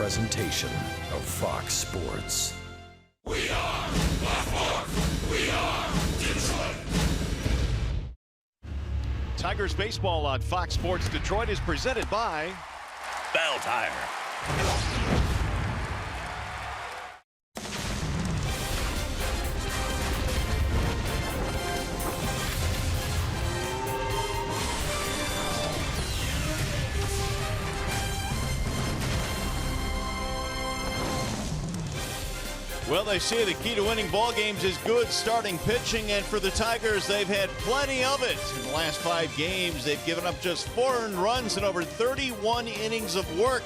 presentation of Fox Sports. We are Baltimore. We are Detroit. Tigers baseball on Fox Sports Detroit is presented by Bell Tire. Well, they say the key to winning ball games is good starting pitching, and for the Tigers, they've had plenty of it. In the last 5 games, they've given up just 4 earned runs and over 31 innings of work.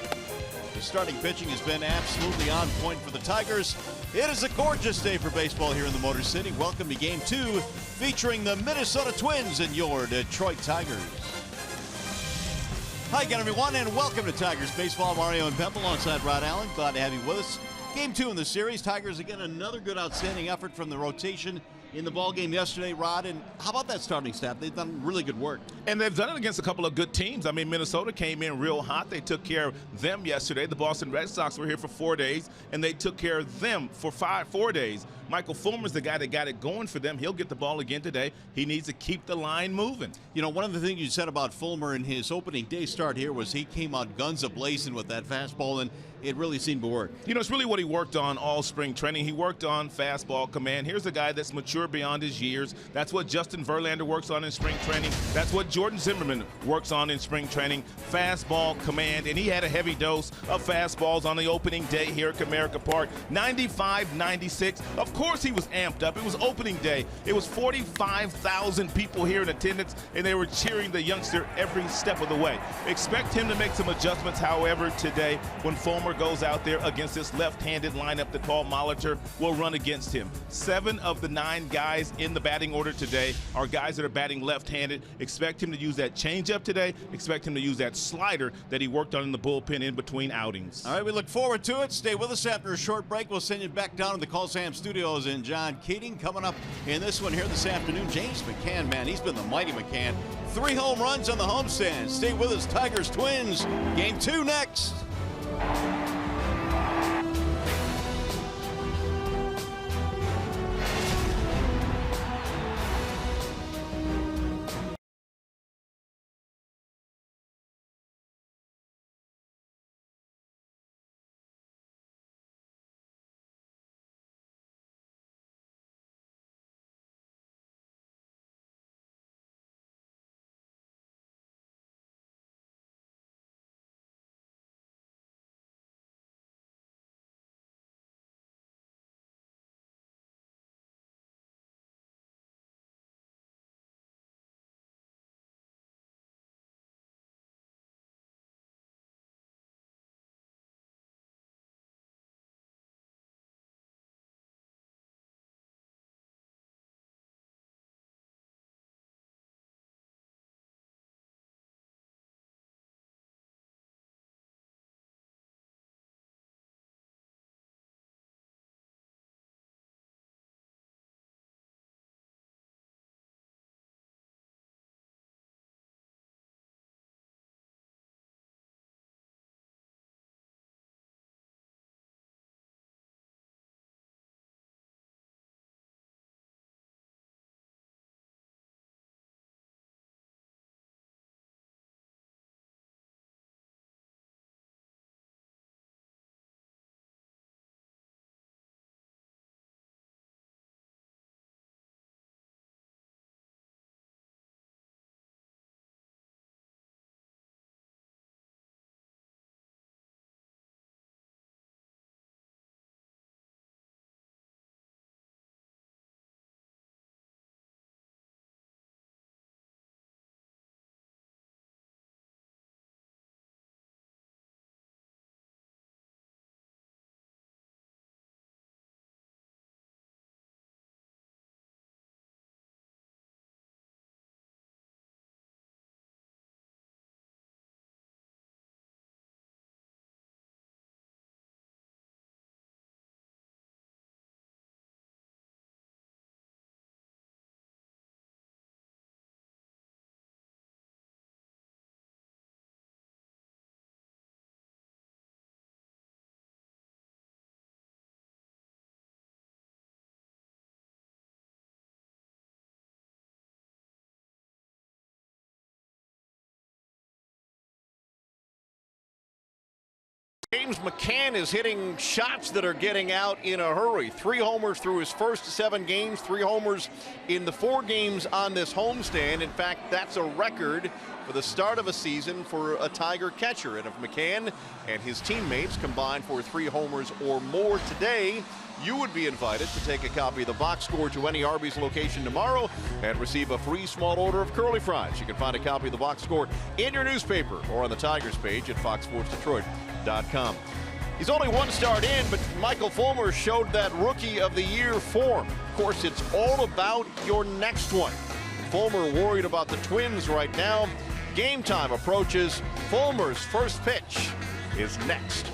The starting pitching has been absolutely on point for the Tigers. It is a gorgeous day for baseball here in the Motor City. Welcome to Game 2, featuring the Minnesota Twins and your Detroit Tigers. Hi again, everyone, and welcome to Tigers Baseball. Mario and Pemble alongside Rod Allen. Glad to have you with us. Game 2 in the series. Tigers again, another good outstanding effort from the rotation in the ball game yesterday, Rod. And how about that starting staff? They've done really good work. And they've done it against a couple of good teams. I mean, Minnesota came in real hot. They took care of them yesterday. The Boston Red Sox were here for 4 days, and they took care of them for 4 days. Michael Fulmer's the guy that got it going for them. He'll get the ball again today. He needs to keep the line moving. You know, one of the things you said about Fulmer in his opening day start here was he came out guns a-blazing with that fastball, and it really seemed to work. You know, it's really what he worked on all spring training. He worked on fastball command. Here's a guy that's mature beyond his years. That's what Justin Verlander works on in spring training. That's what Jordan Zimmerman works on in spring training. Fastball command, and he had a heavy dose of fastballs on the opening day here at Comerica Park. 95-96. Of course he was amped up. It was opening day. It was 45,000 people here in attendance, and they were cheering the youngster every step of the way. Expect him to make some adjustments, however, today when Fulmer goes out there against this left-handed lineup that Paul Molitor will run against him. 7 of the 9 guys in the batting order today are guys that are batting left-handed. Expect him to use that changeup today. Expect him to use that slider that he worked on in the bullpen in between outings. All right, we look forward to it. Stay with us after a short break. We'll send you back down to the Call Sam Studios and John Keating coming up in this one here this afternoon. James McCann, man, he's been the mighty McCann. 3 home runs on the homestand. Stay with us, Tigers Twins. Game 2 next. James McCann is hitting shots that are getting out in a hurry. 3 homers through his first 7 games, 3 homers in the 4 games on this homestand. In fact, that's a record for the start of a season for a Tiger catcher. And if McCann and his teammates combine for 3 homers or more today, you would be invited to take a copy of the box score to any Arby's location tomorrow and receive a free small order of curly fries. You can find a copy of the box score in your newspaper or on the Tigers page at foxsportsdetroit.com. He's only 1 start in, but Michael Fulmer showed that Rookie of the Year form. Of course, it's all about your next one. Fulmer worried about the Twins right now. Game time approaches. Fulmer's first pitch is next.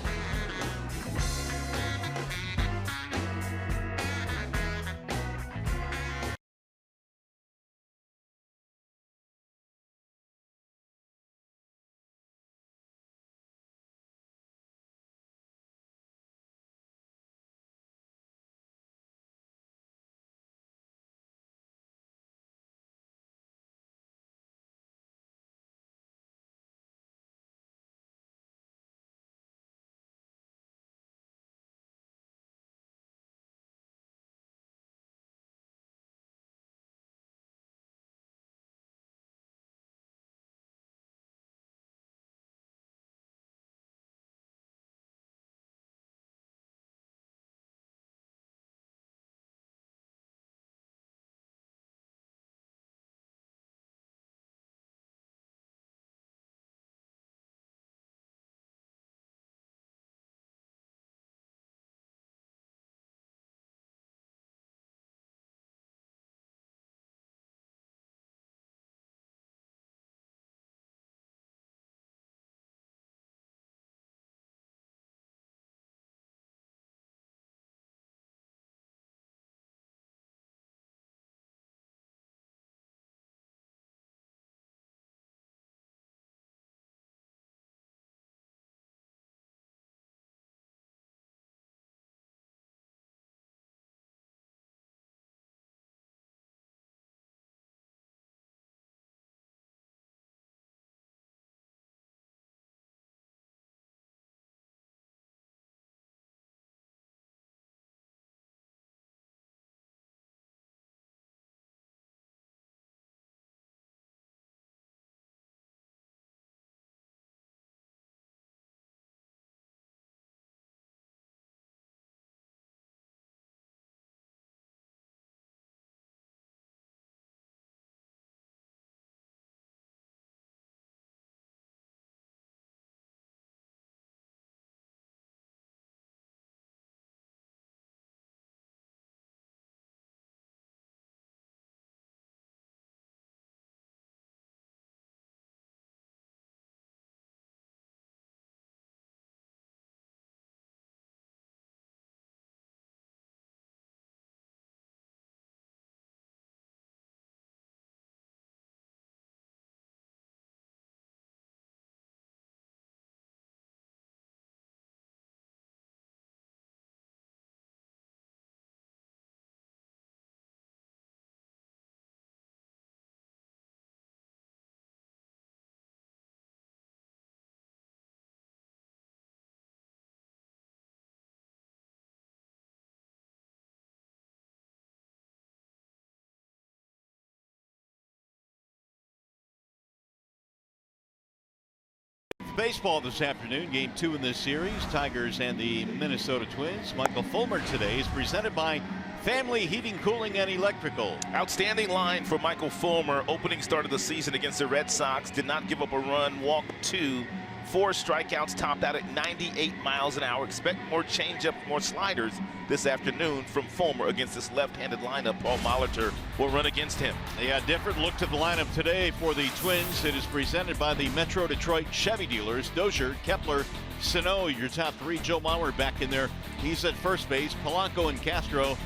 Baseball this afternoon, game 2 in this series, Tigers and the Minnesota Twins. Michael Fulmer today is presented by Family Heating, Cooling, and Electrical. Outstanding line for Michael Fulmer. Opening start of the season against the Red Sox. Did not give up a run, walked 2. 4 strikeouts, topped out at 98 miles an hour. Expect more changeup, more sliders this afternoon from Fulmer against this left-handed lineup. Paul Molitor will run against him. Yeah, different look to the lineup today for the Twins. It is presented by the Metro Detroit Chevy dealers. Dozier, Kepler, Sano, your top 3. Joe Mauer back in there. He's at first base. Polanco and Castro.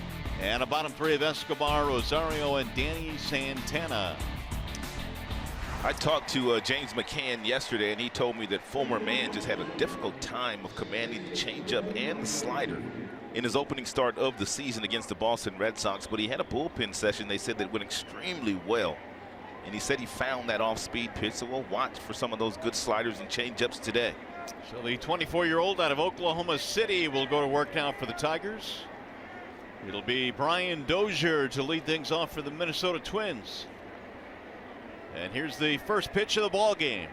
And a bottom 3 of Escobar, Rosario, and Danny Santana. I talked to James McCann yesterday, and he told me that Fulmer just had a difficult time of commanding the changeup and the slider in his opening start of the season against the Boston Red Sox. But he had a bullpen session, they said, that went extremely well. And he said he found that off-speed pitch, so we'll watch for some of those good sliders and changeups today. So the 24-year-old out of Oklahoma City will go to work now for the Tigers. It'll be Brian Dozier to lead things off for the Minnesota Twins. And here's the first pitch of the ball game.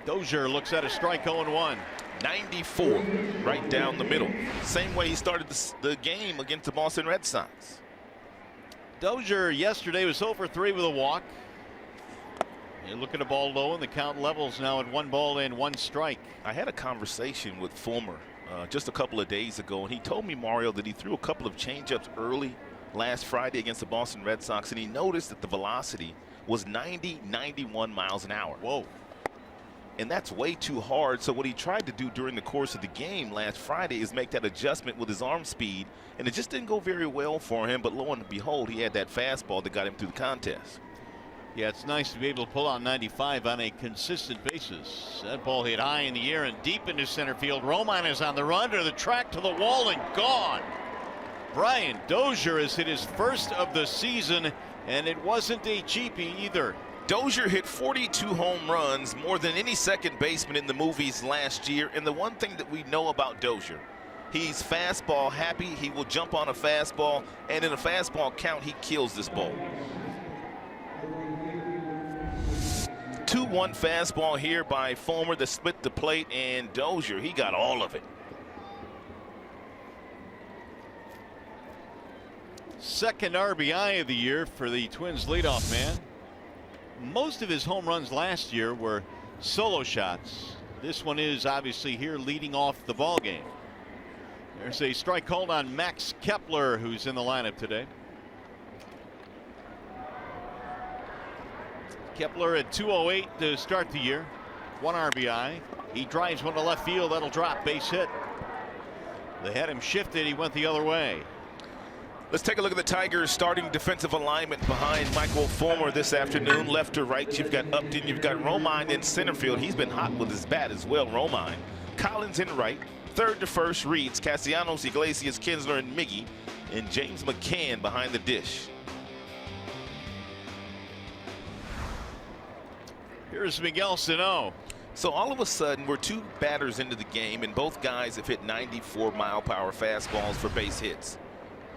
Dozier looks at a strike, 0-1. 94 right down the middle. Same way he started the game against the Boston Red Sox. Dozier yesterday was 0 for 3 with a walk. You look at a ball low, and the count levels now at 1 ball and 1 strike. I had a conversation with Fulmer just a couple of days ago, and he told me, Mario, that he threw a couple of changeups early last Friday against the Boston Red Sox, and he noticed that the velocity was 91 miles an hour. Whoa. And that's way too hard. So what he tried to do during the course of the game last Friday is make that adjustment with his arm speed, and it just didn't go very well for him. But lo and behold, he had that fastball that got him through the contest. Yeah, it's nice to be able to pull out 95 on a consistent basis. That ball hit high in the air and deep into center field. Romine is on the run to the track, to the wall, and gone. Brian Dozier has hit his first of the season, and it wasn't a cheapie either. Dozier hit 42 home runs, more than any second baseman in the movies last year. And the one thing that we know about Dozier, he's fastball happy. He will jump on a fastball, and in a fastball count, he kills this ball. 2-1 fastball here by Fulmer that split the plate, and Dozier, he got all of it. Second RBI of the year for the Twins leadoff man. Most of his home runs last year were solo shots. This one is obviously here leading off the ball game. There's a strike called on Max Kepler, who's in the lineup today. Kepler at 208 to start the year. 1 RBI. He drives one to left field. That'll drop. Base hit. They had him shifted. He went the other way. Let's take a look at the Tigers' starting defensive alignment behind Michael Fulmer this afternoon. Left to right, you've got Upton, you've got Romine in center field. He's been hot with his bat as well, Romine. Collins in right. Third to first, Reeds, Castellanos, Iglesias, Kinsler, and Miggy. And James McCann behind the dish. Here's Miguel Sano. So all of a sudden, we're 2 batters into the game, and both guys have hit 94-mile-per-hour fastballs for base hits.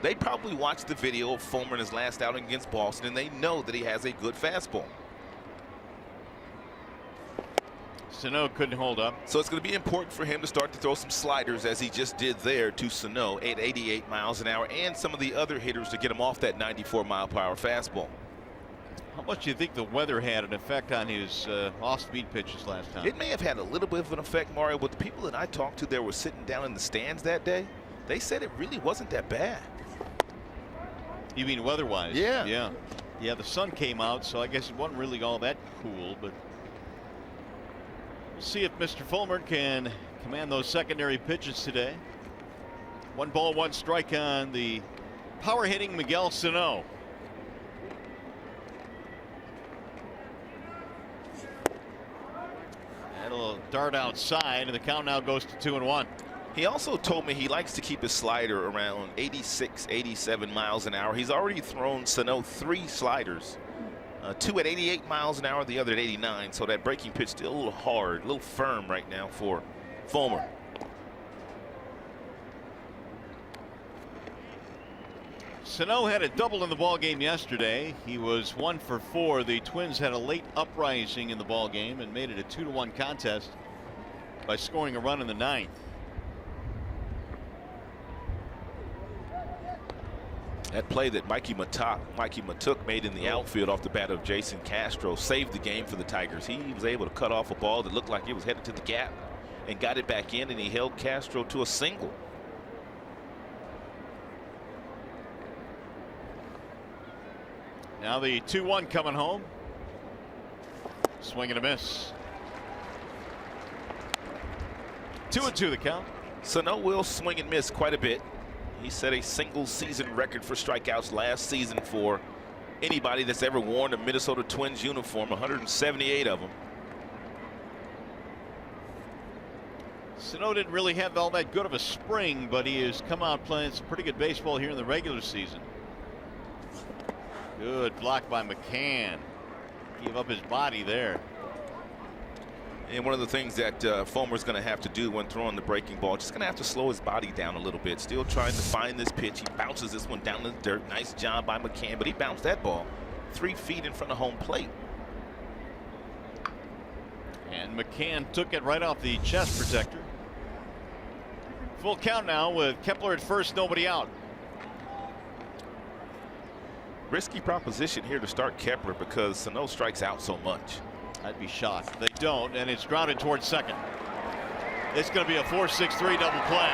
They probably watched the video of Fulmer in his last outing against Boston, and they know that he has a good fastball. Sano couldn't hold up. So it's going to be important for him to start to throw some sliders, as he just did there to Sano at 88 miles an hour, and some of the other hitters to get him off that 94-mile-per-hour fastball. How much do you think the weather had an effect on his off-speed pitches last time? It may have had a little bit of an effect, Mario, but the people that I talked to that were sitting down in the stands that day, they said it really wasn't that bad. You mean weather-wise? Yeah. Yeah, the sun came out, so I guess it wasn't really all that cool, but we'll see if Mr. Fulmer can command those secondary pitches today. 1 ball, 1 strike on the power-hitting Miguel Sano. That'll dart outside, and the count now goes to 2-1. He also told me he likes to keep his slider around 86, 87 miles an hour. He's already thrown Sano 3 sliders, 2 at 88 miles an hour, the other at 89. So that breaking pitch still a little hard, a little firm right now for Fulmer. Sano had a double in the ball game yesterday. He was 1 for 4. The Twins had a late uprising in the ball game and made it a 2-1 contest by scoring a run in the 9th. That play that Mikey Matuk made in the outfield off the bat of Jason Castro saved the game for the Tigers. He was able to cut off a ball that looked like it was headed to the gap and got it back in, and he held Castro to a single. Now the 2-1 coming home. Swing and a miss. 2-2 the count. Sano will swing and miss quite a bit. He set a single season record for strikeouts last season for anybody that's ever worn a Minnesota Twins uniform, 178 of them. Sano didn't really have all that good of a spring, but he has come out playing some pretty good baseball here in the regular season. Good block by McCann. Gave up his body there. And one of the things that Fulmer's going to have to do when throwing the breaking ball, just going to have to slow his body down a little bit. Still trying to find this pitch. He bounces this one down to the dirt. Nice job by McCann, but he bounced that ball 3 feet in front of home plate. And McCann took it right off the chest protector. Full count now with Kepler at first, nobody out. Risky proposition here to start Kepler because Sano strikes out so much. I'd be shocked. They don't, and it's grounded towards second. It's going to be a 4-6-3 double play.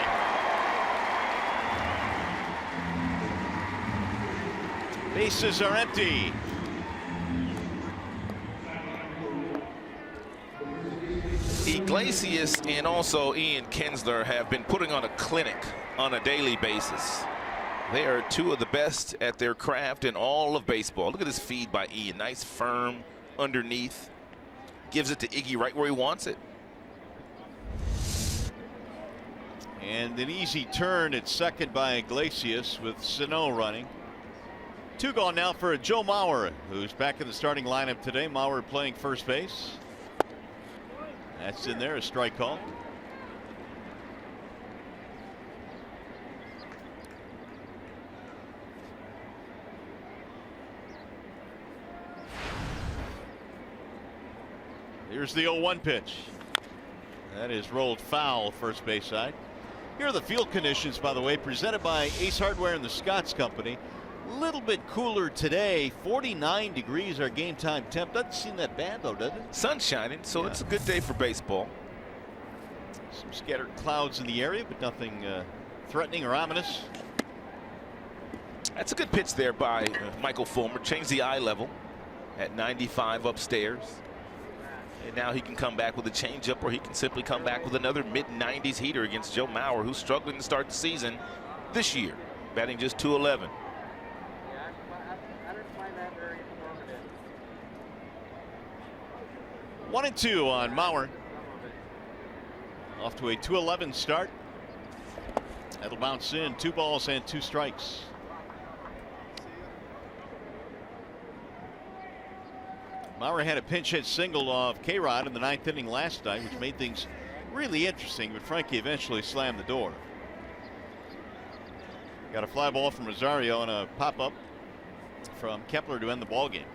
Bases are empty. Iglesias and also Ian Kinsler have been putting on a clinic on a daily basis. They are two of the best at their craft in all of baseball. Look at this feed by Ian. Nice firm underneath. Gives it to Iggy right where he wants it. And an easy turn at second by Iglesias with Sano running. 2 gone now for Joe Mauer, who's back in the starting lineup today. Mauer playing first base. That's in there, a strike call. Here's the 0-1 pitch. That is rolled foul, first base side. Here are the field conditions, by the way, presented by Ace Hardware and the Scotts Company. A little bit cooler today, 49 degrees our game time temp. Doesn't seem that bad though, does it? Sun shining, so it's a good day for baseball. Some scattered clouds in the area, but nothing threatening or ominous. That's a good pitch there by Michael Fulmer. Changed the eye level at 95 upstairs. And now he can come back with a changeup, or he can simply come back with another mid-90s heater against Joe Mauer, who's struggling to start the season this year, batting just .211. One and 2 on Mauer. Off to a 2-11 start. That'll bounce in. 2 balls and 2 strikes. Mauer had a pinch hit single off K-Rod in the 9th inning last night, which made things really interesting, but Frankie eventually slammed the door. Got a fly ball from Rosario and a pop-up from Kepler to end the ball game.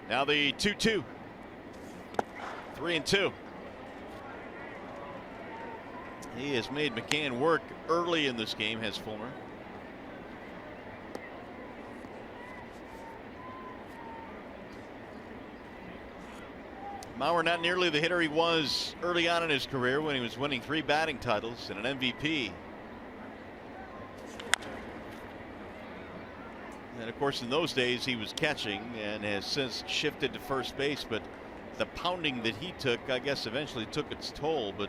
Now the 2-2. 3-2. He has made McCann work early in this game, has Fulmer. Mauer not nearly the hitter he was early on in his career when he was winning 3 batting titles and an MVP. And of course in those days he was catching and has since shifted to first base, but the pounding that he took, I guess, eventually took its toll, but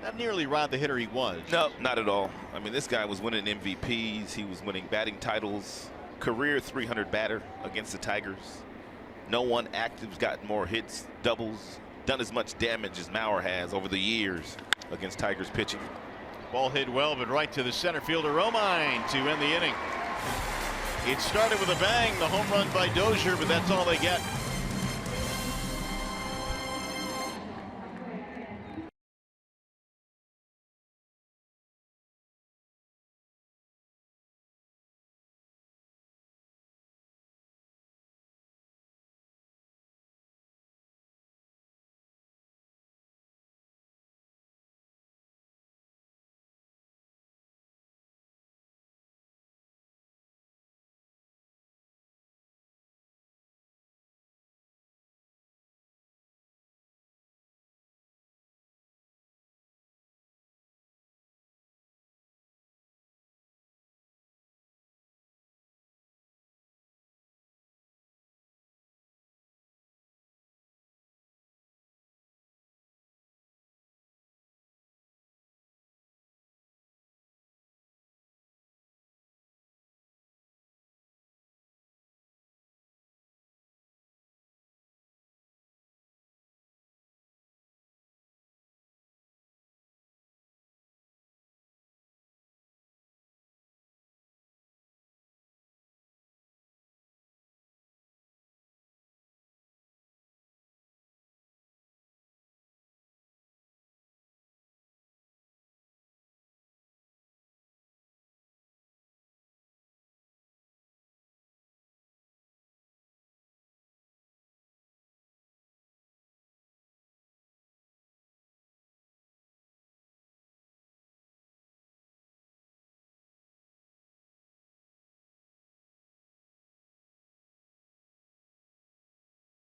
not nearly Rod the hitter he was. No, not at all. I mean, this guy was winning MVPs. He was winning batting titles. Career 300 batter against the Tigers. No one active's gotten more hits, doubles, done as much damage as Mauer has over the years against Tigers pitching. Ball hit well, but right to the center fielder Romine to end the inning. It started with a bang, the home run by Dozier, but that's all they get.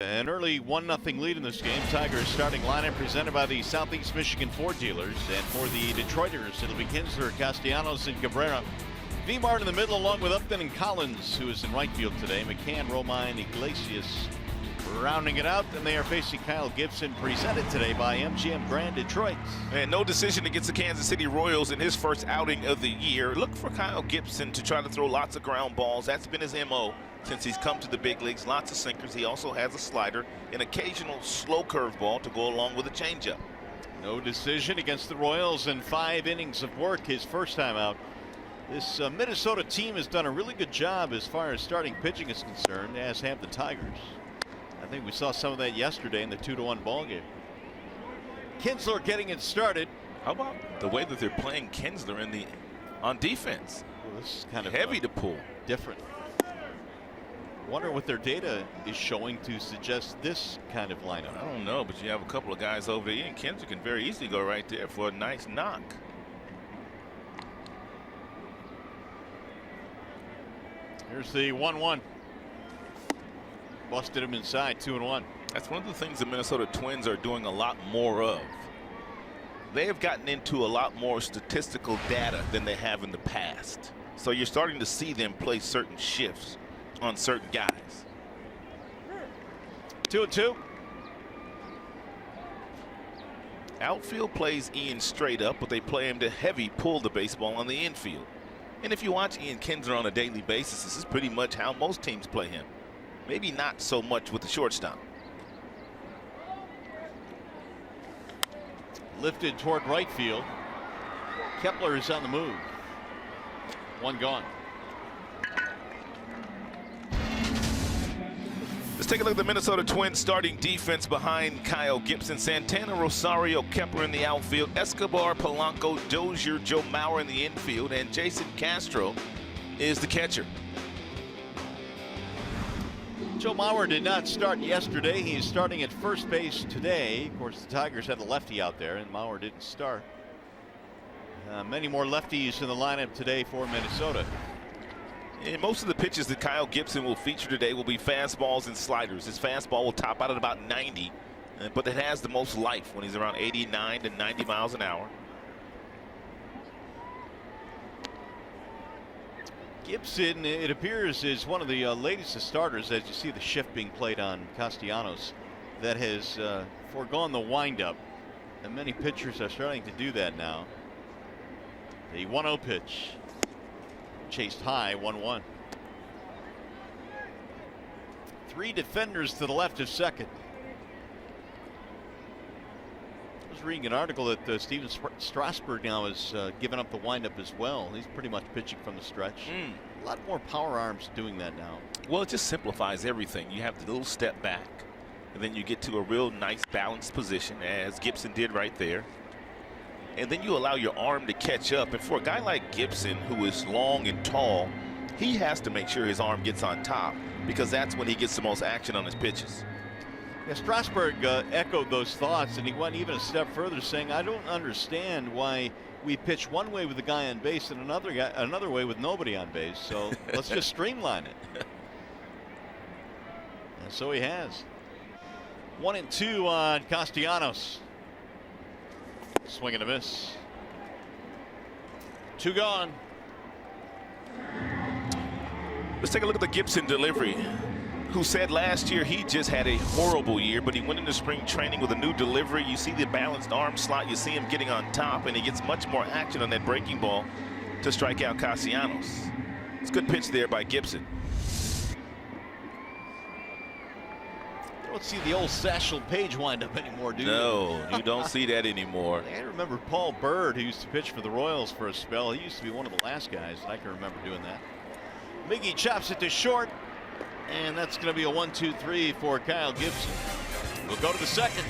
An early 1-0 lead in this game. Tigers starting lineup presented by the Southeast Michigan Ford dealers. And for the Detroiters, it'll be Kinsler, Castellanos, and Cabrera. V-Mart in the middle along with Upton and Collins, who is in right field today. McCann, Romine, Iglesias rounding it out. And they are facing Kyle Gibson, presented today by MGM Grand Detroit. And no decision against the Kansas City Royals in his first outing of the year. Look for Kyle Gibson to try to throw lots of ground balls. That's been his MO since he's come to the big leagues. Lots of sinkers. He also has a slider, an occasional slow curveball to go along with a changeup. No decision against the Royals in 5 innings of work his first time out. This Minnesota team has done a really good job as far as starting pitching is concerned, as have the Tigers. I think we saw some of that yesterday in the 2-1 ball game. Kinsler getting it started. How about the way that they're playing Kinsler on defense? Well, this is kind of heavy to pull. Different. Wonder what their data is showing to suggest this kind of lineup. I don't know, but you have a couple of guys over there, and Kinsler can very easily go right there for a nice knock. Here's the 1-1. Busted him inside, 2-1. That's one of the things the Minnesota Twins are doing a lot more of. They have gotten into a lot more statistical data than they have in the past. So you're starting to see them play certain shifts on certain guys. 2-2. Outfield plays Ian straight up, but they play him to heavy pull the baseball on the infield. And if you watch Ian Kinsler on a daily basis, this is pretty much how most teams play him. Maybe not so much with the shortstop. Lifted toward right field. Kepler is on the move. One gone. Let's take a look at the Minnesota Twins starting defense behind Kyle Gibson. Santana, Rosario, Kepler in the outfield. Escobar, Polanco, Dozier, Joe Mauer in the infield. And Jason Castro is the catcher. Joe Mauer did not start yesterday. He's starting at first base today. Of course, the Tigers had a lefty out there, and Mauer didn't start. Many more lefties in the lineup today for Minnesota. And most of the pitches that Kyle Gibson will feature today will be fastballs and sliders. His fastball will top out at about 90, but it has the most life when he's around 89 to 90 miles an hour. Gibson, it appears, is one of the latest starters, as you see the shift being played on Castellanos, that has foregone the windup. And many pitchers are starting to do that now. The 1-0 pitch. Chased high, 1-1. 3 defenders to the left of second. I was reading an article that Steven Strasburg now has given up the windup as well. He's pretty much pitching from the stretch. A lot more power arms doing that now. Well, it just simplifies everything. You have the little step back, and then you get to a real nice balanced position, as Gibson did right there. And then you allow your arm to catch up. And for a guy like Gibson, who is long and tall, he has to make sure his arm gets on top, because that's when he gets the most action on his pitches. Yeah, Strasburg echoed those thoughts, and he went even a step further, saying, I don't understand why we pitch one way with the guy on base and another way with nobody on base. So let's just streamline it. And so he has. 1-2 on Castellanos. Swing and a miss. 2 gone. Let's take a look at the Gibson delivery, who said last year he just had a horrible year, but he went into spring training with a new delivery. You see the balanced arm slot. You see him getting on top, and he gets much more action on that breaking ball to strike out Castellanos. It's a good pitch there by Gibson. You don't see the old Satchel Paige windup anymore, do you? No, you don't see that anymore. I remember Paul Bird, who used to pitch for the Royals for a spell. He used to be one of the last guys. I can remember doing that. Miggy chops it to short, and that's going to be a 1-2-3 for Kyle Gibson. We'll go to the second.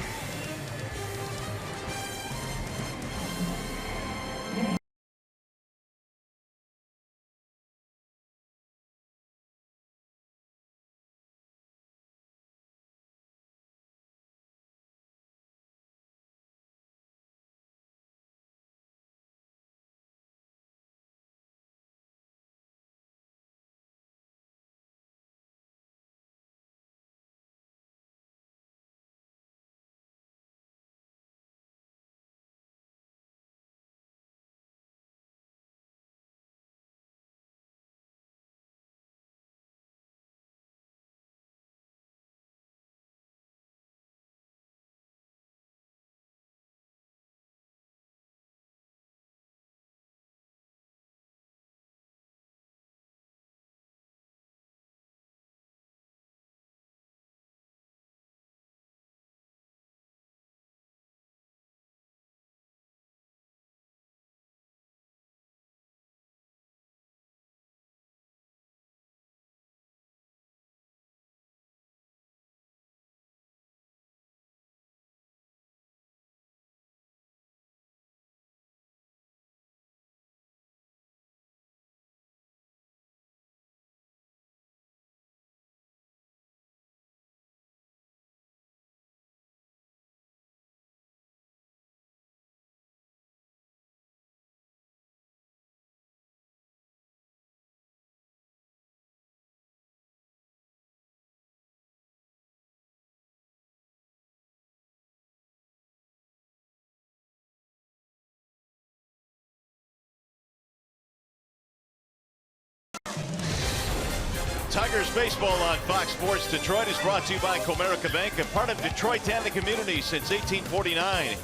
Tigers baseball on Fox Sports Detroit is brought to you by Comerica Bank, a part of Detroit and the community since 1849,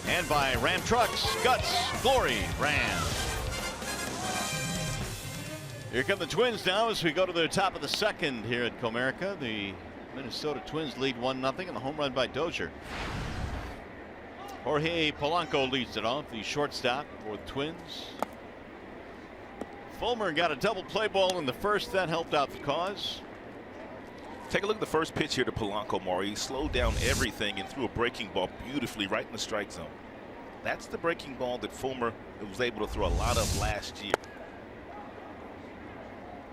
and by Ram Trucks, Guts, Glory, Ram. Here come the Twins now as we go to the top of the second here at Comerica. The Minnesota Twins lead 1-0 and the home run by Dozier. Jorge Polanco leads it off, the shortstop for the Twins. Fulmer got a double play ball in the first. That helped out the cause. Take a look at the first pitch here to Polanco, Maury. He slowed down everything and threw a breaking ball beautifully right in the strike zone. That's the breaking ball that Fulmer was able to throw a lot of last year.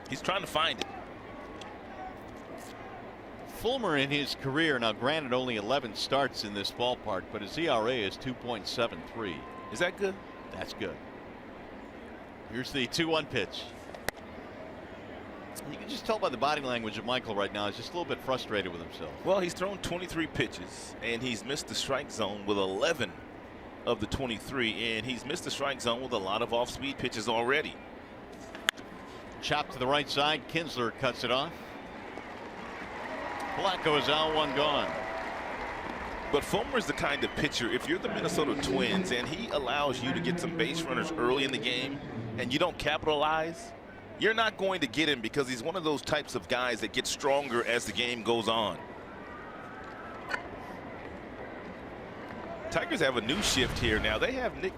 He's trying to find it. Fulmer in his career, now granted only 11 starts in this ballpark, but his ERA is 2.73. Is that good? That's good. Here's the 2-1 pitch. You can just tell by the body language of Michael right now. He's just a little bit frustrated with himself. Well, he's thrown 23 pitches, and he's missed the strike zone with 11 of the 23, and he's missed the strike zone with a lot of off-speed pitches already. Chop to the right side. Kinsler cuts it off. Polanco is out, one gone. But Fulmer's the kind of pitcher, if you're the Minnesota Twins and he allows you to get some base runners early in the game and you don't capitalize, you're not going to get him because he's one of those types of guys that gets stronger as the game goes on. Tigers have a new shift here now. They have Nick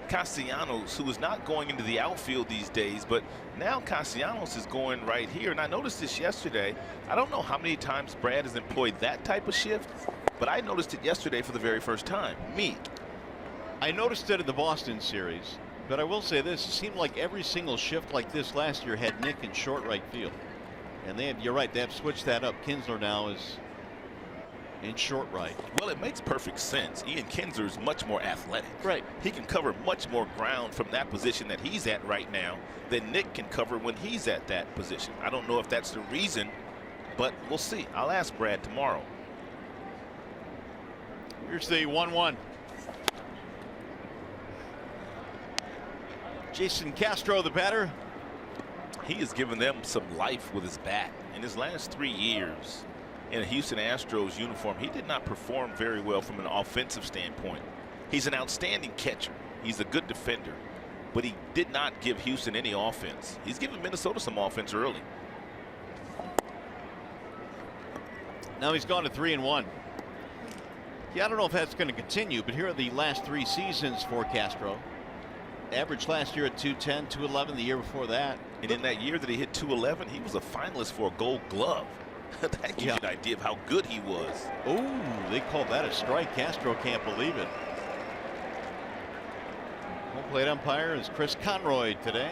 Castellanos, who is not going into the outfield these days, but now Castellanos is going right here. And I noticed this yesterday. I don't know how many times Brad has employed that type of shift, but I noticed it yesterday for the very first time. I noticed it in the Boston series, but I will say this: it seemed like every single shift like this last year had Nick in short right field, and you're right, they have switched that up. Kinsler now is in short right. Well, it makes perfect sense. Ian Kinsler is much more athletic. Right. He can cover much more ground from that position that he's at right now than Nick can cover when he's at that position. I don't know if that's the reason, but we'll see. I'll ask Brad tomorrow. Here's the 1-1. Jason Castro, the batter. He has given them some life with his bat. In his last 3 years in a Houston Astros uniform, he did not perform very well from an offensive standpoint. He's an outstanding catcher. He's a good defender, but he did not give Houston any offense. He's given Minnesota some offense early. Now he's gone to 3-1. Yeah, I don't know if that's going to continue, but here are the last 3 seasons for Castro. Average last year at 210, 211 the year before that. And in that year that he hit 211, he was a finalist for a Gold Glove. That gives you an idea of how good he was. Oh, they called that a strike. Castro can't believe it. Home plate umpire is Chris Conroy today.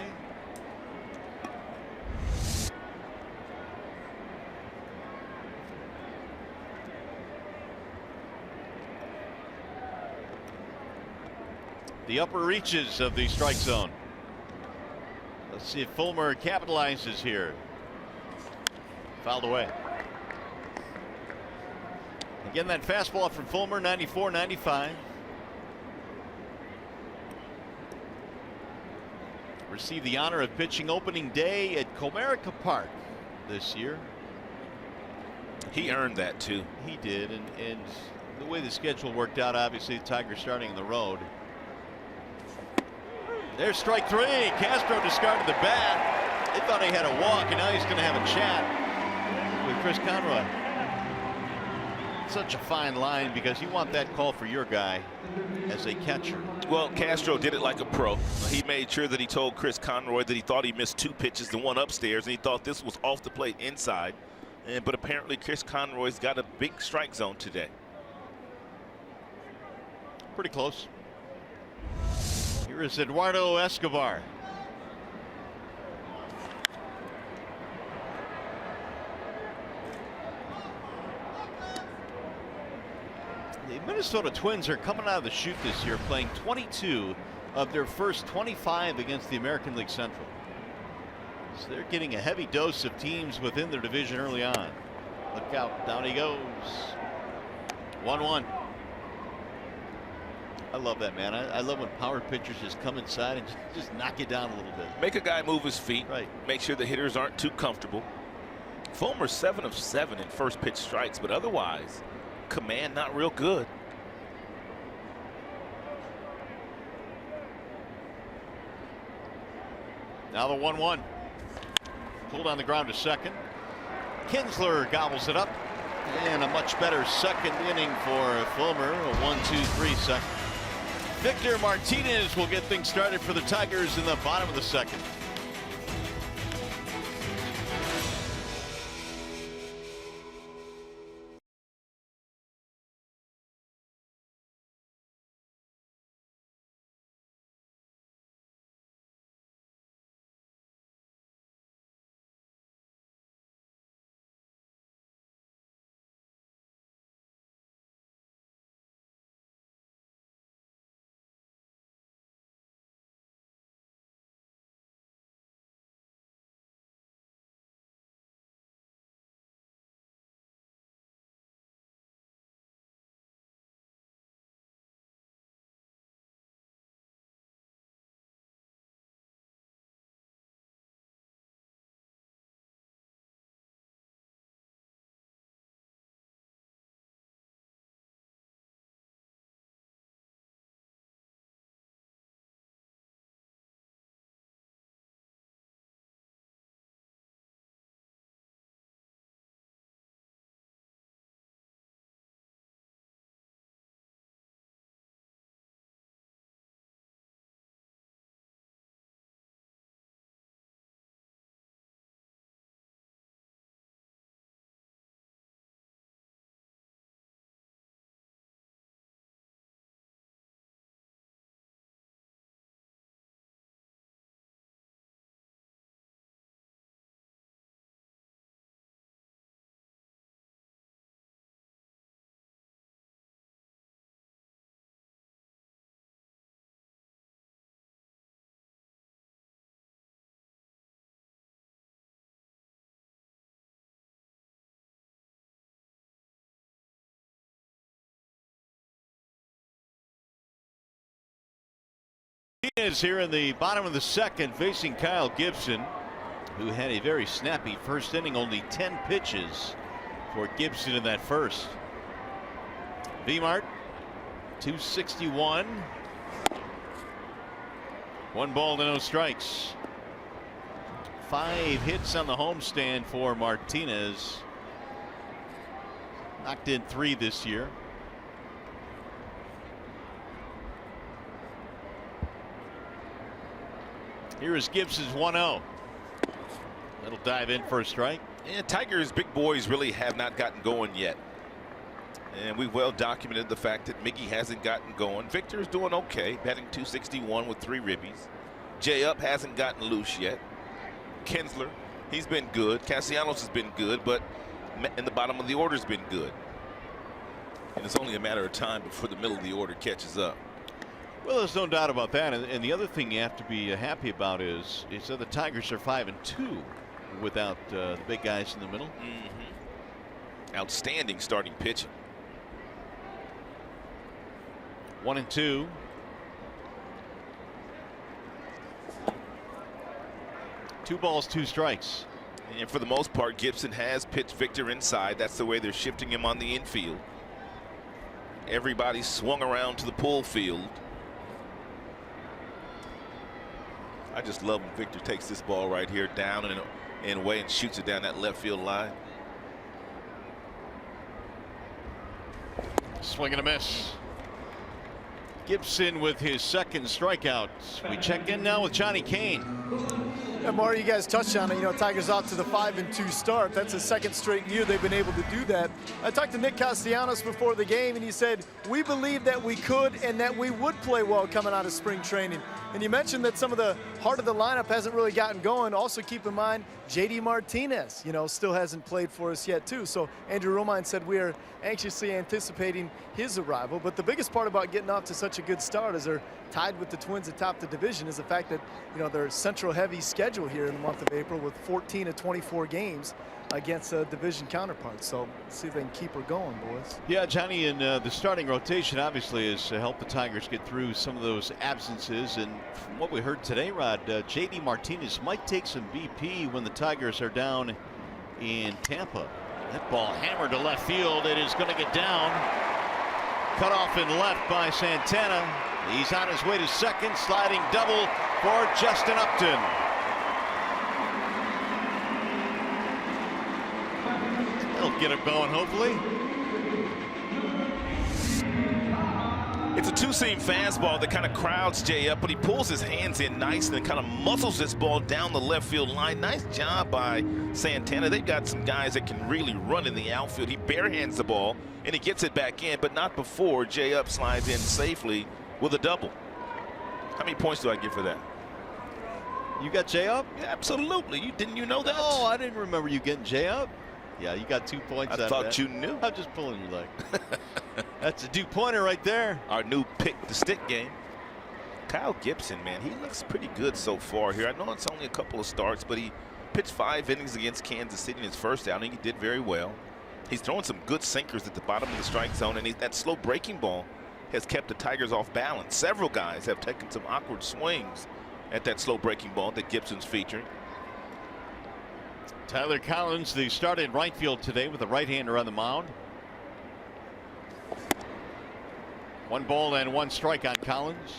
The upper reaches of the strike zone. Let's see if Fulmer capitalizes here. Fouled away. Again, that fastball from Fulmer, 94-95. Received the honor of pitching opening day at Comerica Park this year. He earned that too. He did, and the way the schedule worked out, obviously the Tigers starting on the road. There's strike 3. Castro discarded the bat. They thought he had a walk, and now he's going to have a chat with Chris Conroy. Such a fine line because you want that call for your guy as a catcher. Well, Castro did it like a pro. He made sure that he told Chris Conroy that he thought he missed 2 pitches, the one upstairs, and he thought this was off the plate inside. But apparently Chris Conroy's got a big strike zone today. Pretty close. Here is Eduardo Escobar. The Minnesota Twins are coming out of the chute this year, playing 22 of their first 25 against the American League Central. So they're getting a heavy dose of teams within their division early on. Look out, down he goes. 1-1. I love that, man. I love when power pitchers just come inside and just knock you down a little bit. Make a guy move his feet. Right. Make sure the hitters aren't too comfortable. Fulmer 7 of 7 in first pitch strikes, but otherwise, command not real good. Now the 1-1. Pulled on the ground to second. Kinsler gobbles it up. And a much better second inning for Fulmer. A 1-2-3 second. Victor Martinez will get things started for the Tigers in the bottom of the second. Is here in the bottom of the second, facing Kyle Gibson, who had a very snappy first inning. Only 10 pitches for Gibson in that first. V-Mart 261. 1 ball to no strikes. 5 hits on the homestand for Martinez. Knocked in 3 this year. Here is Gibson's 1-0. That'll dive in for a strike. And Tigers' big boys really have not gotten going yet. And we've well documented the fact that Miggy hasn't gotten going. Victor's doing okay, batting .261 with 3 ribbies. J-Up hasn't gotten loose yet. Kinsler, he's been good. Castellanos has been good, but in the bottom of the order's been good. And it's only a matter of time before the middle of the order catches up. Well, there's no doubt about that. And the other thing you have to be happy about is that the Tigers are 5-2 without the big guys in the middle. Outstanding starting pitching. 1-2. Two balls, 2 strikes. And for the most part, Gibson has pitched Victor inside. That's the way they're shifting him on the infield. Everybody swung around to the pull field. I just love when Victor takes this ball right here down and away and shoots it down that left field line. Swing and a miss. Gibson with his second strikeout. We check in now with Johnny Kane. Yeah, Mario, you guys touched on it. You know, Tigers off to the 5-2 start. That's the second straight year they've been able to do that. I talked to Nick Castellanos before the game, and he said, we believe that we could and that we would play well coming out of spring training. And you mentioned that some of the heart of the lineup hasn't really gotten going. Also keep in mind, JD Martinez, you know, still hasn't played for us yet too. So Andrew Romine said we are anxiously anticipating his arrival. But the biggest part about getting off to such a good start as they're tied with the Twins atop the division is the fact that, you know, their central heavy schedule here in the month of April with 14 of 24 games against division counterparts. So let's see if they can keep her going, boys. Yeah, Johnny, and the starting rotation obviously has helped the Tigers get through some of those absences. And from what we heard today, Rod, JD Martinez might take some BP when the Tigers are down in Tampa. That ball hammered to left field. It is going to get down. Cut off in left by Santana. He's on his way to second. Sliding double for Justin Upton. They'll get him going, hopefully. It's a two-seam fastball that kind of crowds Jay up, but he pulls his hands in nice and kind of muscles this ball down the left field line. Nice job by Santana. They've got some guys that can really run in the outfield. He barehands the ball, and he gets it back in, but not before Jay Up slides in safely with a double. How many points do I give for that? You got Jay Up? Yeah, absolutely. Didn't you know that? Oh, I didn't remember you getting Jay Up. Yeah, you got 2 points. I thought you knew. I'm just pulling your leg. That's a two-pointer right there. Our new pick the stick game. Kyle Gibson, man, he looks pretty good so far here. I know it's only a couple of starts, but he pitched 5 innings against Kansas City in his first outing. He did very well. He's throwing some good sinkers at the bottom of the strike zone, and that slow breaking ball has kept the Tigers off balance. Several guys have taken some awkward swings at that slow breaking ball that Gibson's featuring. Tyler Collins, the starter in right field today with a right-hander on the mound. 1 ball and 1 strike on Collins.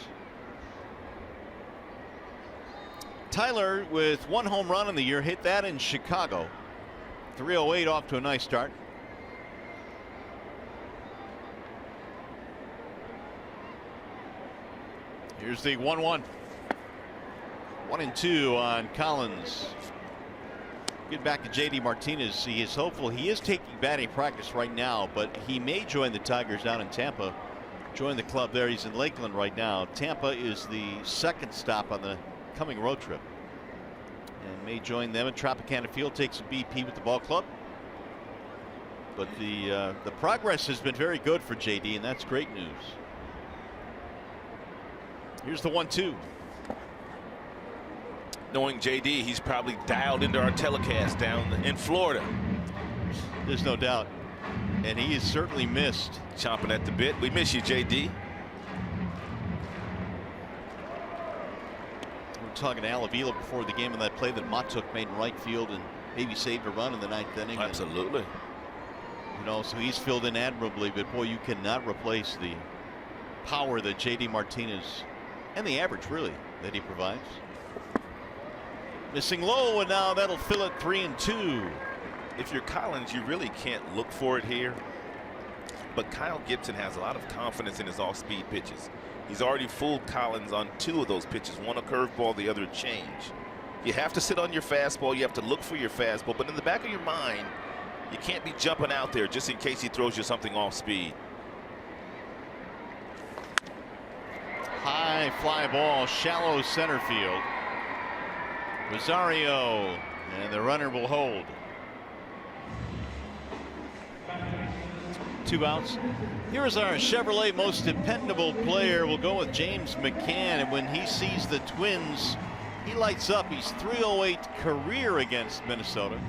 Tyler with 1 home run in the year, hit that in Chicago. 308 off to a nice start. Here's the 1-1. 1-2 on Collins. Get back to JD Martinez. He is hopeful. He is taking batting practice right now, but he may join the Tigers down in Tampa. Join the club there. He's in Lakeland right now. Tampa is the second stop on the coming road trip, and may join them at Tropicana Field. Take some BP with the ball club. But the progress has been very good for JD, and that's great news. Here's the 1-2. Knowing JD, he's probably dialed into our telecast down in Florida. There's no doubt. And he is certainly missed. Chomping at the bit. We miss you, JD. We're talking to Al Avila before the game on that play that Matuk made in right field and maybe saved a run in the 9th inning. Absolutely. And, you know, so he's filled in admirably, but boy, you cannot replace the power that JD Martinez and the average really that he provides. Missing low, and now that'll fill it 3-2. If you're Collins, you really can't look for it here. But Kyle Gibson has a lot of confidence in his off-speed pitches. He's already fooled Collins on 2 of those pitches, one a curveball, the other a change. You have to sit on your fastball. You have to look for your fastball. But in the back of your mind, you can't be jumping out there just in case he throws you something off-speed. High fly ball, shallow center field. Rosario, and the runner will hold. 2 outs. Here's our Chevrolet most dependable player. We'll go with James McCann, and when he sees the Twins, he lights up. He's 308 career against Minnesota.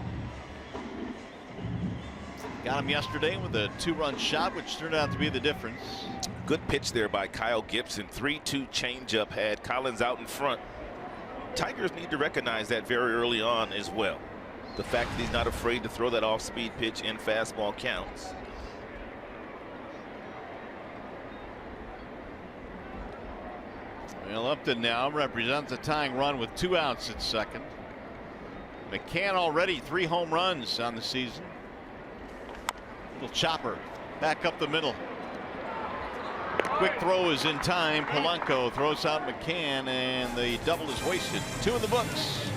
Got him yesterday with a 2-run shot, which turned out to be the difference. Good pitch there by Kyle Gibson. 3-2 changeup had Collins out in front. Tigers need to recognize that very early on as well. The fact that he's not afraid to throw that off-speed pitch and fastball counts. Well, Upton now represents a tying run with 2 outs at second. McCann already 3 home runs on the season. Little chopper back up the middle. Quick throw is in time. Polanco throws out McCann, and the double is wasted. 2 in the books.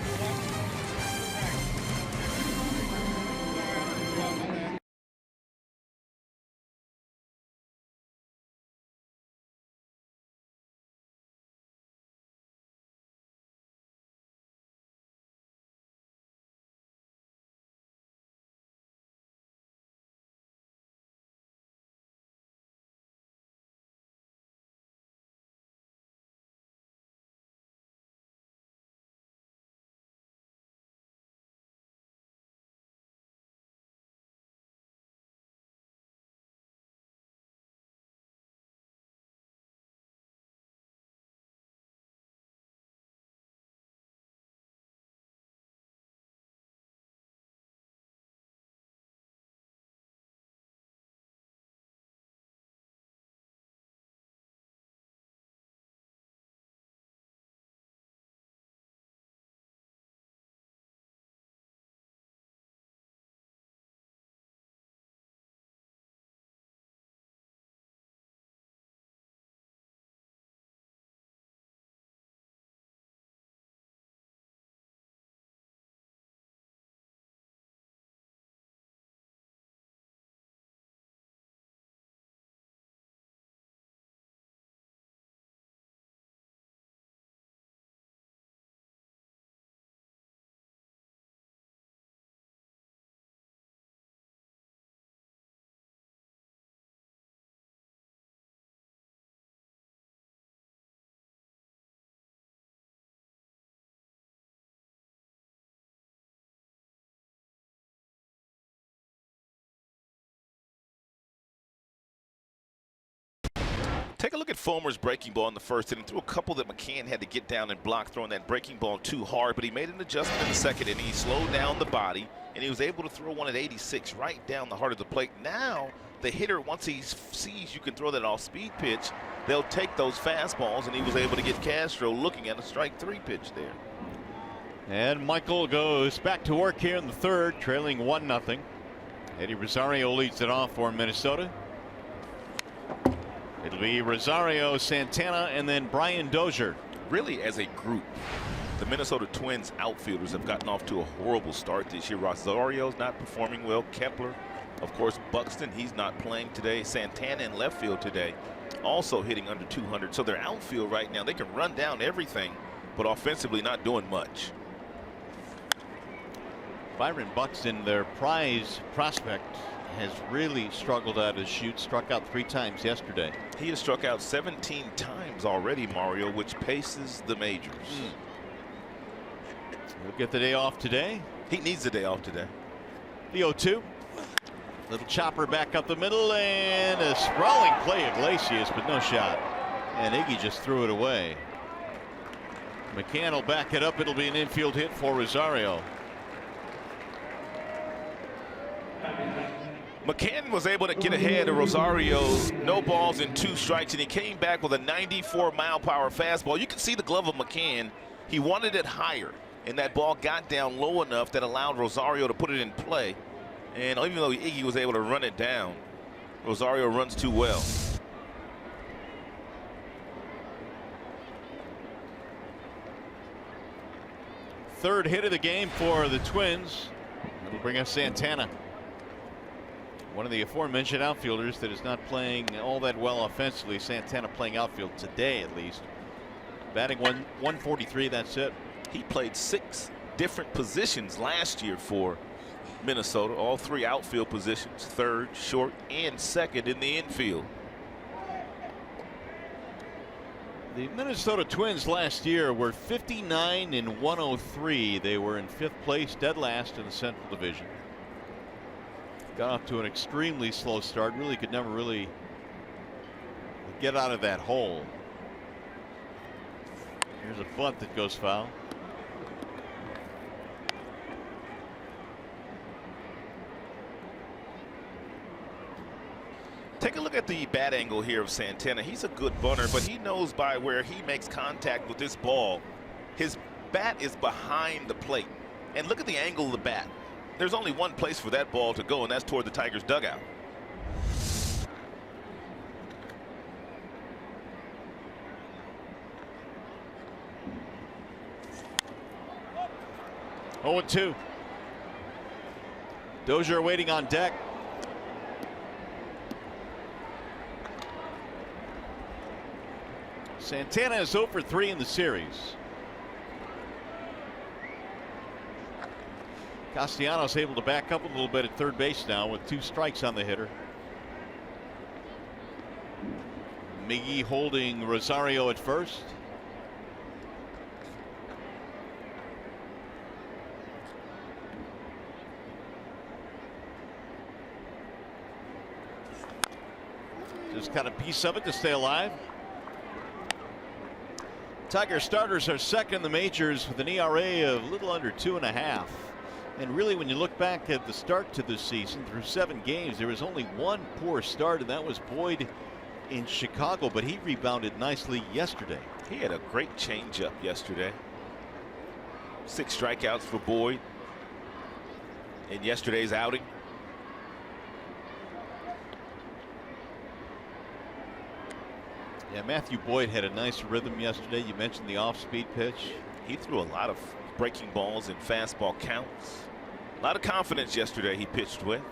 Take a look at Fulmer's breaking ball in the first inning. Threw a couple that McCann had to get down and block, throwing that breaking ball too hard, but he made an adjustment in the second inning. He slowed down the body, and he was able to throw one at 86 right down the heart of the plate. Now the hitter, once he sees you can throw that off-speed pitch, they'll take those fastballs, and he was able to get Castro looking at a strike 3 pitch there. And Michael goes back to work here in the third, trailing 1-0. Eddie Rosario leads it off for Minnesota. It'll be Rosario, Santana, and then Brian Dozier. Really, as a group, the Minnesota Twins outfielders have gotten off to a horrible start this year. Rosario's not performing well. Kepler, of course, Buxton, he's not playing today. Santana in left field today, also hitting under 200. So their outfield right now, they can run down everything, but offensively not doing much. Byron Buxton, their prize prospect, has really struggled out of his chute. Struck out 3 times yesterday. He has struck out 17 times already, Mario, which paces the majors. He'll get the day off today. He needs the day off today. The 0-2. Little chopper back up the middle, and a sprawling play Iglesias, but no shot. And Iggy just threw it away. McCann will back it up. It'll be an infield hit for Rosario. McCann was able to get ahead of Rosario's no balls and 2 strikes, and he came back with a 94-mile-per-hour fastball. You can see the glove of McCann. He wanted it higher, and that ball got down low enough that allowed Rosario to put it in play. And even though Iggy was able to run it down, Rosario runs too well. Third hit of the game for the Twins. It'll bring us Santana. One of the aforementioned outfielders that is not playing all that well offensively. Santana playing outfield today at least. Batting 143, that's it. He played 6 different positions last year for Minnesota. All 3 outfield positions, third, short, and second in the infield. The Minnesota Twins last year were 59 and 103. They were in 5th place, dead last in the Central Division. Got off to an extremely slow start. Really could never really get out of that hole. Here's a bunt that goes foul. Take a look at the bat angle here of Santana. He's a good bunter, but he knows by where he makes contact with this ball, his bat is behind the plate. And look at the angle of the bat. There's only one place for that ball to go, and that's toward the Tigers' dugout. Oh, 2. Dozier waiting on deck. Santana is 0 for 3 in the series. Castellanos able to back up a little bit at third base now with 2 strikes on the hitter. Miggy holding Rosario at first. Just got a piece of it to stay alive. Tiger starters are second in the majors with an ERA of a little under 2.5. And really, when you look back at the start to this season, through 7 games, there was only 1 poor start, and that was Boyd in Chicago, but he rebounded nicely yesterday. He had a great changeup yesterday. 6 strikeouts for Boyd in yesterday's outing. Yeah, Matthew Boyd had a nice rhythm yesterday. You mentioned the off-speed pitch. He threw a lot of breaking balls and fastball counts. A lot of confidence yesterday he pitched with.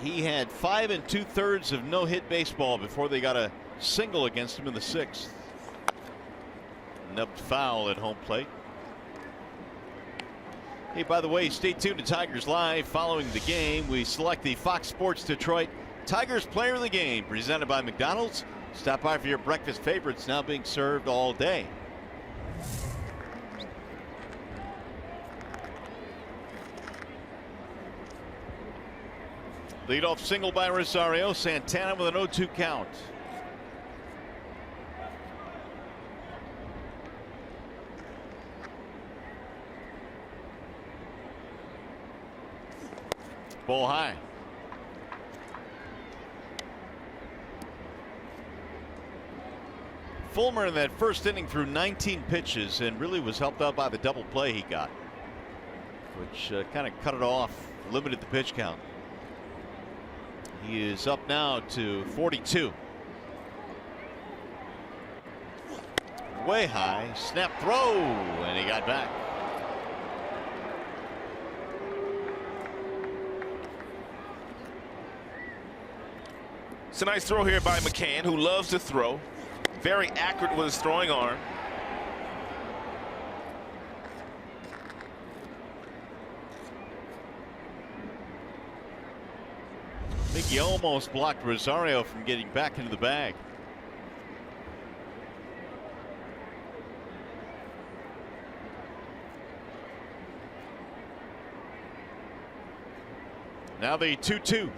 He had 5 2/3 of no-hit baseball before they got a single against him in the 6th. Nubbed foul at home plate. Hey, by the way, stay tuned to Tigers Live. Following the game, we select the Fox Sports Detroit Tigers Player of the Game, presented by McDonald's. Stop by for your breakfast favorites, now being served all day. Leadoff single by Rosario. Santana with an 0-2 count. Ball high. Fulmer in that first inning threw 19 pitches and really was helped out by the double play he got, which kind of cut it off, limited the pitch count. He is up now to 42. Way high, snap throw, and he got back. It's a nice throw here by McCann, who loves to throw. Very accurate with his throwing arm. I think he almost blocked Rosario from getting back into the bag. Now the 2-2.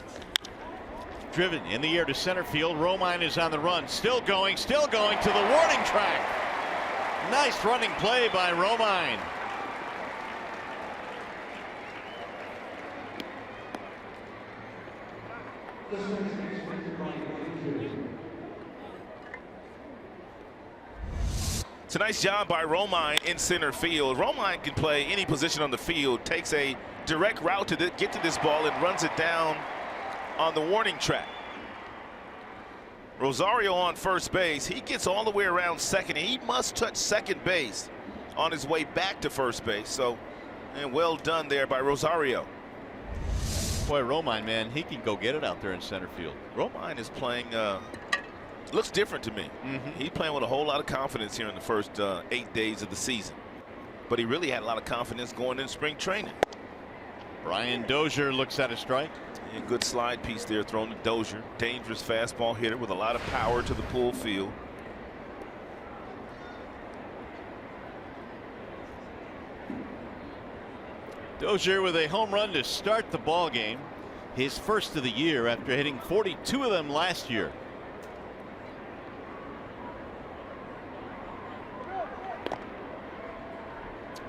Driven in the air to center field. Romine is on the run. Still going to the warning track. Nice running play by Romine. It's a nice job by Romine in center field. Romine can play any position on the field, takes a direct route to get to this ball and runs it down on the warning track. Rosario on first base. He gets all the way around second. He must touch second base on his way back to first base. So, and well done there by Rosario. Boy, Romine, man, he can go get it out there in center field. Romine is playing, looks different to me. He's playing with a whole lot of confidence here in the first 8 days of the season. But he really had a lot of confidence going in spring training. Brian Dozier looks at a strike. A good slide piece there thrown to Dozier. Dangerous fastball hitter with a lot of power to the pull field. Dozier with a home run to start the ball game. His first of the year after hitting 42 of them last year.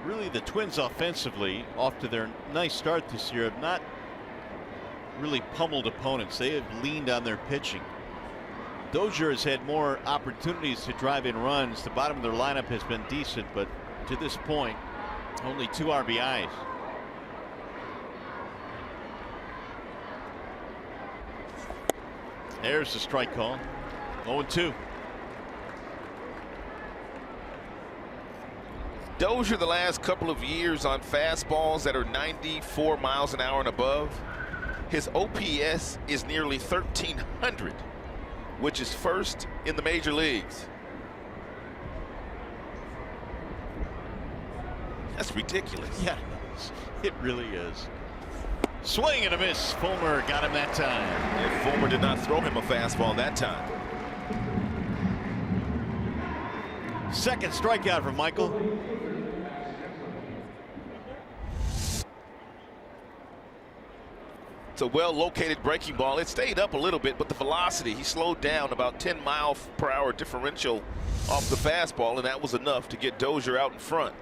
Really, the Twins offensively, off to their nice start this year, have not really pummeled opponents. They have leaned on their pitching. Dozier has had more opportunities to drive in runs. The bottom of their lineup has been decent, but to this point, only 2 RBIs. There's the strike call. 0-2. Dozier the last couple of years on fastballs that are 94 miles an hour and above. His OPS is nearly 1,300, which is first in the major leagues. That's ridiculous. Yeah, it really is. Swing and a miss. Fulmer got him that time. And Fulmer did not throw him a fastball that time. Second strikeout from Michael. It's a well-located breaking ball. It stayed up a little bit, but the velocity, he slowed down about 10-mile-per-hour differential off the fastball, and that was enough to get Dozier out in front.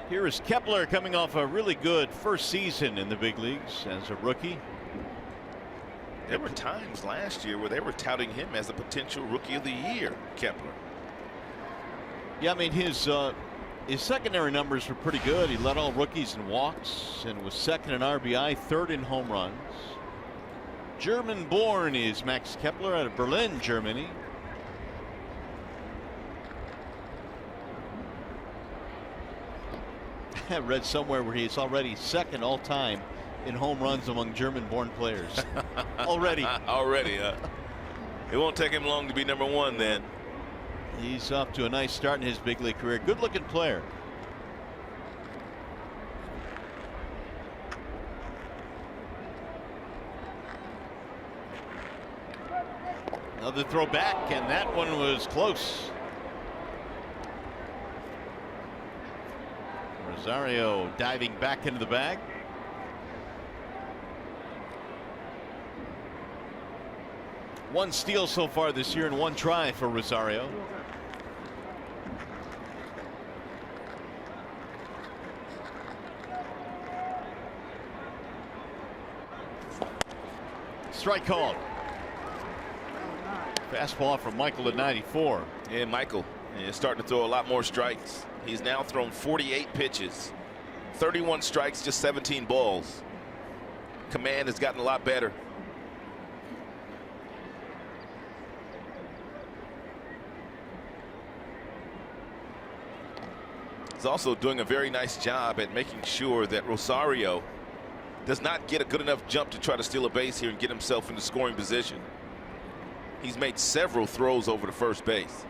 Here is Kepler coming off a really good first season in the big leagues as a rookie. There were times last year where they were touting him as the potential rookie of the year, Kepler. Yeah, I mean, his secondary numbers were pretty good. He led all rookies in walks and was second in RBI, third in home runs. German-born is Max Kepler out of Berlin, Germany. I read somewhere where he's already second all-time in home runs among German-born players. Already. It won't take him long to be number one then. He's off to a nice start in his big league career. Good looking player. Another throw back, and that one was close. Rosario diving back into the bag. One steal so far this year and one try for Rosario. Strike called. Fastball from Michael at 94. And Michael is starting to throw a lot more strikes. He's now thrown 48 pitches, 31 strikes, just 17 balls. Command has gotten a lot better. He's also doing a very nice job at making sure that Rosario does not get a good enough jump to try to steal a base here and get himself into scoring position. He's made several throws over to first base.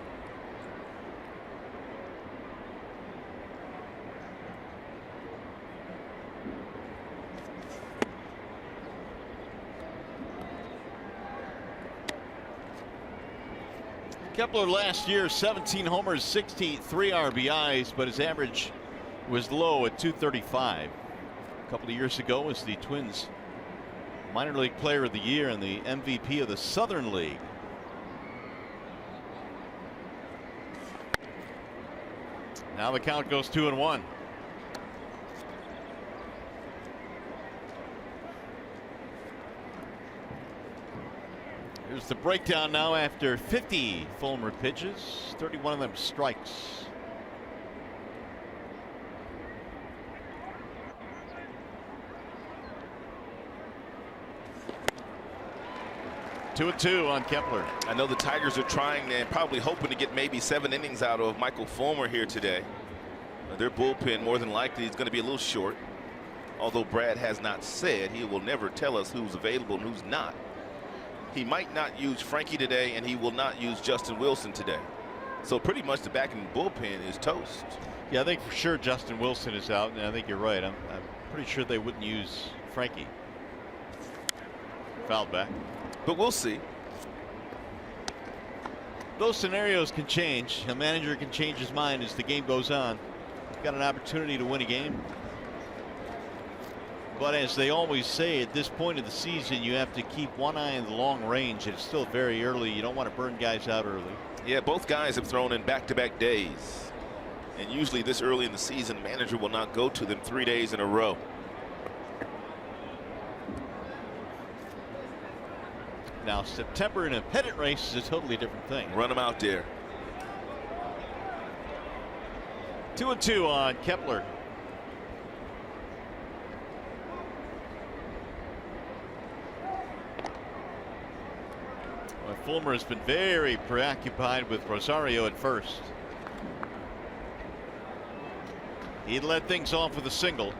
Kepler last year, 17 homers, 63 RBIs, but his average was low at 235. A couple of years ago was the Twins minor league player of the year and the MVP of the Southern League. Now the count goes 2-1. Here's the breakdown now after 50 Fulmer pitches, 31 of them strikes. Two and two on Kepler. I know the Tigers are trying and probably hoping to get maybe 7 innings out of Michael Fulmer here today. Their bullpen more than likely is going to be a little short, although Brad has not said. He will never tell us who's available and who's not. He might not use Frankie today, and he will not use Justin Wilson today. So pretty much the back end bullpen is toast. Yeah, I think for sure Justin Wilson is out, and I think you're right. I'm pretty sure they wouldn't use Frankie. Fouled back. But we'll see. Those scenarios can change. A manager can change his mind as the game goes on. You've got an opportunity to win a game. But as they always say, at this point of the season, you have to keep one eye on the long range. It's still very early. You don't want to burn guys out early. Yeah, both guys have thrown in back-to-back days. And usually this early in the season, the manager will not go to them 3 days in a row. Now, September in a pennant race is a totally different thing. Run them out there. 2-2 on Kepler. Well, Fulmer has been very preoccupied with Rosario at first. He led things off with a single.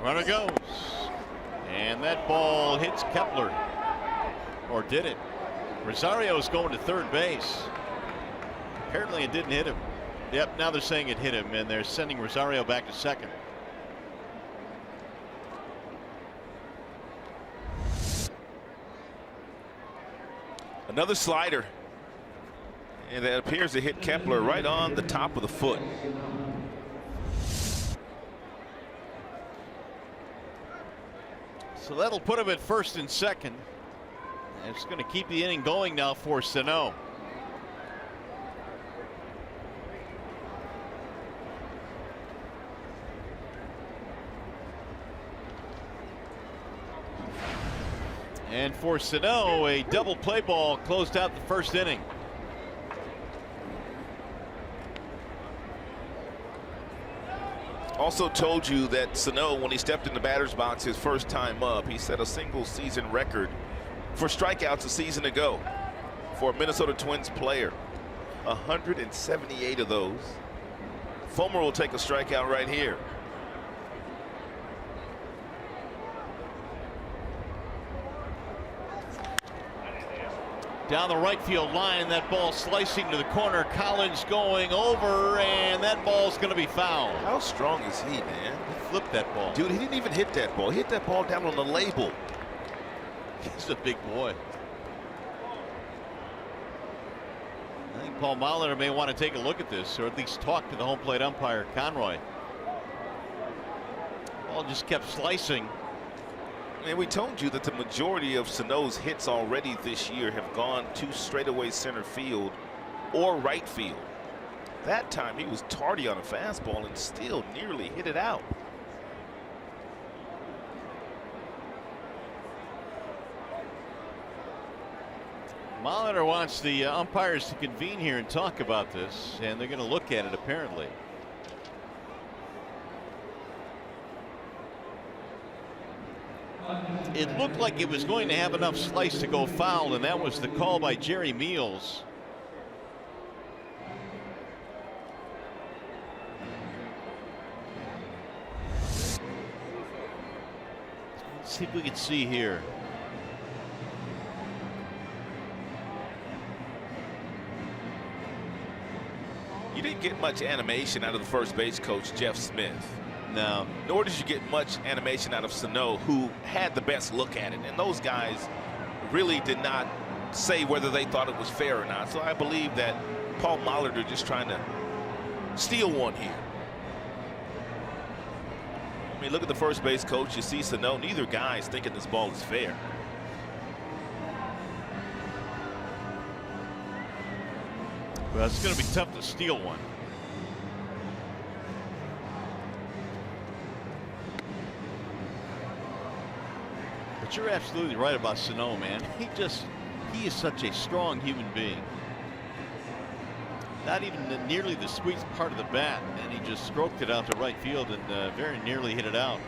Runner goes. And that ball hits Kepler. Or did it? Rosario's going to third base. Apparently it didn't hit him. Yep, now they're saying it hit him, and they're sending Rosario back to second. Another slider. And that appears to hit Kepler right on the top of the foot. So that'll put him at first and second. And it's going to keep the inning going now for Sano. And for Sano, a double play ball closed out the first inning. Also told you that Sano, when he stepped in the batter's box his first time up, he set a single season record for strikeouts a season ago for a Minnesota Twins player. 178 of those. Fulmer will take a strikeout right here. Down the right field line, that ball slicing to the corner. Collins going over, and that ball's going to be fouled. How strong is he, man? He flipped that ball. Dude, he didn't even hit that ball. He hit that ball down on the label. He's a big boy. I think Paul Molitor may want to take a look at this, or at least talk to the home plate umpire, Conroy. Ball just kept slicing. And we told you that the majority of Sano's hits already this year have gone to straightaway center field or right field. That time he was tardy on a fastball and still nearly hit it out. Molitor wants the umpires to convene here and talk about this, and they're going to look at it apparently. It looked like it was going to have enough slice to go foul, and that was the call by Jerry Meals. Let's see if we can see here. You didn't get much animation out of the first base coach, Jeff Smith. No. Nor did you get much animation out of Sano, who had the best look at it. And those guys really did not say whether they thought it was fair or not. So I believe that Paul Molitor just trying to steal one here. I mean, look at the first base coach. You see Sano. Neither guy's thinking this ball is fair. Well, it's going to be tough to steal one. But you're absolutely right about Sano, man. He is such a strong human being. Not even nearly the sweet part of the bat, and he just stroked it out to right field and very nearly hit it out.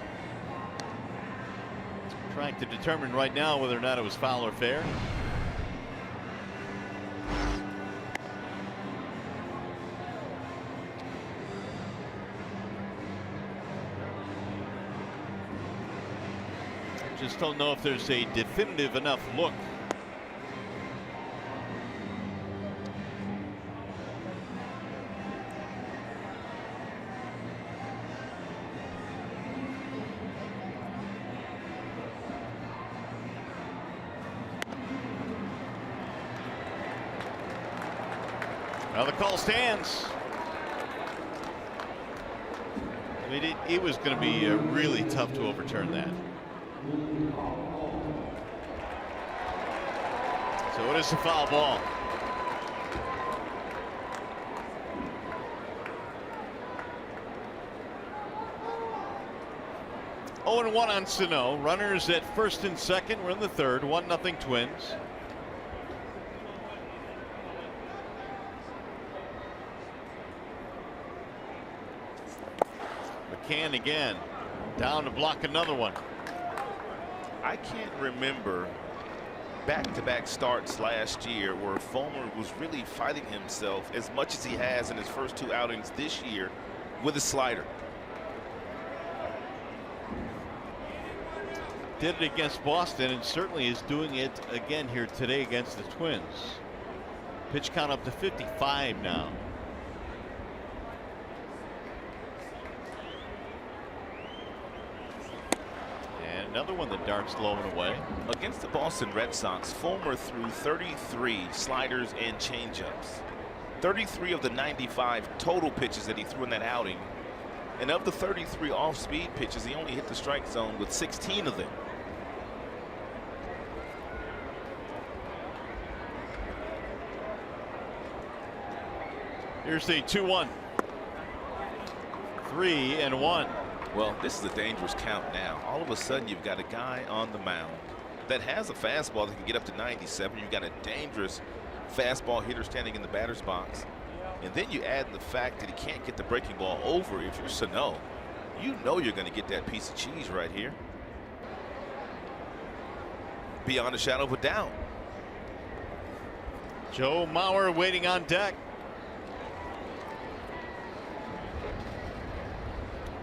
Trying to determine right now whether or not it was foul or fair. Just don't know if there's a definitive enough look. Now the call stands. I mean, it was going to be really tough to overturn that. So it is a foul ball. Oh, and 1 on Sano. Runners at first and second. We're in the third. 1-0 Twins. McCann again. Down to block another one. I can't remember back-to-back starts last year where Fulmer was really fighting himself as much as he has in his first 2 outings this year with a slider. Did it against Boston and certainly is doing it again here today against the Twins. Pitch count up to 55 now. Another one that darts low and away. Against the Boston Red Sox, Fulmer threw 33 sliders and changeups. 33 of the 95 total pitches that he threw in that outing. And of the 33 off-speed pitches, he only hit the strike zone with 16 of them. Here's the 2-1. 3-1. Well, this is a dangerous count now. All of a sudden, you've got a guy on the mound that has a fastball that can get up to 97. You've got a dangerous fastball hitter standing in the batter's box. And then you add the fact that he can't get the breaking ball over. If you're Sano, you know you're going to get that piece of cheese right here. Beyond a shadow of a doubt. Joe Mauer waiting on deck.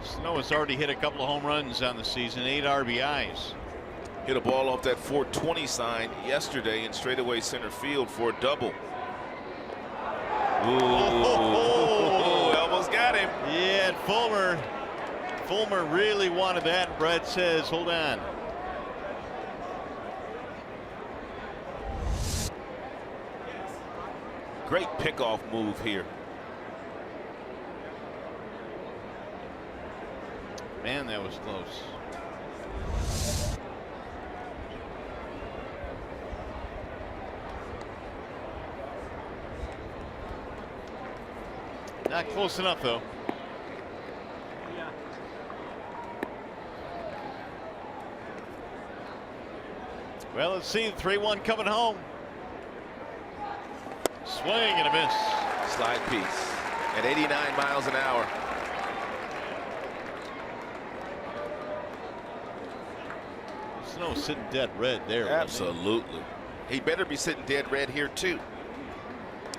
Sano has already hit a couple of home runs on the season, 8 RBIs. Hit a ball off that 420 sign yesterday in straightaway center field for a double. Ooh, almost got him. Yeah, and Fulmer really wanted that. Brad says, hold on. Great pickoff move here. Man, that was close. Not close enough, though. Well, let's see. 3-1 coming home. Swing and a miss. Slide piece at 89 miles an hour. Snow sitting dead red there. Absolutely. He better be sitting dead red here, too.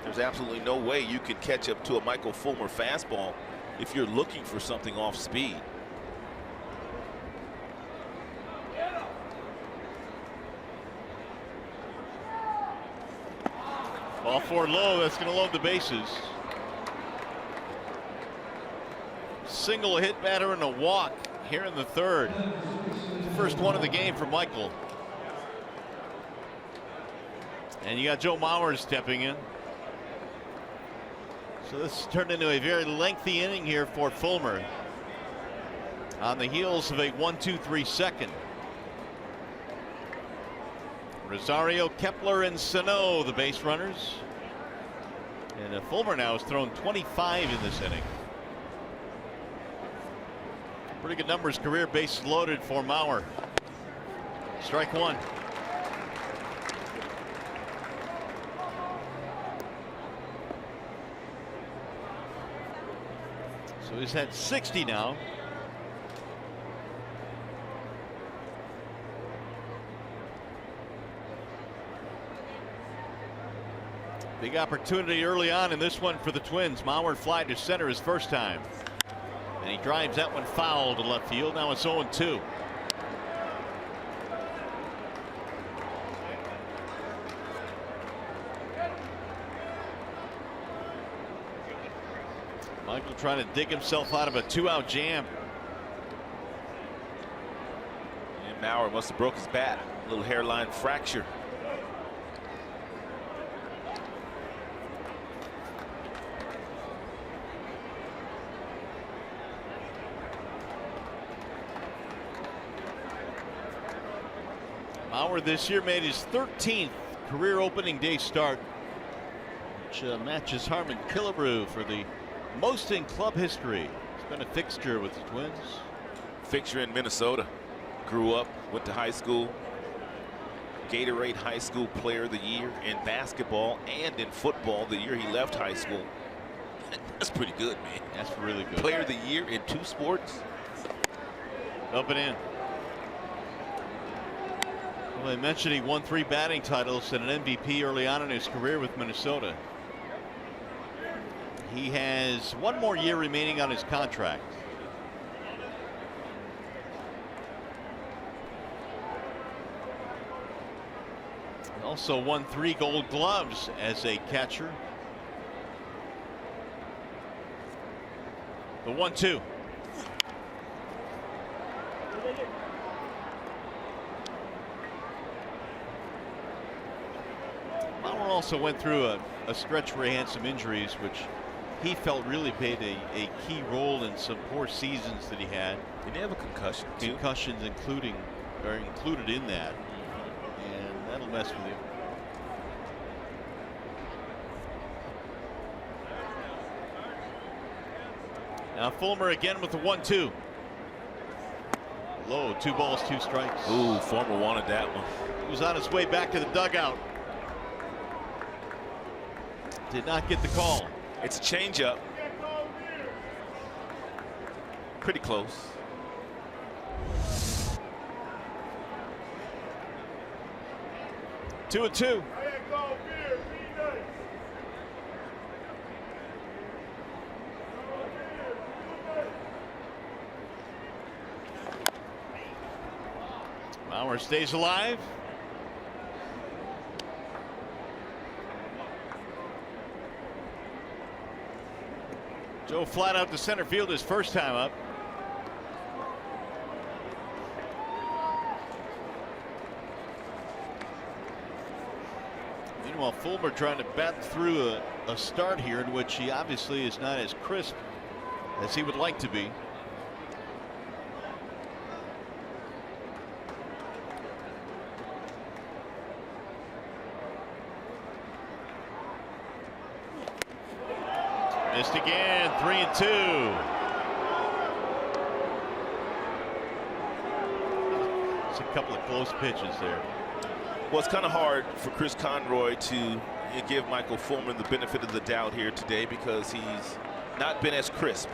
There's absolutely no way you could catch up to a Michael Fulmer fastball if you're looking for something off speed. Ball forward low. That's going to load the bases. Single hit batter and a walk here in the third. First one of the game for Michael. And you got Joe Mauer stepping in. So this turned into a very lengthy inning here for Fulmer. On the heels of a 1-2-3 second. Rosario, Kepler, and Sano, the base runners. And Fulmer now has thrown 25 in this inning. Pretty good numbers, career bases loaded for Mauer. Strike one. So he's had 60 now. Big opportunity early on in this one for the Twins. Mauer fly to center his first time. And he drives that one foul to left field. Now it's 0-2. Michael trying to dig himself out of a 2-out jam. And Mauer must have broke his bat. A little hairline fracture. Mauer this year made his 13th career opening day start, which matches Harmon Killebrew for the most in club history. He's been a fixture with the Twins. Fixture in Minnesota. Grew up, went to high school. Gatorade High School Player of the Year in basketball and in football the year he left high school. That's pretty good, man. That's really good. Player of the Year in 2 sports. Up and in. Well, I mentioned he won 3 batting titles and an MVP early on in his career with Minnesota. He has 1 more year remaining on his contract. Also won 3 Gold Gloves as a catcher. The 1-2. Mauer also went through a stretch where he had some injuries, which he felt really played a key role in some poor seasons that he had. Did he have a concussion too? Concussions included in that, and that'll mess with you. Now Fulmer again with the 1-2. Low, 2 balls, 2 strikes. Ooh, Fulmer wanted that one. He was on his way back to the dugout. Did not get the call. It's a changeup. Pretty close. Two and two. Mauer stays alive. Joe flat out to center field his first time up. Meanwhile, Fulmer trying to bat through a start here in which he obviously is not as crisp as he would like to be. Missed again, 3-2. It's a couple of close pitches there. Well, it's kind of hard for Chris Conroy to give Michael Fulmer the benefit of the doubt here today because he's not been as crisp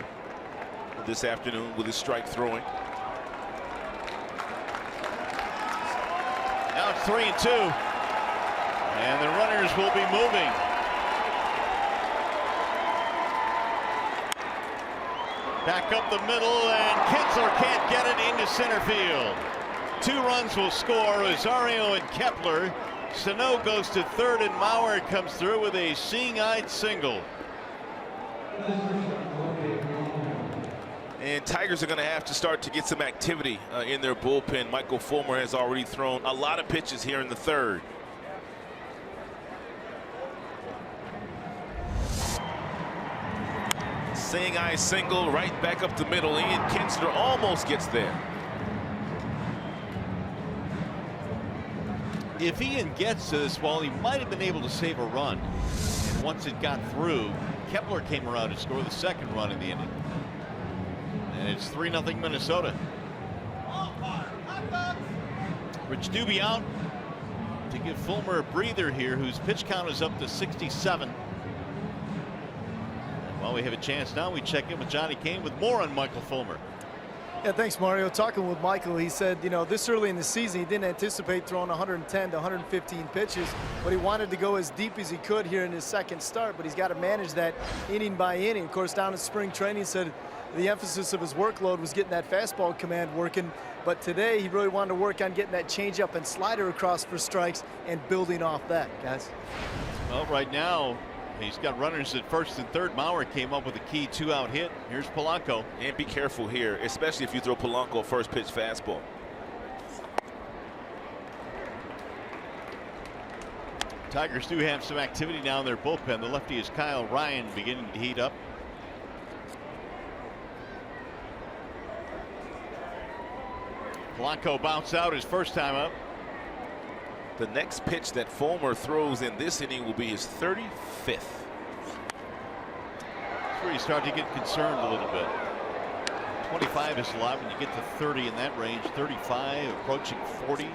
this afternoon with his strike throwing. Now it's 3-2. And the runners will be moving. Back up the middle, and Kinsler can't get it into center field. 2 runs will score. Rosario and Kepler. Sano goes to third, and Mauer comes through with a seeing-eyed single. And Tigers are going to have to start to get some activity in their bullpen. Michael Fulmer has already thrown a lot of pitches here in the third. Seeing-eye single right back up the middle. Ian Kinsler almost gets there. If Ian gets to this ball, he might have been able to save a run. And once it got through, Kepler came around to score the second run in the inning. And it's 3-0 Minnesota. Rich Doobie out to give Fulmer a breather here, whose pitch count is up to 67. And while we have a chance now, we check in with Johnny Kane with more on Michael Fulmer. Yeah, thanks, Mario. Talking with Michael, he said, you know, this early in the season, he didn't anticipate throwing 110 to 115 pitches, but he wanted to go as deep as he could here in his second start, but he's got to manage that inning by inning. Of course, down in spring training, he said the emphasis of his workload was getting that fastball command working, but today he really wanted to work on getting that changeup and slider across for strikes and building off that, guys. Well, right now, he's got runners at first and third. Mauer came up with a key 2-out hit. Here's Polanco. And be careful here, especially if you throw Polanco a first pitch fastball. Tigers do have some activity now in their bullpen. The lefty is Kyle Ryan beginning to heat up. Polanco bounced out his first time up. The next pitch that Fulmer throws in this inning will be his 35th. That's where you start to get concerned a little bit. 25 is a lot when you get to 30 in that range. 35 approaching 40.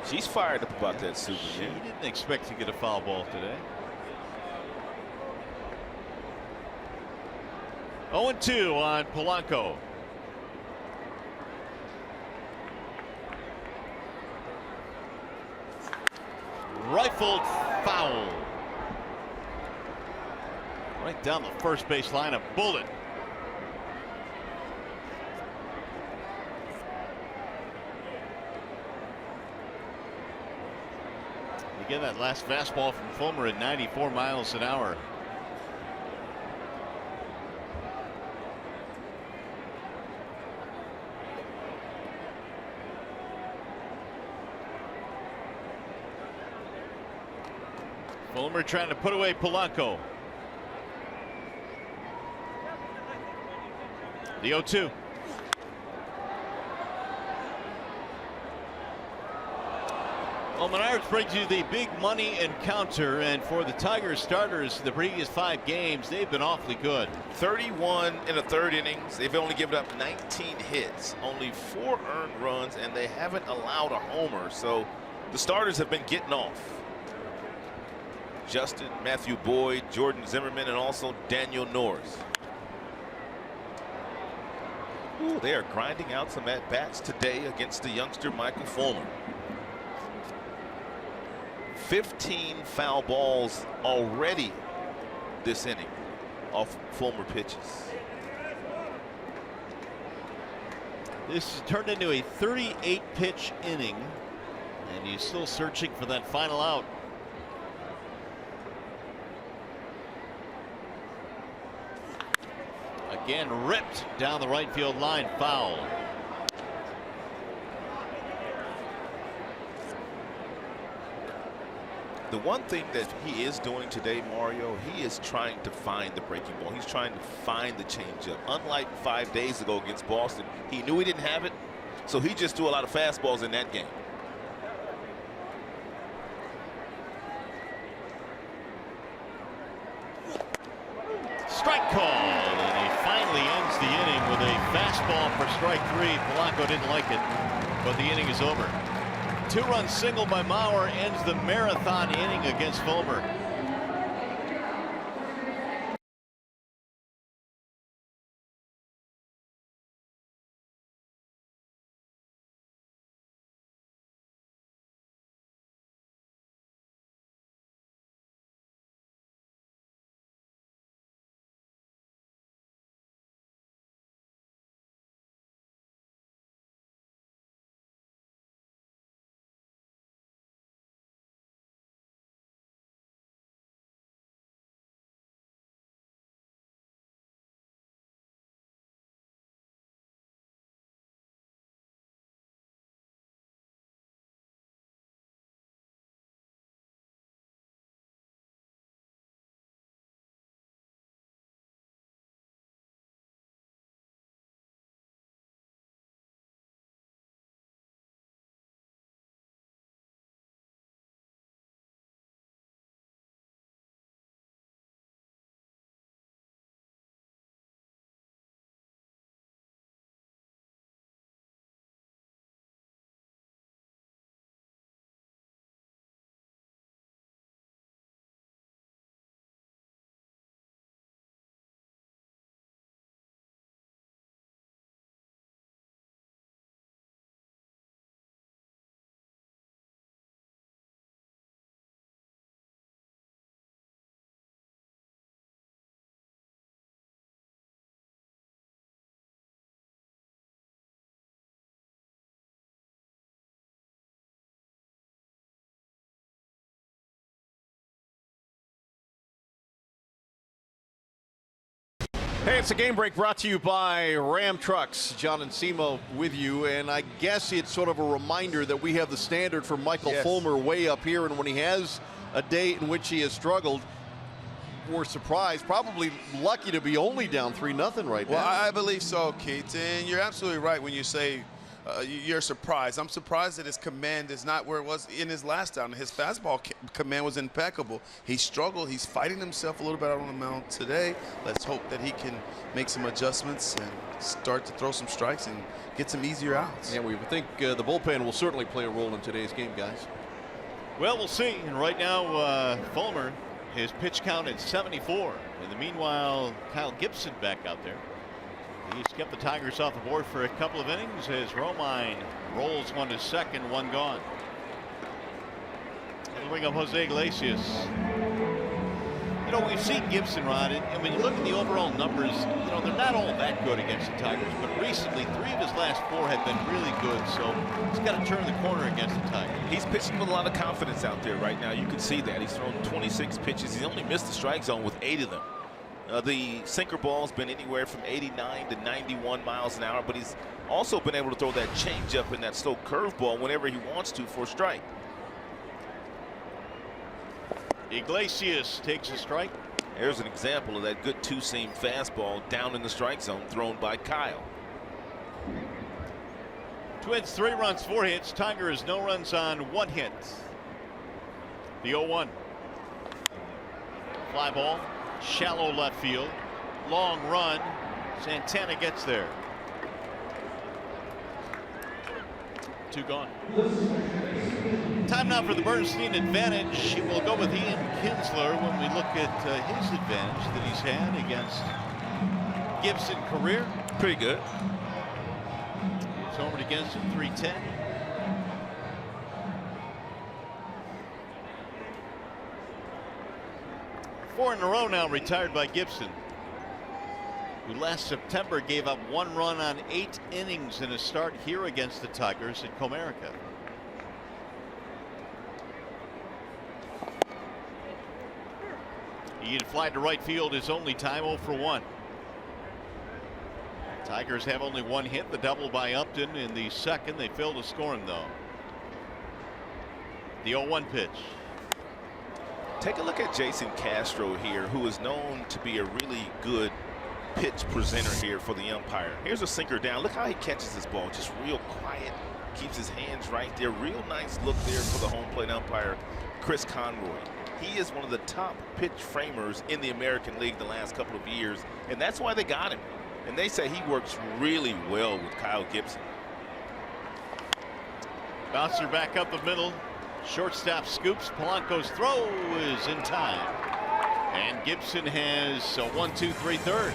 She's fired up about that, Susan. She didn't expect to get a foul ball today. 0-2 on Polanco. Rifled foul. Right down the first base line, a bullet. Again, that last fastball from Fulmer at 94 miles an hour. Fulmer trying to put away Polanco. The 0-2. Well, Menards brings you the big money encounter, and for the Tigers starters, the previous 5 games, they've been awfully good. 31 in the third innings. They've only given up 19 hits, only 4 earned runs, and they haven't allowed a homer. So the starters have been getting off. Justin, Matthew Boyd, Jordan Zimmerman, and also Daniel Norris. Ooh, they are grinding out some at-bats today against the youngster Michael Fulmer. 15 foul balls already this inning off Fulmer pitches. This turned into a 38-pitch inning, and he's still searching for that final out. Again, ripped down the right field line, foul. The one thing that he is doing today, Mario, he is trying to find the breaking ball. He's trying to find the changeup. Unlike 5 days ago against Boston, he knew he didn't have it, so he just threw a lot of fastballs in that game. strike called, and he finally ends the inning with a fastball for strike 3. Polanco didn't like it, but the inning is over. 2-run single by Mauer ends the marathon inning against Fulmer. Hey, it's a game break brought to you by Ram Trucks. John and Simo with you, and I guess it's sort of a reminder that we have the standard for Michael Fulmer way up here, and when he has a day in which he has struggled, we're surprised, probably lucky to be only down 3-0 right now. Well, I believe so, Keith, and you're absolutely right when you say you're surprised. I'm surprised that his command is not where it was in his last outing. His fastball command was impeccable. He struggled. He's fighting himself a little bit out on the mound today. Let's hope that he can make some adjustments and start to throw some strikes and get some easier outs. Yeah, we would think the bullpen will certainly play a role in today's game, guys. Well, we'll see. And right now, Fulmer, his pitch count at 74. In the meanwhile, Kyle Gibson back out there. He's kept the Tigers off the board for a couple of innings as Romine rolls one to second, one gone. It'll bring up Jose Iglesias. You know, we've seen Gibson, Rod, and when you look at the overall numbers, you know, they're not all that good against the Tigers, but recently 3 of his last 4 have been really good, so he's got to turn the corner against the Tigers. He's pitching with a lot of confidence out there right now. You can see that. He's thrown 26 pitches. He's only missed the strike zone with 8 of them. The sinker ball's been anywhere from 89 to 91 miles an hour, but he's also been able to throw that changeup and that slow curveball whenever he wants to for a strike. Iglesias takes a strike. There's an example of that good two-seam fastball down in the strike zone thrown by Kyle. Twins 3 runs, 4 hits. Tigers no runs on 1 hit. The 0-1. Fly ball. Shallow left field. Long run. Santana gets there. 2 gone. Time now for the Bernstein advantage. We'll go with Ian Kinsler when we look at his advantage that he's had against Gibson career. Pretty good. He's homered against him, 310. Four in a row now retired by Gibson, who last September gave up 1 run on 8 innings in a start here against the Tigers at Comerica. He had fly to right field his only time, 0 for 1. Tigers have only 1 hit, the double by Upton in the second. They failed to score him though. The 0-1 pitch. Take a look at Jason Castro here, who is known to be a really good pitch presenter here for the umpire. Here's a sinker down. Look how he catches this ball. Just real quiet. Keeps his hands right there. Real nice look there for the home plate umpire, Chris Conroy. He is one of the top pitch framers in the American League the last couple of years, and that's why they got him. And they say he works really well with Kyle Gibson. Bouncer back up the middle. Shortstop scoops. Polanco's throw is in time. And Gibson has a 1-2-3 third.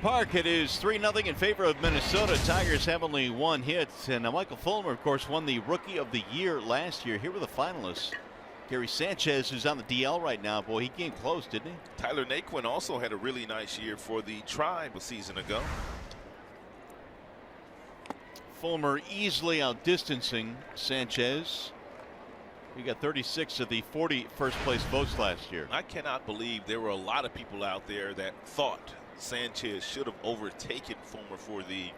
Park, it is 3-0 in favor of Minnesota. Tigers have only one hit, and Michael Fulmer, of course, won the Rookie of the Year last year. Here were the finalists. Gary Sanchez, who's on the DL right now, boy, he came close, didn't he? Tyler Naquin also had a really nice year for the Tribe a season ago. Fulmer easily outdistancing Sanchez. He got 36 of the 40 first place votes last year. I cannot believe there were a lot of people out there that thought Sanchez should have overtaken Fulmer for the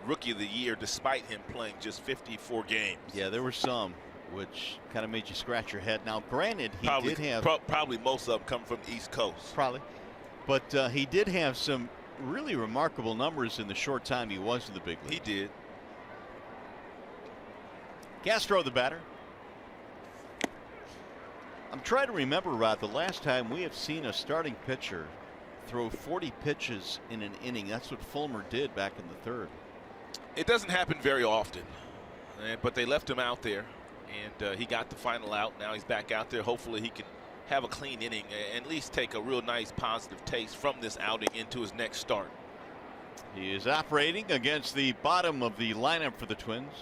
Rookie of the Year despite him playing just 54 games. Yeah, there were some which kind of made you scratch your head. Now, granted, he probably, did have probably most of them come from the East Coast. Probably. But he did have some really remarkable numbers in the short time he was in the big league. He did. Castro, the batter. I'm trying to remember, Rod, the last time we have seen a starting pitcher throw 40 pitches in an inning. That's what Fulmer did back in the third. It doesn't happen very often, but they left him out there, and he got the final out. Now he's back out there. Hopefully he can have a clean inning and at least take a real nice positive taste from this outing into his next start. He is operating against the bottom of the lineup for the Twins.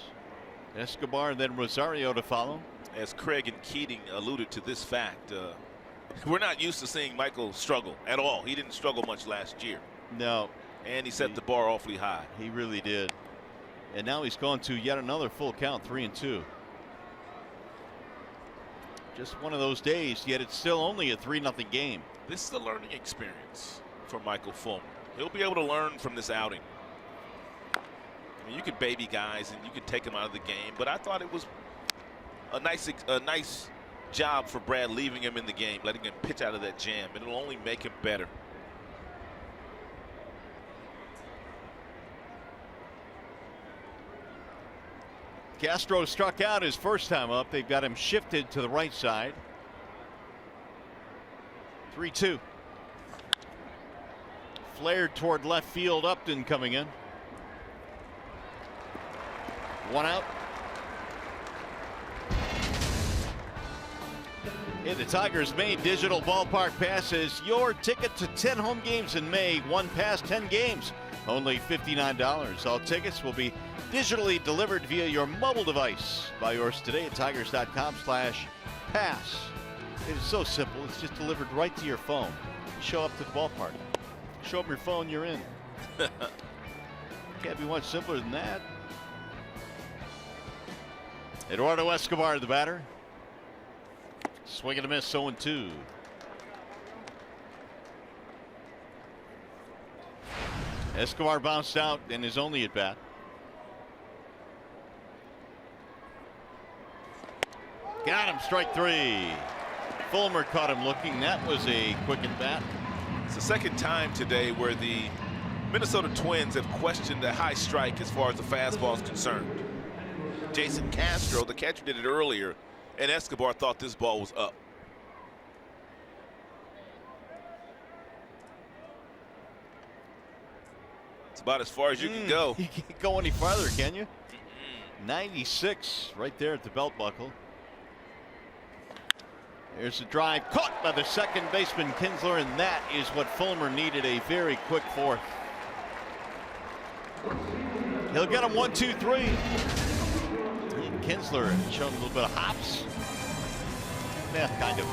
Escobar and then Rosario to follow. As Craig and Keating alluded to this fact, we're not used to seeing Michael struggle at all. He didn't struggle much last year. No. And he set the bar awfully high. He really did. And now he's gone to yet another full count, 3-2. Just one of those days, yet it's still only a 3-0 game. This is a learning experience for Michael Fulmer. He'll be able to learn from this outing. I mean, you could baby guys and you could take them out of the game, but I thought it was a nice job for Brad leaving him in the game, letting him pitch out of that jam. It'll only make him better. Castro struck out his first time up. They've got him shifted to the right side. 3-2. Flared toward left field. Upton coming in. One out. In the Tigers' main digital ballpark pass is your ticket to 10 home games in May. One pass, 10 games. Only $59. All tickets will be digitally delivered via your mobile device. Buy yours today at tigers.com/pass. It is so simple. It's just delivered right to your phone. You show up to the ballpark. Show up your phone, you're in. Can't be much simpler than that. Eduardo Escobar, the batter. Swing and a miss, 0-2. Escobar bounced out in his only at bat. Got him, strike 3. Fulmer caught him looking. That was a quick at bat. It's the second time today where the Minnesota Twins have questioned a high strike as far as the fastball is concerned. Jason Castro, the catcher, did it earlier, and Escobar thought this ball was up. It's about as far as you can go. You can't go any farther, can you? 96 right there at the belt buckle. There's a drive caught by the second baseman Kinsler, and that is what Fulmer needed, a very quick fourth. He'll get him 1, 2, 3. And Kinsler showing a little bit of hops. Yeah, kind of.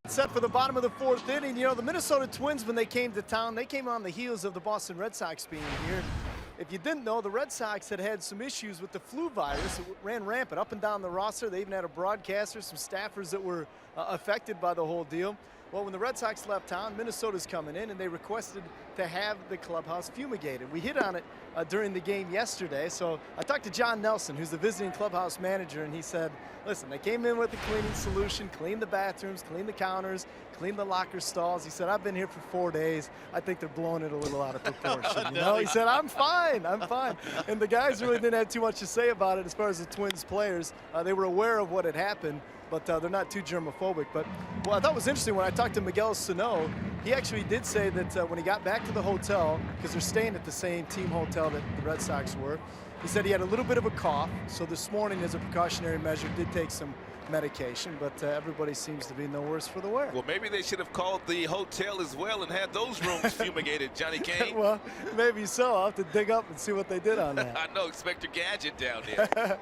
Set for the bottom of the 4th inning. You know, the Minnesota Twins, when they came to town, they came on the heels of the Boston Red Sox being here. If you didn't know, the Red Sox had some issues with the flu virus. It ran rampant up and down the roster. They even had a broadcaster, some staffers that were affected by the whole deal. Well, when the Red Sox left town, Minnesota's coming in, and they requested to have the clubhouse fumigated. We hit on it during the game yesterday. So I talked to John Nelson, who's the visiting clubhouse manager, and he said, listen, they came in with a cleaning solution, cleaned the bathrooms, cleaned the counters, cleaned the locker stalls. He said, I've been here for 4 days. I think they're blowing it a little out of proportion. You know? He said, I'm fine. And the guys really didn't have too much to say about it as far as the Twins players. They were aware of what had happened, but they're not too germophobic. But what I thought was interesting, when I talked to Miguel Sano, he actually did say that when he got back to the hotel, because they're staying at the same team hotel that the Red Sox were, he said he had a little bit of a cough. So this morning, as a precautionary measure, did take some medication, but everybody seems to be no worse for the wear. Well, maybe they should have called the hotel as well and had those rooms fumigated, Johnny Kane. Well, maybe so. I'll have to dig up and see what they did on that. I know, Inspector Gadget down there.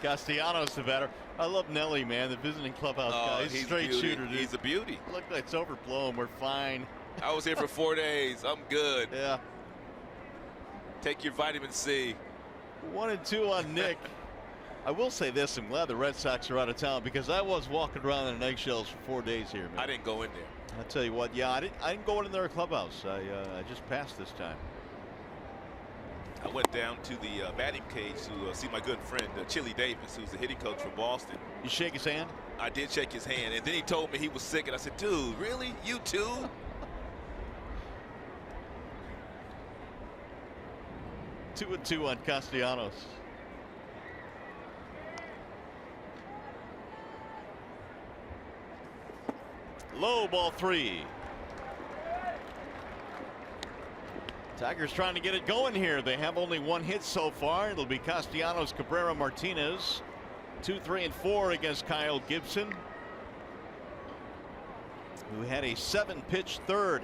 Castellanos the batter. I love Nelly, man, the visiting clubhouse guy. He's a straight shooter, dude. He's a beauty. Look, it's overblown. We're fine. I was here for 4 days. I'm good. Yeah. Take your vitamin C. 1 and 2 on Nick. I will say this, I'm glad the Red Sox are out of town, because I was walking around in eggshells for 4 days here, man. I didn't go in there. I'll tell you what, yeah, I didn't go in their clubhouse. I just passed this time. I went down to the batting cage to see my good friend Chili Davis, who's the hitting coach from Boston. You shake his hand? I did shake his hand, and then he told me he was sick, and I said, dude, really? You too? 2 and 2 on Castellanos. Low, ball 3. Tigers trying to get it going here. They have only 1 hit so far. It'll be Castellanos, Cabrera, Martinez. 2, 3, and 4 against Kyle Gibson, who had a 7-pitch third.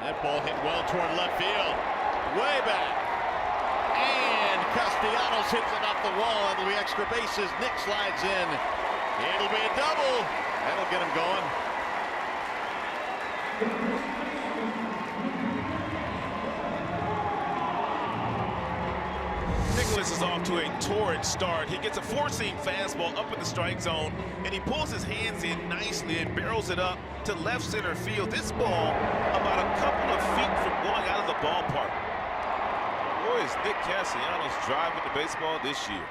That ball hit well toward left field. Way back. And Castellanos hits it off the wall. That'll be extra bases. Nick slides in. It'll be a double. That'll get him going. Nicholas is off to a torrid start. He gets a 4-seam fastball up in the strike zone, and he pulls his hands in nicely and barrels it up to left center field. This ball about a couple of feet from going out of the ballpark. Boy, is Nick Castellanos driving the baseball this year.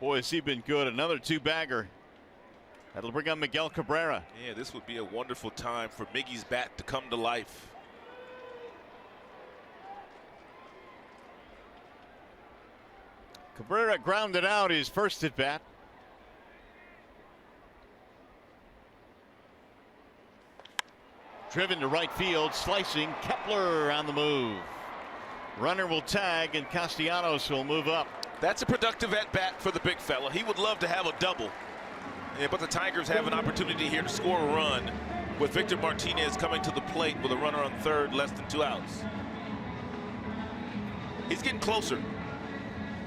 Boy, has he been good. Another 2-bagger. That'll bring on Miguel Cabrera. Yeah, this would be a wonderful time for Miggy's bat to come to life. Cabrera grounded out his first at bat. Driven to right field, slicing. Kepler on the move. Runner will tag, and Castellanos will move up. That's a productive at bat for the big fella. He would love to have a double. Yeah, but the Tigers have an opportunity here to score a run with Victor Martinez coming to the plate with a runner on third, less than 2 outs. He's getting closer.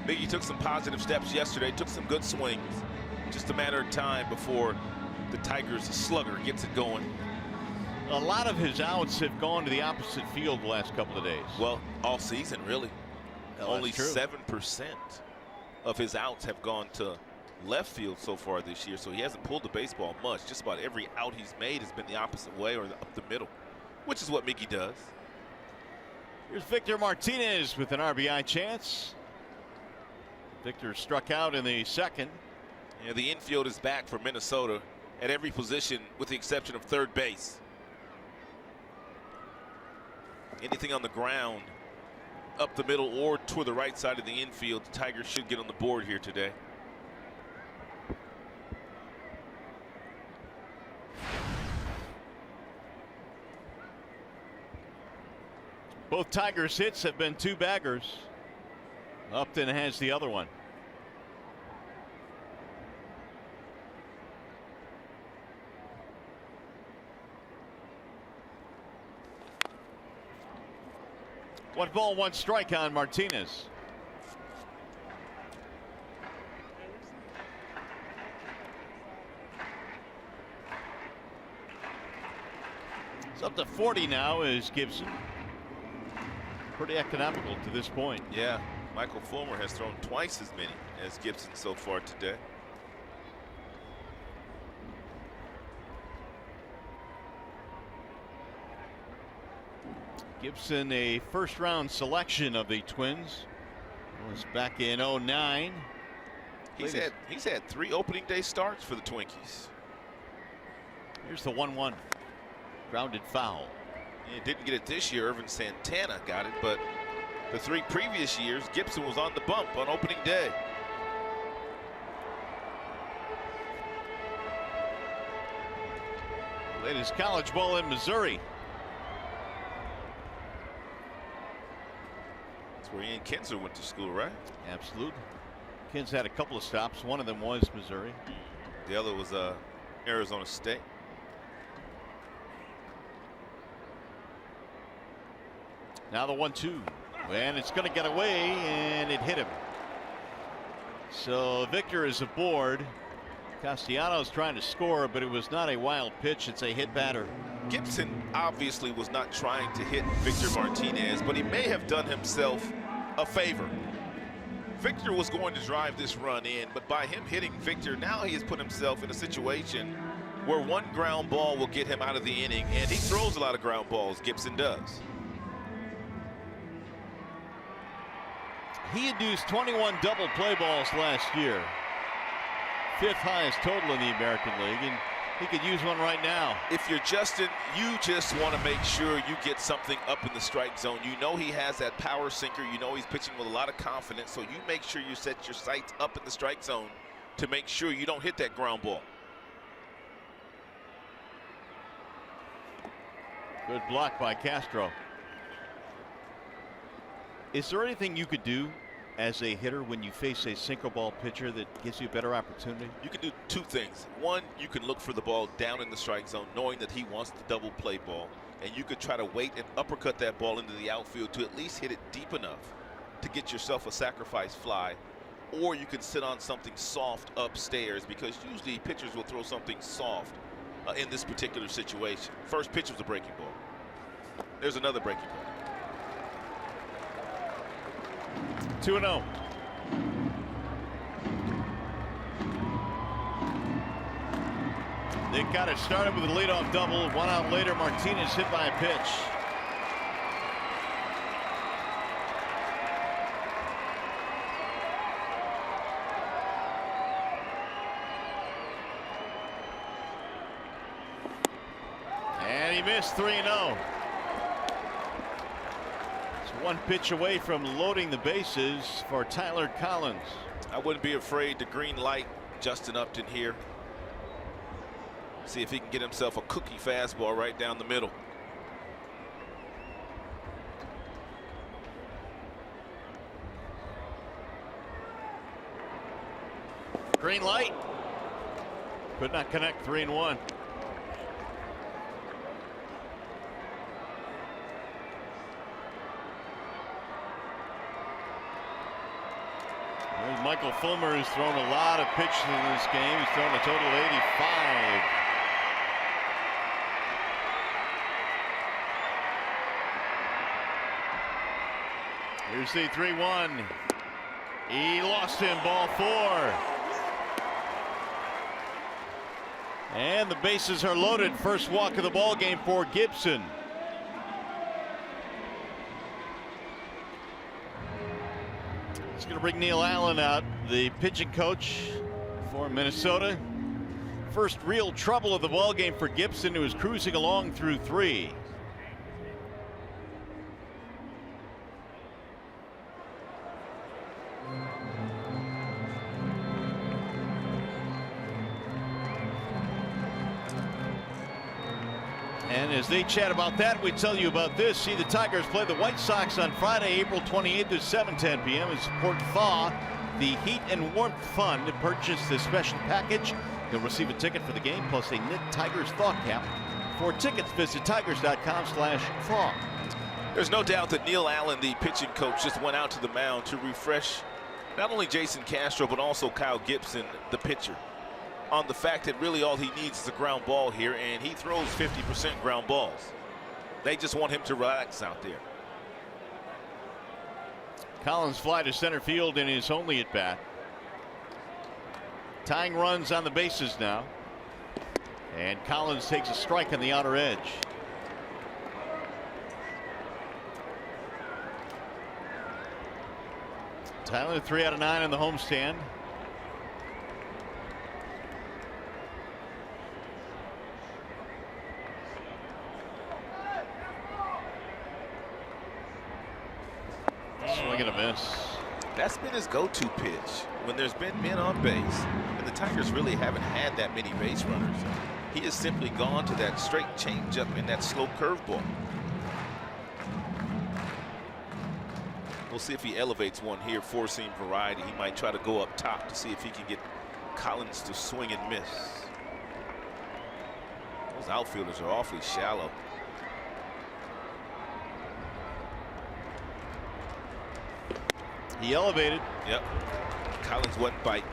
Miggy took some positive steps yesterday, took some good swings. Just a matter of time before the Tigers slugger gets it going. A lot of his outs have gone to the opposite field the last couple of days. Well, all season, really. Only true. 7% of his outs have gone to left field so far this year, so he hasn't pulled the baseball much. Just about every out he's made has been the opposite way or up the middle, which is what Miggy does. Here's Victor Martinez with an RBI chance. Victor struck out in the second. Yeah, the infield is back for Minnesota at every position with the exception of third base. Anything on the ground, up the middle or toward the right side of the infield, the Tigers should get on the board here today. Both Tigers' hits have been 2-baggers. Upton has the other one. One ball, 1 strike on Martinez. It's up to 40 now is Gibson. Pretty economical to this point. Yeah, Michael Fulmer has thrown twice as many as Gibson so far today. Gibson, a first-round selection of the Twins, was back in 09. He's had 3 opening day starts for the Twinkies. Here's the 1-1. Grounded foul. Yeah, didn't get it this year. Irvin Santana got it, but the 3 previous years, Gibson was on the bump on opening day. Latest college ball in Missouri. That's where Ian Kinsler went to school, right? Absolutely. Kins had a couple of stops. One of them was Missouri. The other was Arizona State. Now the 1-2, and it's going to get away, and it hit him. So Victor is aboard. Castellanos trying to score, but it was not a wild pitch. It's a hit batter. Gibson obviously was not trying to hit Victor Martinez, but he may have done himself a favor. Victor was going to drive this run in, but by him hitting Victor, now he has put himself in a situation where 1 ground ball will get him out of the inning, and he throws a lot of ground balls, Gibson does. He induced 21 double play balls last year. 5th highest total in the American League. And He could use one right now. If you're Justin, you just want to make sure you get something up in the strike zone. You know he has that power sinker. You know he's pitching with a lot of confidence. So you make sure you set your sights up in the strike zone to make sure you don't hit that ground ball. Good block by Castro. Is there anything you could do as a hitter when you face a sinker ball pitcher that gives you a better opportunity? You can do two things. One, you can look for the ball down in the strike zone, knowing that he wants the double play ball, and you could try to wait and uppercut that ball into the outfield to at least hit it deep enough to get yourself a sacrifice fly. Or you can sit on something soft upstairs, because usually pitchers will throw something soft in this particular situation. First pitch was a breaking ball. There's another breaking ball. 2-0. They got it started with a leadoff double. 1 out later, Martinez hit by a pitch. And he missed. 3-0. One pitch away from loading the bases for Tyler Collins. I wouldn't be afraid to green light Justin Upton here. See if he can get himself a cookie fastball right down the middle. Green light. Could not connect. 3-1. Michael Fulmer has thrown a lot of pitches in this game. He's thrown a total of 85. Here's the 3-1. He lost him. Ball 4. And the bases are loaded. First walk of the ball game for Gibson. Going to bring Neil Allen out, the pitching coach for Minnesota. First real trouble of the ball game for Gibson, who is cruising along through 3. And as they chat about that, we tell you about this. See the Tigers play the White Sox on Friday, April 28th at 7:10 p.m. and support Thaw, the Heat and Warmth Fund. To purchase this special package, you'll receive a ticket for the game plus a knit Tigers Thaw cap. For tickets, visit tigers.com/thaw. There's no doubt that Neil Allen, the pitching coach, just went out to the mound to refresh not only Jason Castro, but also Kyle Gibson, the pitcher, on the fact that really all he needs is a ground ball here, and he throws 50% ground balls. They just want him to relax out there. Collins fly to center field in his only at bat. Tying runs on the bases now. And Collins takes a strike on the outer edge. Tyler 3 out of 9 on the homestand. Swing and a miss. That's been his go-to pitch when there's been men on base, and the Tigers really haven't had that many base runners. He has simply gone to that straight changeup and that slow curveball. We'll see if he elevates one here, four-seam variety. He might try to go up top to see if he can get Collins to swing and miss. Those outfielders are awfully shallow. He elevated. Yep. Collins wasn't biting.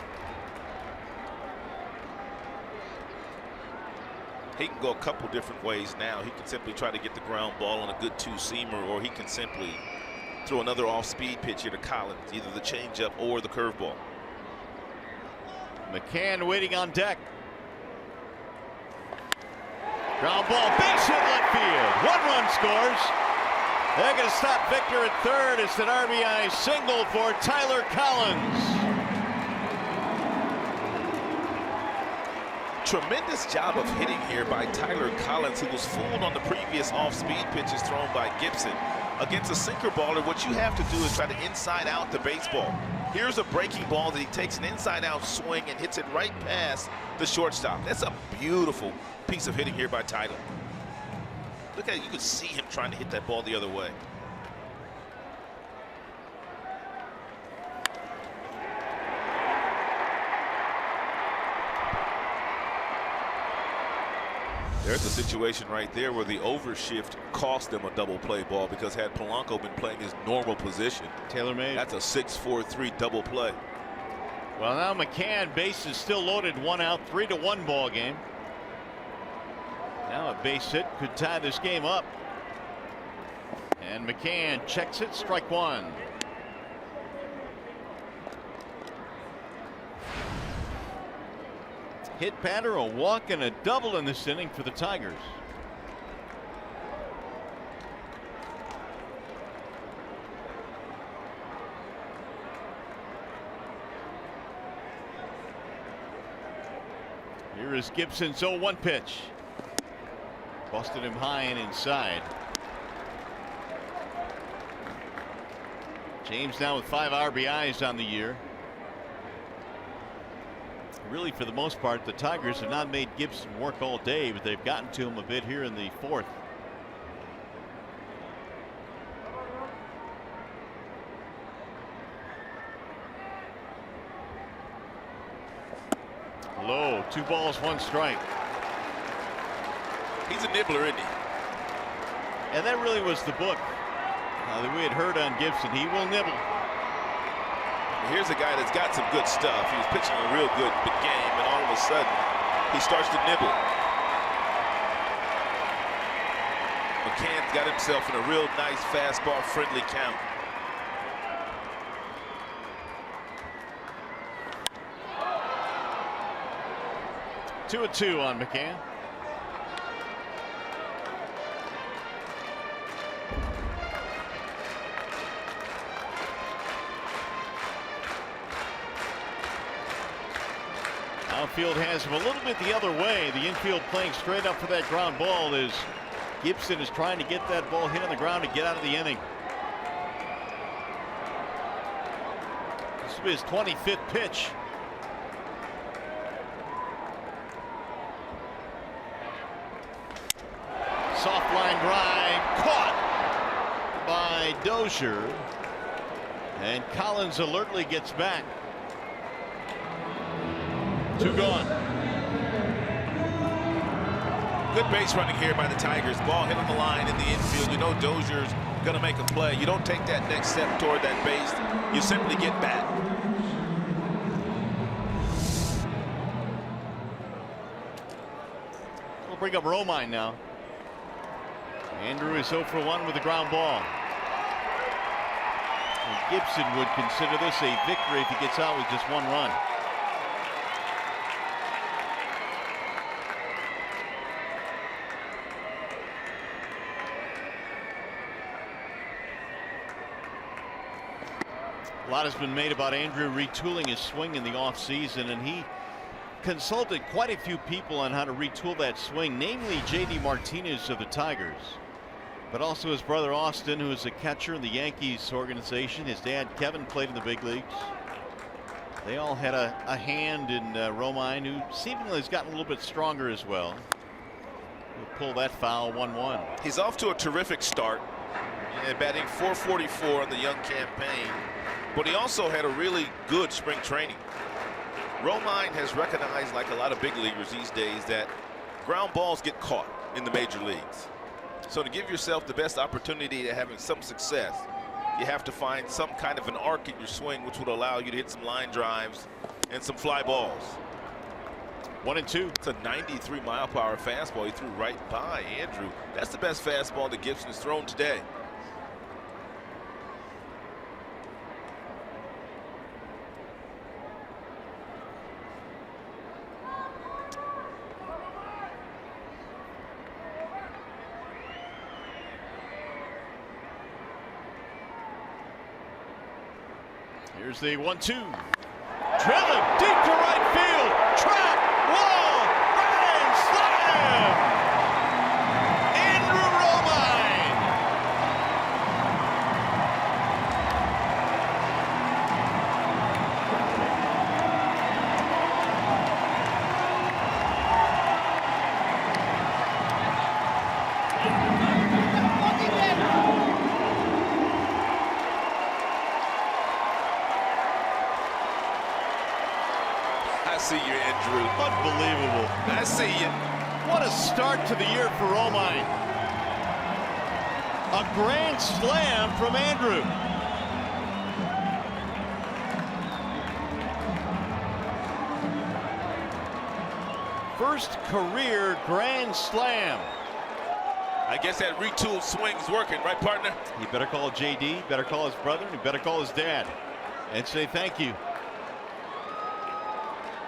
He can go a couple different ways now. He can simply try to get the ground ball on a good two-seamer, or he can simply throw another off-speed pitch here to Collins, either the changeup or the curveball. McCann waiting on deck. Ground ball, base hit left field. 1 run scores. They're going to stop Victor at third. It's an RBI single for Tyler Collins. Tremendous job of hitting here by Tyler Collins, who was fooled on the previous off-speed pitches thrown by Gibson. Against a sinker baller, what you have to do is try to inside out the baseball. Here's a breaking ball that he takes an inside out swing and hits it right past the shortstop. That's a beautiful piece of hitting here by Tyler. Look at it, you could see him trying to hit that ball the other way. There's a situation right there where the overshift cost them a double play ball, because had Polanco been playing his normal position, tailor-made, that's a 6-4-3 double play. Well, now McCann, base is still loaded, 1 out, 3-1 ball game. Now a base hit could tie this game up. And McCann checks it, strike one. Hit batter, a walk and a double in this inning for the Tigers. Here is Gibson's 0-1 pitch. Busted him high and inside. James now with 5 RBIs on the year. Really, for the most part, the Tigers have not made Gibson work all day, but they've gotten to him a bit here in the 4th. Low, 2 balls, 1 strike. He's a nibbler, isn't he? And that really was the book that we had heard on Gibson. He will nibble. Here's a guy that's got some good stuff. He was pitching a real good game, and all of a sudden, he starts to nibble. McCann's got himself in a real nice fastball-friendly count. Two and 2 on McCann. Outfield has him a little bit the other way. The infield playing straight up for that ground ball as Gibson is trying to get that ball hit on the ground to get out of the inning. This will be his 25th pitch. Soft line drive caught by Dozier, and Collins alertly gets back. 2 gone. Good base running here by the Tigers. Ball hit on the line in the infield. You know Dozier's going to make a play. You don't take that next step toward that base. You simply get back. We'll bring up Romine now. Andrew is 0 for 1 with a ground ball. And Gibson would consider this a victory if he gets out with just 1 run. A lot has been made about Andrew retooling his swing in the offseason, and he consulted quite a few people on how to retool that swing, namely J.D. Martinez of the Tigers, but also his brother Austin, who is a catcher in the Yankees organization. His dad Kevin played in the big leagues. They all had a hand in Romine, who seemingly has gotten a little bit stronger as well. He'll pull that foul, 1-1. He's off to a terrific start, batting .444 on the young campaign. But he also had a really good spring training. Romine has recognized, like a lot of big leaguers these days, that ground balls get caught in the major leagues. So to give yourself the best opportunity to having some success, you have to find some kind of an arc in your swing which would allow you to hit some line drives and some fly balls. 1-2. It's a 93-mile-per-hour fastball he threw right by Andrew. That's the best fastball that Gibson has thrown today. Here's the 1-2. Drilling deep to right field. Track wall. see you, Andrew. Unbelievable. I see you. What a start to the year for Romine. A grand slam from Andrew. First career grand slam. I guess that retooled swing's working, right, partner? He better call JD, better call his brother, and he better call his dad and say thank you.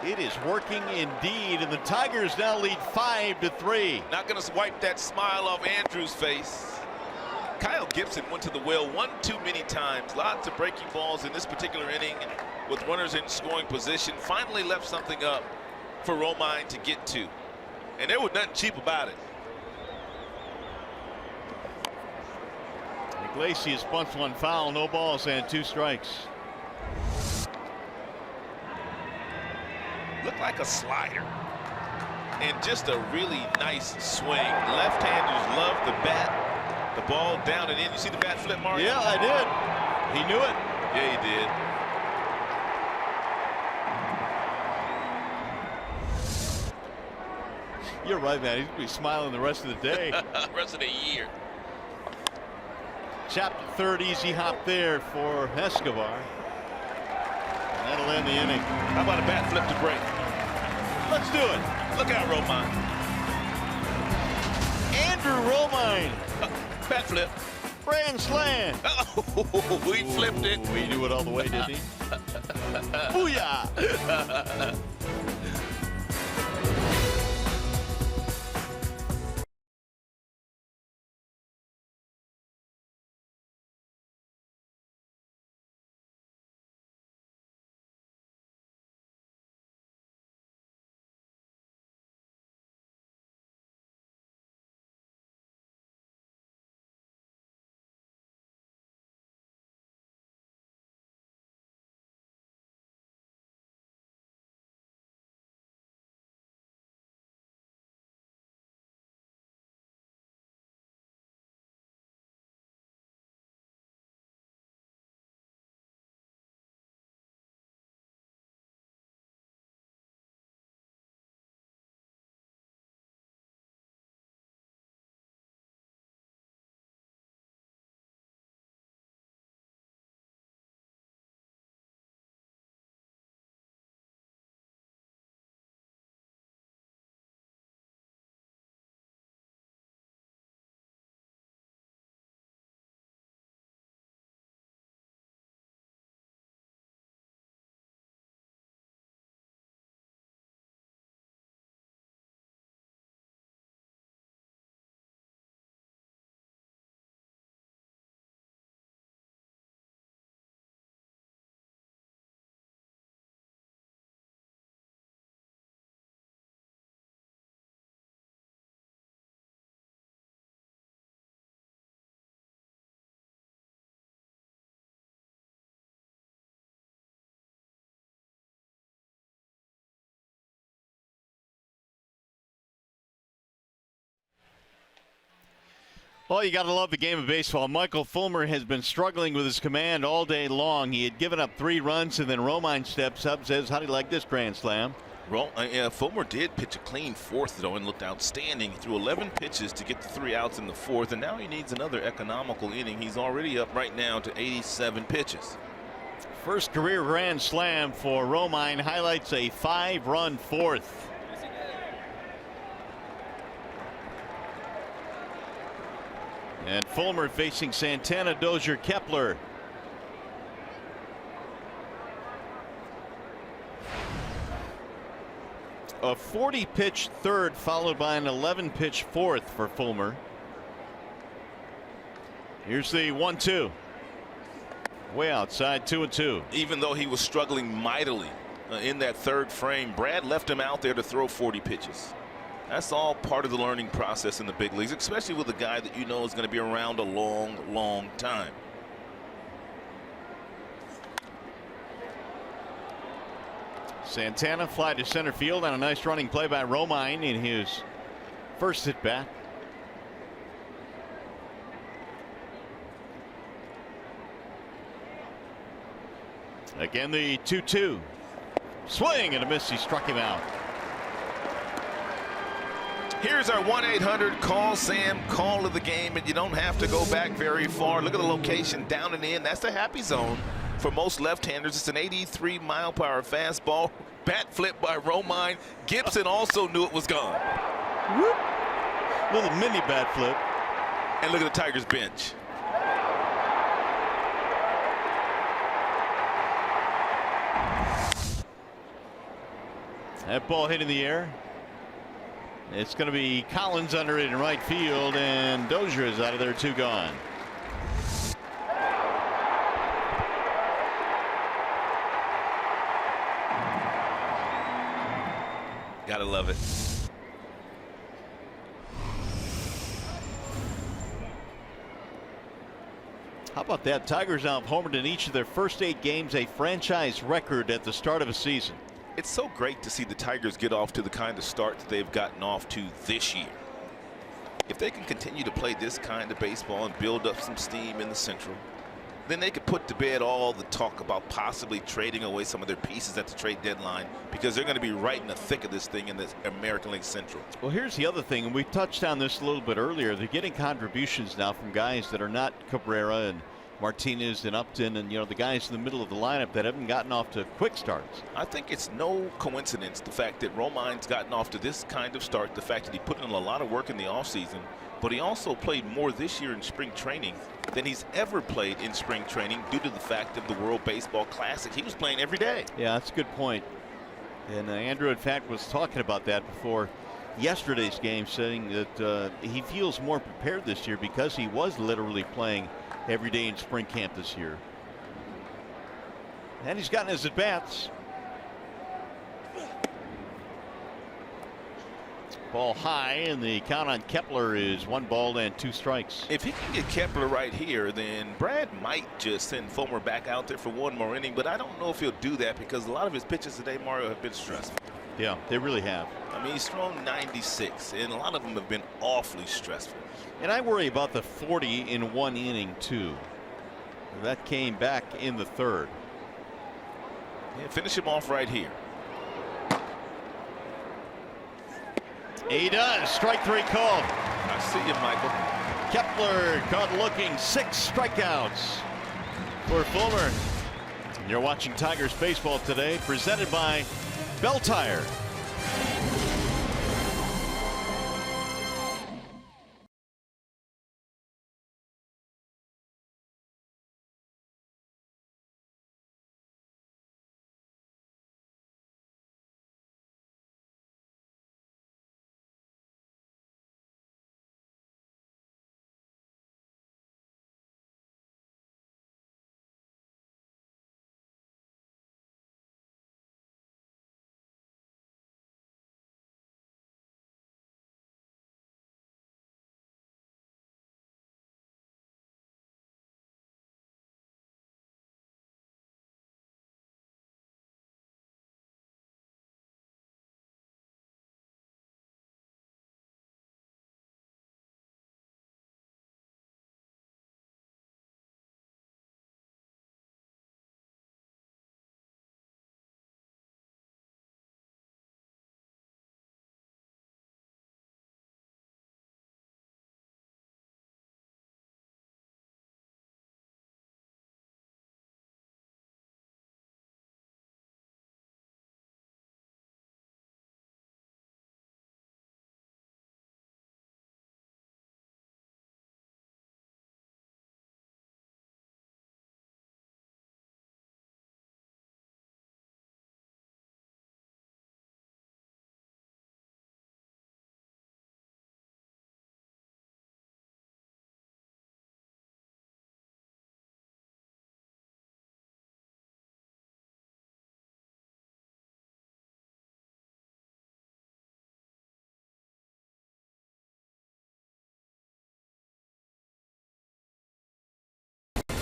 It is working indeed, and the Tigers now lead 5-3. Not going to wipe that smile off Andrew's face. Kyle Gibson went to the well one too many times. Lots of breaking balls in this particular inning with runners in scoring position. Finally left something up for Romine to get to. And there was nothing cheap about it. Iglesias bunts one foul, no balls and 2 strikes. Looked like a slider. And just a really nice swing. Left-handers love the bat. The ball down and in. You see the bat flip, Mario? Yeah, I did. He knew it. Yeah, he did. You're right, man. He's going to be smiling the rest of the day. Rest of the year. Chapter 3rd easy hop there for Escobar. That'll end the inning. How about a bat flip to break? Let's do it. Look out, Romine. Andrew Romine. Bat flip. Grand slam. Oh, we flipped it. He knew it all the way, didn't he? Booyah. Well, you got to love the game of baseball. Michael Fulmer has been struggling with his command all day long. He had given up 3 runs, and then Romine steps up, says, how do you like this grand slam? Well, Fulmer did pitch a clean 4th, though, and looked outstanding. He threw 11 pitches to get the 3 outs in the 4th, and now he needs another economical inning. He's already up right now to 87 pitches. First career grand slam for Romine, highlights a 5-run 4th. And Fulmer facing Santana, Dozier, Kepler. A 40-pitch 3rd followed by an 11-pitch 4th for Fulmer. Here's the 1-2. Way outside, 2-2. Even though he was struggling mightily in that 3rd frame, Brad left him out there to throw 40 pitches. That's all part of the learning process in the big leagues, especially with a guy that you know is going to be around a long, long time. Santana fly to center field on a nice running play by Romine in his first at bat. Again, the 2-2. Swing and a miss. He struck him out. Here's our 1-800-CALL-SAM call of the game, and you don't have to go back very far. Look at the location down and in. That's the happy zone for most left-handers. It's an 83-mile-per-hour fastball. Bat flip by Romine. Gibson also knew it was gone. Whoop. Little mini bat flip. And look at the Tigers bench. That ball hit in the air. It's going to be Collins under it in right field, and Dozier is out of there, 2 gone. Gotta love it. How about that? Tigers now have homered in each of their first 8 games, a franchise record at the start of a season. It's so great to see the Tigers get off to the kind of start that they've gotten off to this year. If they can continue to play this kind of baseball and build up some steam in the Central, then they could put to bed all the talk about possibly trading away some of their pieces at the trade deadline, because they're going to be right in the thick of this thing in the American League Central. Well, here's the other thing, and we touched on this a little bit earlier. They're getting contributions now from guys that are not Cabrera and Martinez and Upton and, the guys in the middle of the lineup that haven't gotten off to quick starts. I think it's no coincidence the fact that Romine's gotten off to this kind of start, the fact that he put in a lot of work in the offseason, but he also played more this year in spring training than he's ever played in spring training due to the fact of the World Baseball Classic. He was playing every day. Yeah, that's a good point. And Andrew, in fact, was talking about that before yesterday's game, saying that he feels more prepared this year because he was literally playing every day in spring camp this year. And he's gotten his at-bats. Ball high, and the count on Kepler is 1 ball and 2 strikes. If he can get Kepler right here, then Brad might just send Fulmer back out there for 1 more inning, but I don't know if he'll do that because a lot of his pitches today, Mario, have been stressful. Yeah, they really have. I mean, he's thrown 96, and a lot of them have been awfully stressful. And I worry about the 40 in 1 inning, too. That came back in the 3rd. Yeah, finish him off right here. He does. Strike 3 called. I see you, Michael. Kepler caught looking, 6 strikeouts for Fulmer. You're watching Tigers baseball today, presented by Bell Tire.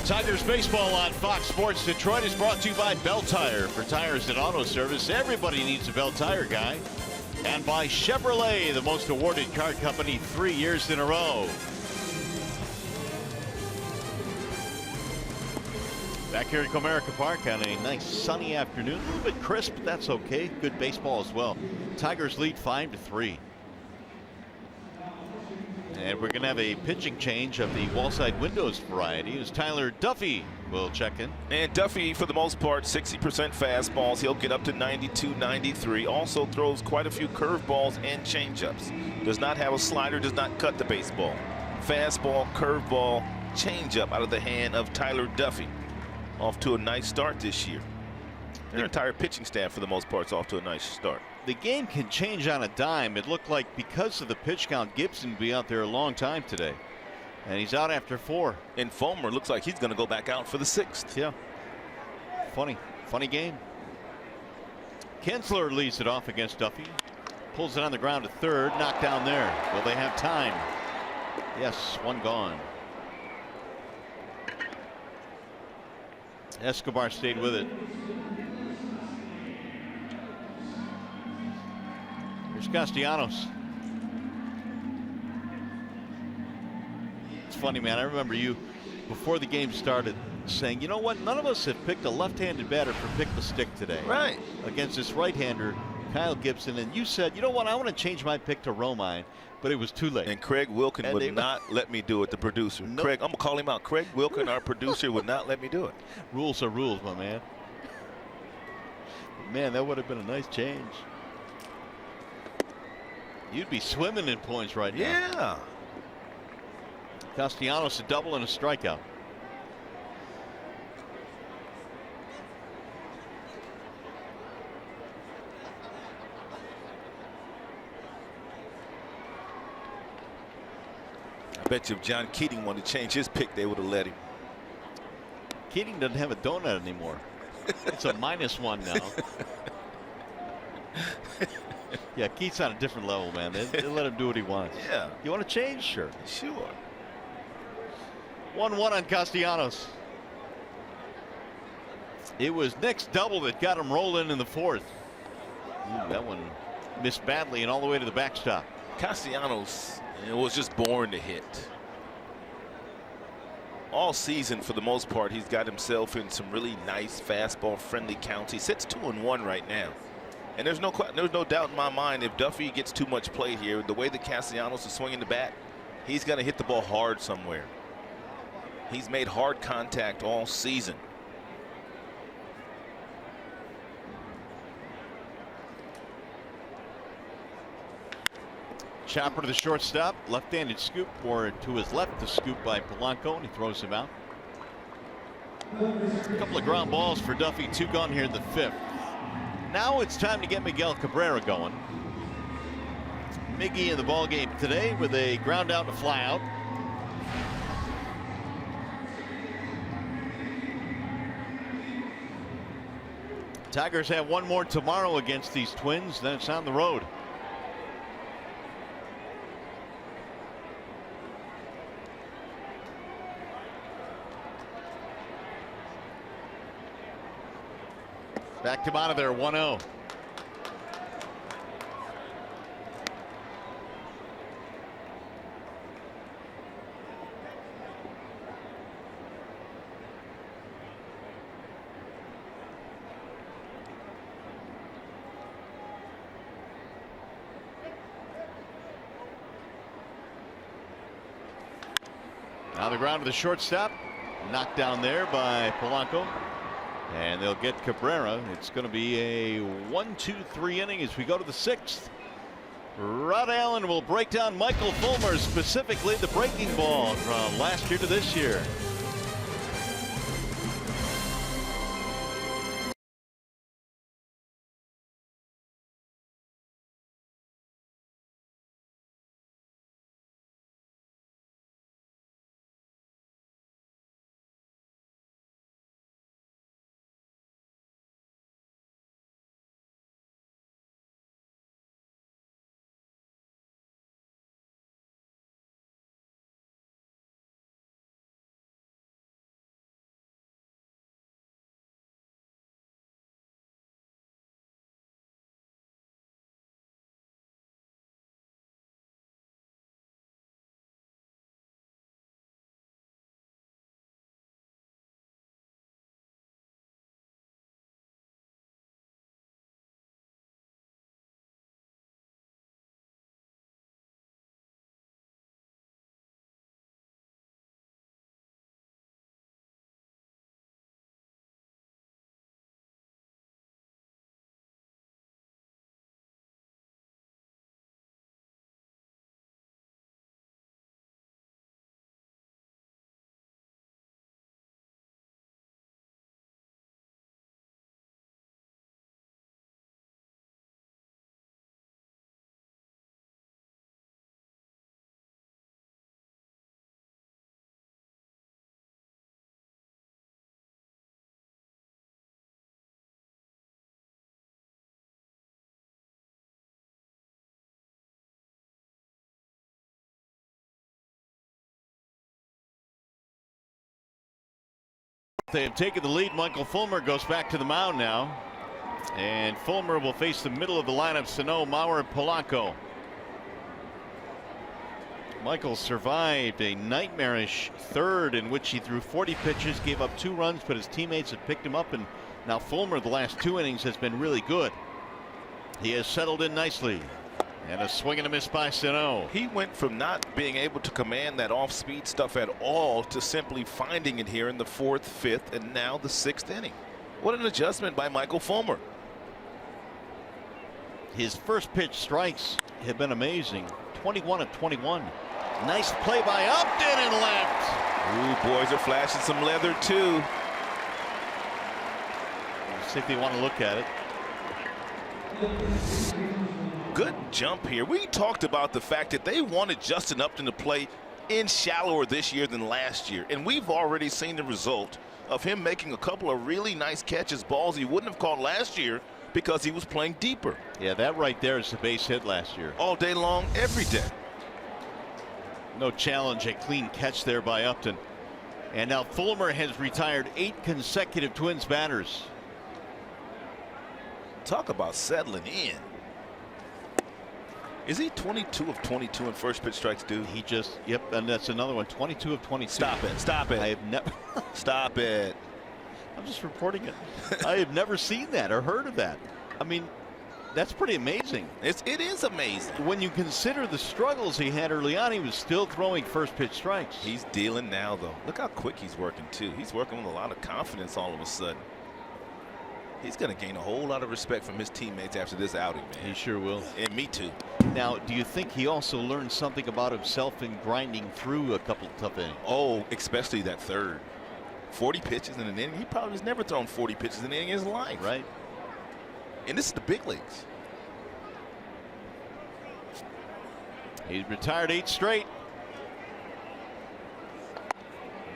Tigers baseball on Fox Sports Detroit is brought to you by Bell Tire. For tires and auto service, everybody needs a Bell Tire guy. And by Chevrolet, the most awarded car company 3 years in a row. Back here at Comerica Park on a nice sunny afternoon. A little bit crisp, but that's okay. Good baseball as well. Tigers lead 5-3. And we're going to have a pitching change of the wall side windows variety as Tyler Duffy will check in. And Duffy, for the most part, 60% fastballs. He'll get up to 92, 93. Also throws quite a few curveballs and changeups. Does not have a slider, does not cut the baseball. Fastball, curveball, changeup out of the hand of Tyler Duffy. Off to a nice start this year. Their entire pitching staff, for the most part, is off to a nice start. The game can change on a dime. It looked like because of the pitch count, Gibson will be out there a long time today. And he's out after 4. And Fulmer looks like he's going to go back out for the 6th. Yeah. Funny game. Kinsler leads it off against Duffy. Pulls it on the ground to third. Knocked down there. Will they have time? Yes, one gone. Escobar stayed with it. Here's Castellanos. It's funny, man. I remember you before the game started saying, you know what, none of us have picked a left-handed batter for pick the stick today. Right. Against this right-hander, Kyle Gibson. And you said, you know what, I want to change my pick to Romine, but it was too late. And Craig Wilkin would not let me do it, the producer. Nope. Craig, I'm going to call him out. Craig Wilkin, our producer, would not let me do it. Rules are rules, my man. Man, that would have been a nice change. You'd be swimming in points right now. Yeah. Castellanos a double and a strikeout. I bet you if John Keating wanted to change his pick, they would have let him. Keating doesn't have a donut anymore. It's a -1 now. Yeah, Keith's on a different level, man. They let him do what he wants. Yeah. You want to change? Sure. Sure. 1-1 on Castellanos. It was Nick's double that got him rolling in the 4th. Ooh, that one missed badly and all the way to the backstop. Castellanos was just born to hit. All season, for the most part, he's got himself in some really nice fastball friendly counts. He sits 2-1 right now. And there's no doubt in my mind, if Duffy gets too much play here, the way that Castellanos is swinging the bat, he's going to hit the ball hard somewhere. He's made hard contact all season. Chopper to the shortstop, left-handed scoop, or to his left, the scoop by Polanco, and he throws him out. A couple of ground balls for Duffy, 2 gone here in the 5th. Now it's time to get Miguel Cabrera going. Miggy in the ball game today with a ground out and a fly out. Tigers have one more tomorrow against these Twins, then it's on the road. Backed him out of there, 1-0. Now the ground to the shortstop, knocked down there by Polanco. And they'll get Cabrera. It's going to be a 1-2-3 inning as we go to the 6th. Rod Allen will break down Michael Fulmer, specifically the breaking ball from last year to this year. They have taken the lead. Michael Fulmer goes back to the mound now. And Fulmer will face the middle of the lineup: Sano, Mauer, and Polanco. Michael survived a nightmarish third in which he threw 40 pitches, gave up 2 runs, but his teammates had picked him up, and now Fulmer the last 2 innings has been really good. He has settled in nicely. And a swing and a miss by Sano. He went from not being able to command that off-speed stuff at all to simply finding it here in the 4th, 5th, and now the 6th inning. What an adjustment by Michael Fulmer. His first pitch strikes have been amazing. 21 of 21. Nice play by Upton and left. Ooh, boys are flashing some leather too. Let's see if they want to look at it. Good jump here. We talked about the fact that they wanted Justin Upton to play in shallower this year than last year, and we've already seen the result of him making a couple of really nice catches, balls he wouldn't have caught last year because he was playing deeper. Yeah, that right there is the base hit last year. All day long, every day. No challenge, a clean catch there by Upton. And now Fulmer has retired 8 consecutive Twins batters. Talk about settling in. Is he 22 of 22 in first pitch strikes, dude? He just, yep, and that's another one. 22 of 22. Stop it. Stop it. I have never. Stop it. I'm just reporting it. I have never seen that or heard of that. I mean, that's pretty amazing. It is amazing. When you consider the struggles he had early on, he was still throwing first pitch strikes. He's dealing now, though. Look how quick he's working, too. He's working with a lot of confidence all of a sudden. He's going to gain a whole lot of respect from his teammates after this outing, man. He sure will. And me too. Now, do you think he also learned something about himself in grinding through a couple of tough innings? Oh, especially that third. 40 pitches in an inning. He probably has never thrown 40 pitches in an inning in his life. Right. And this is the big leagues. He's retired 8 straight.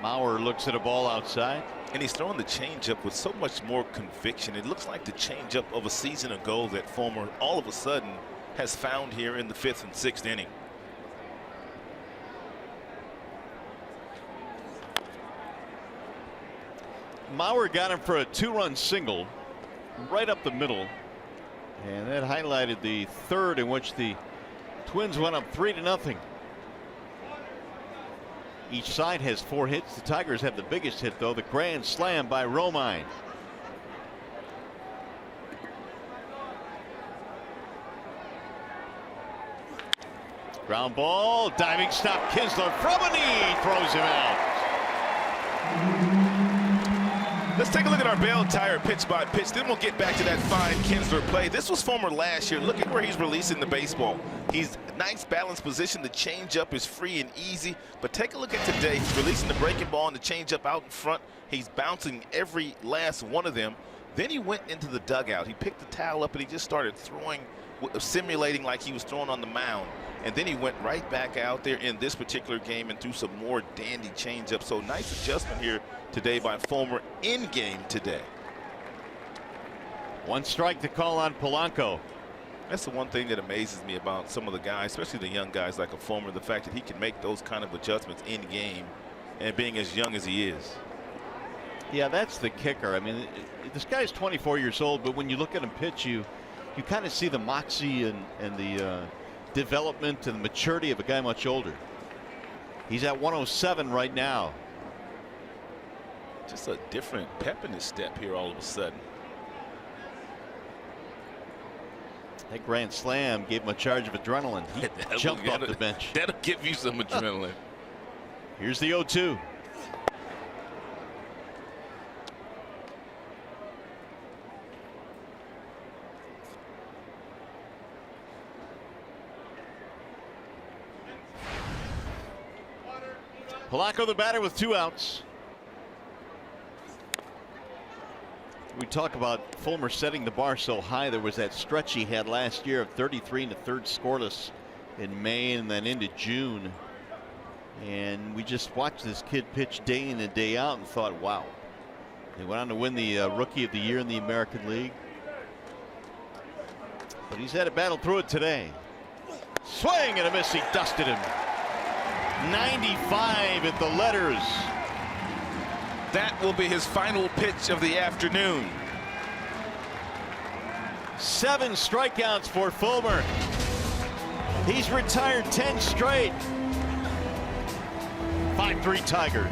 Mauer looks at a ball outside. And he's throwing the changeup with so much more conviction. It looks like the changeup of a season ago that Fulmer all of a sudden has found here in the 5th and 6th inning. Mauer got him for a 2-run single right up the middle. And that highlighted the third in which the Twins went up 3-0. Each side has 4 hits. The Tigers have the biggest hit, though, the grand slam by Romine. Ground ball, diving stop, Kinsler from a knee, throws him out. Let's take a look at our bale tire pitch by pitch. Then we'll get back to that fine Kinsler play. This was Fulmer last year. Look at where he's releasing the baseball. He's nice balanced position. The changeup is free and easy. But take a look at today. He's releasing the breaking ball and the changeup out in front. He's bouncing every last one of them. Then he went into the dugout. He picked the towel up and he just started throwing, simulating like he was throwing on the mound. And then he went right back out there in this particular game and threw some more dandy changeup. So nice adjustment here today by Fulmer in game today. 1 strike to call on Polanco. That's the one thing that amazes me about some of the guys, especially the young guys like a Fulmer, the fact that he can make those kind of adjustments in game and being as young as he is. Yeah, that's the kicker. I mean, this guy's 24 years old, but when you look at him pitch, you kind of see the moxie and the development and the maturity of a guy much older. He's at 107 right now. Just a different pep in his step here all of a sudden. That grand slam gave him a charge of adrenaline. He jumped off the bench. That'll give you some adrenaline. Here's the 0-2. Polanco the batter with 2 outs. We talk about Fulmer setting the bar so high. There was that stretch he had last year of 33 1/3 scoreless in May and then into June. And we just watched this kid pitch day in and day out and thought, wow. He went on to win the Rookie of the Year in the American League. But he's had to battle through it today. Swing and a miss. He dusted him. 95 at the letters. That will be his final pitch of the afternoon. 7 strikeouts for Fulmer. He's retired 10 straight. 5-3 Tigers.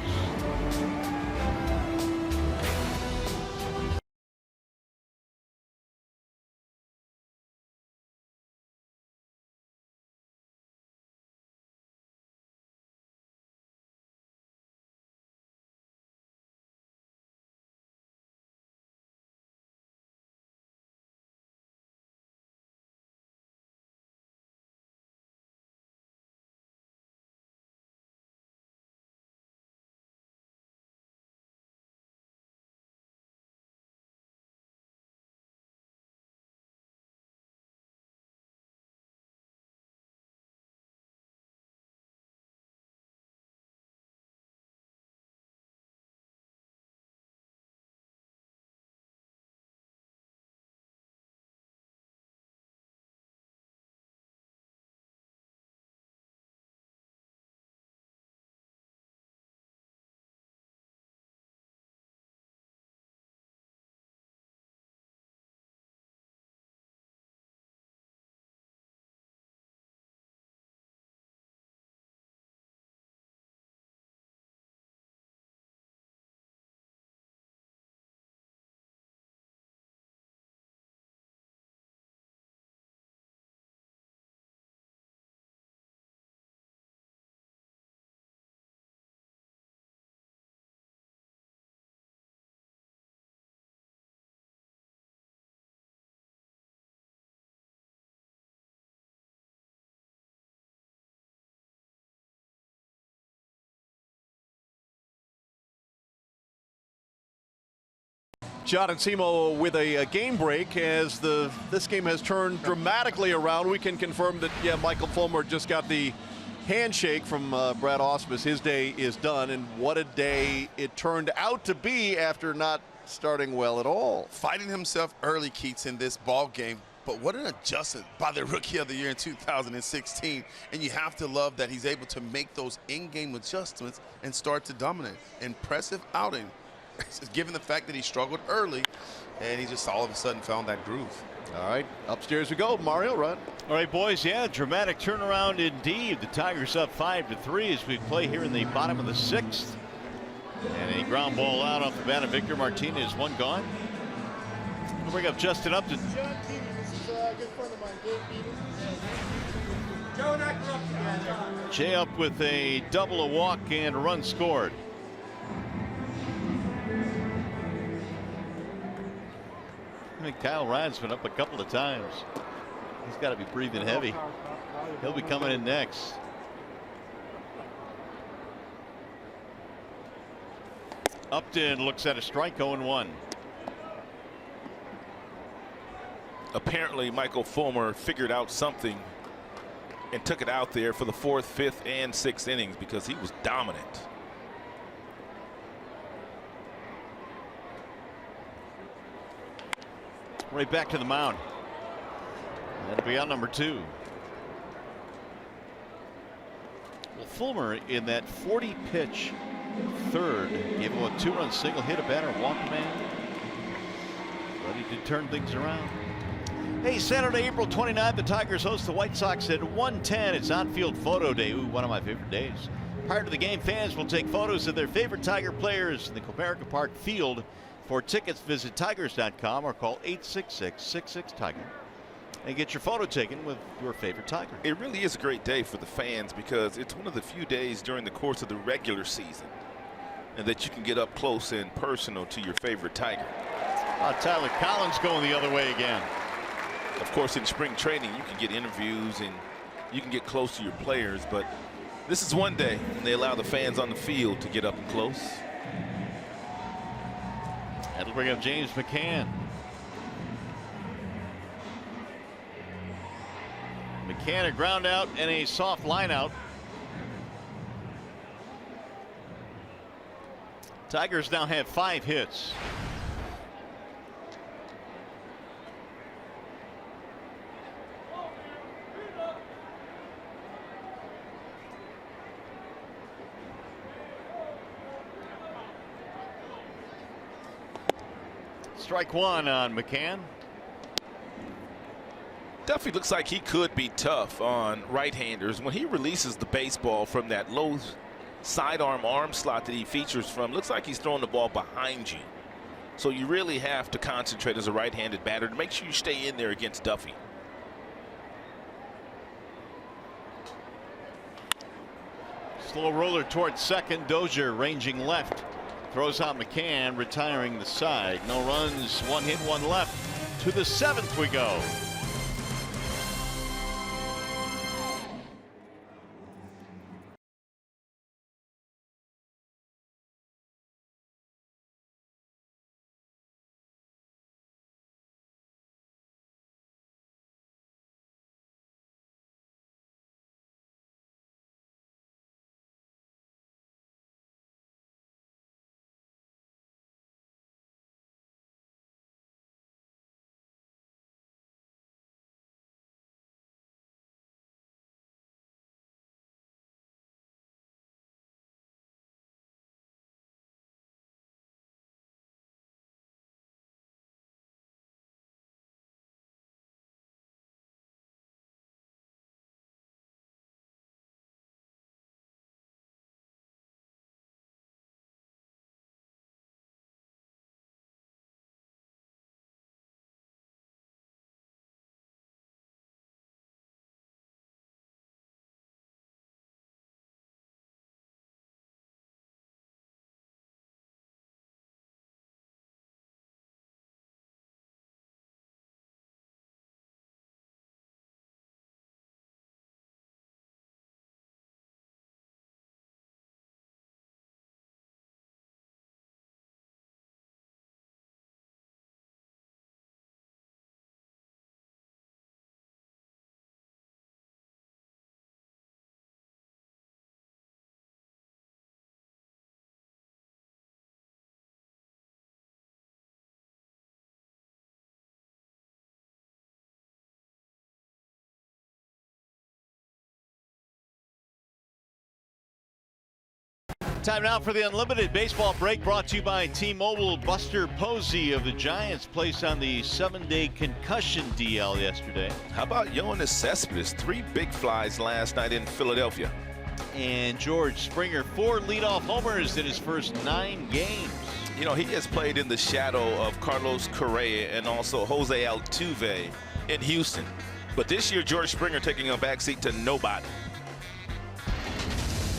John and Simo with a game break as this game has turned dramatically around. We can confirm that, yeah, Michael Fulmer just got the handshake from Brad Ausmus. His day is done, and what a day it turned out to be after not starting well at all. Fighting himself early, Keats, in this ball game. But what an adjustment by the Rookie of the Year in 2016. And you have to love that he's able to make those in-game adjustments and start to dominate. Impressive outing, given the fact that he struggled early, and he just all of a sudden found that groove. All right, upstairs we go. Mario, run. All right, boys, yeah, dramatic turnaround indeed. The Tigers up 5-3 as we play here in the bottom of the 6th. And a ground ball out off the bat of Victor Martinez, one gone. We'll bring up Justin Upton. This is a good friend of mine, Dave Beaton. Jay up with a double, a walk, and a run scored. I think Kyle Ryan's been up a couple of times. He's got to be breathing heavy. He'll be coming in next. Upton looks at a strike, 0-1. Apparently, Michael Fulmer figured out something and took it out there for the 4th, 5th, and 6th innings because he was dominant. Right back to the mound. That'll be out number 2. Well, Fulmer in that 40-pitch third gave him a 2-run single, hit a batter, walked a man. But he did turn things around. Hey, Saturday, April 29th, the Tigers host the White Sox at 1:10. It's on-field photo day. Ooh, one of my favorite days. Prior to the game, fans will take photos of their favorite Tiger players in the Comerica Park field. For tickets, visit tigers.com or call 866-66-TIGER and get your photo taken with your favorite Tiger. It really is a great day for the fans because it's one of the few days during the course of the regular season and that you can get up close and personal to your favorite Tiger. Tyler Collins going the other way again. Of course, in spring training, you can get interviews and you can get close to your players, but this is one day they allow the fans on the field to get up and close. That'll bring up James McCann. McCann, a ground out and a soft line out. Tigers now have 5 hits. Strike one on McCann. Duffy looks like he could be tough on right-handers. When he releases the baseball from that low sidearm arm slot that he features from, looks like he's throwing the ball behind you. So you really have to concentrate as a right-handed batter to make sure you stay in there against Duffy. Slow roller towards second. Dozier ranging left. Throws out McCann, retiring the side. No runs, one hit, one left. To the seventh we go. Time now for the Unlimited Baseball Break, brought to you by T-Mobile. Buster Posey of the Giants placed on the 7-day concussion DL yesterday. How about Yoenis Cespedes? 3 big flies last night in Philadelphia. And George Springer, 4 leadoff homers in his first 9 games. You know, he has played in the shadow of Carlos Correa and also Jose Altuve in Houston. But this year, George Springer taking a backseat to nobody.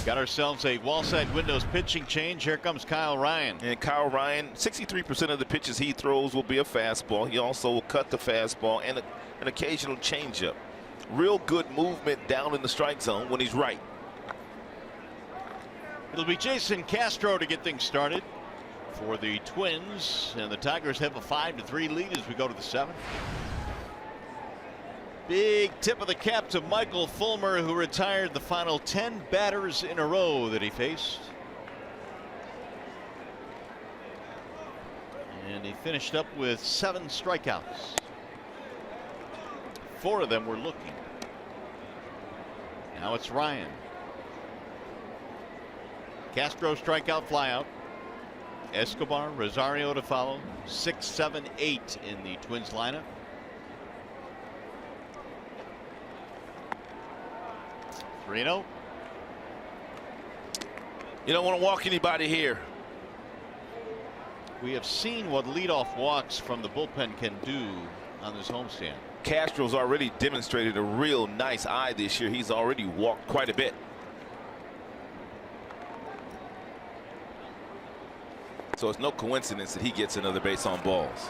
Got ourselves a wall side windows pitching change. Here comes Kyle Ryan. And Kyle Ryan, 63% of the pitches he throws will be a fastball. He also will cut the fastball and an occasional changeup. Real good movement down in the strike zone when he's right. It'll be Jason Castro to get things started for the Twins, and the Tigers have a 5-3 lead as we go to the 7th. Big tip of the cap to Michael Fulmer, who retired the final 10 batters in a row that he faced. And he finished up with 7 strikeouts. 4 of them were looking. Now it's Ryan. Castro strikeout, flyout. Escobar, Rosario to follow. 6, 7, 8 in the Twins lineup. Reno. You don't want to walk anybody here. We have seen what leadoff walks from the bullpen can do on this homestand. Castro's already demonstrated a real nice eye this year. He's already walked quite a bit. So it's no coincidence that he gets another base on balls.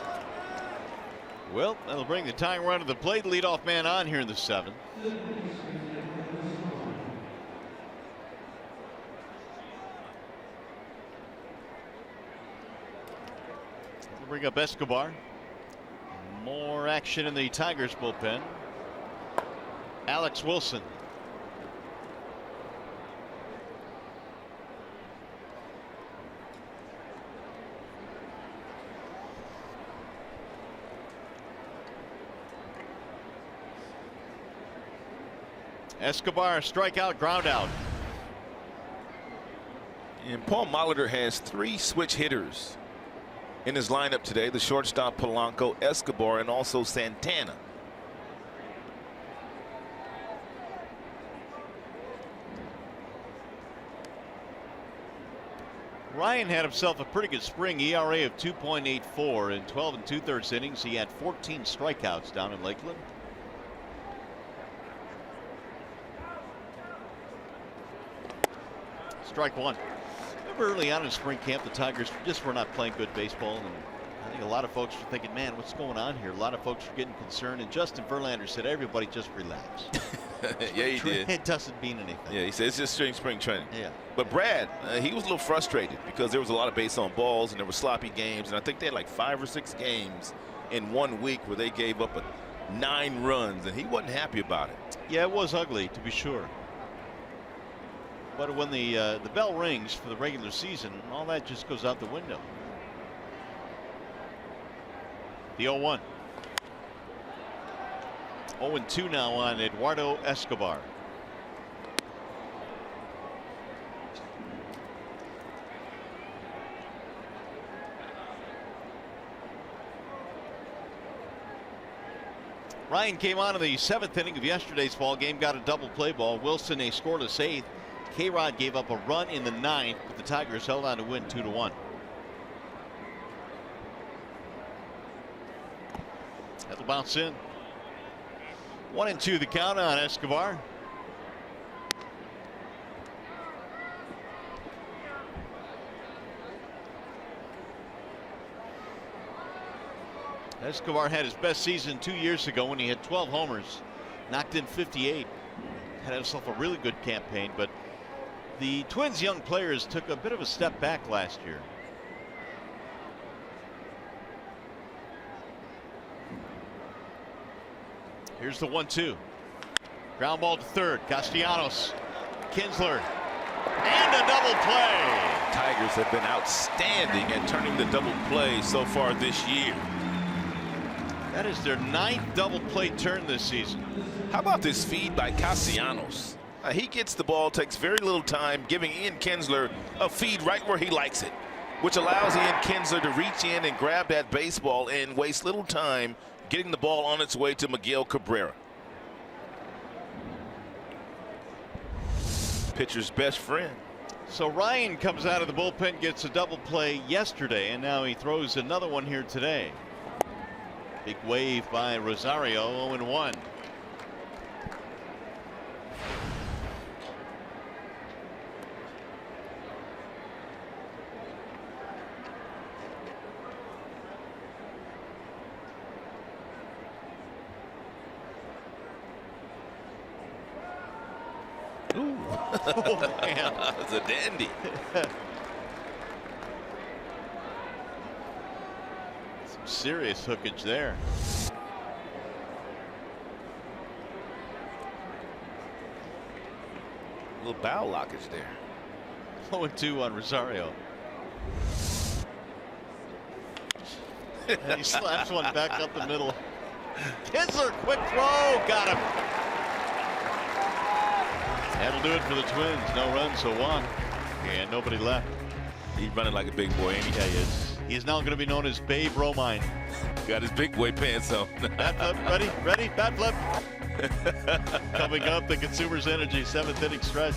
Well, that'll bring the tying run to the plate. Leadoff man on here in the 7th. Bring up Escobar. More action in the Tigers bullpen. Alex Wilson. Escobar, strikeout, ground out. And Paul Molitor has 3 switch hitters in his lineup today. The shortstop Polanco, Escobar, and also Santana. Ryan had himself a pretty good spring. ERA of 2.84 in 12 2/3 innings. He had 14 strikeouts down in Lakeland. Strike one. Remember early on in spring camp, the Tigers just were not playing good baseball, and I think a lot of folks were thinking, man, what's going on here? A lot of folks were getting concerned, and Justin Verlander said, everybody just relax. Yeah, he did. It doesn't mean anything. Yeah, he said it's just spring training. Yeah. But Brad, he was a little frustrated because there was a lot of base on balls and there were sloppy games, and I think they had like 5 or 6 games in 1 week where they gave up 9 runs, and he wasn't happy about it. Yeah, it was ugly, to be sure. But when the bell rings for the regular season, all that just goes out the window. The 0-1. 0-2 now on Eduardo Escobar. Ryan came on in the 7th inning of yesterday's ball game, got a double play ball. Wilson a scoreless 8th. K-Rod gave up a run in the 9th, but the Tigers held on to win 2-1. That'll bounce in. 1-2 the count on Escobar. Escobar had his best season 2 years ago when he had 12 homers, knocked in 58. Had himself a really good campaign, but the Twins' young players took a bit of a step back last year. Here's the 1-2. Ground ball to third. Castellanos, Kinsler, and a double play. Tigers have been outstanding at turning the double play so far this year. That is their 9th double play turn this season. How about this feed by Castellanos? He gets the ball, takes very little time, giving Ian Kinsler a feed right where he likes it, which allows Ian Kinsler to reach in and grab that baseball and waste little time getting the ball on its way to Miguel Cabrera. Pitcher's best friend. So Ryan comes out of the bullpen, gets a double play yesterday, and now he throws another one here today. Big wave by Rosario, 0-1. Ooh. Oh, man. It's a dandy. Some serious hookage there. A little bow lockage there. 0-2 on Rosario. And he slaps one back up the middle. Kinsler, quick throw, got him. That'll do it for the Twins. No runs, so 1. And nobody left. He's running like a big boy, ain't he? Yeah, he is. He is now going to be known as Babe Romine. Got his big boy pants on. Bat flip, ready, bat flip. Coming up, the Consumers Energy 7th inning stretch.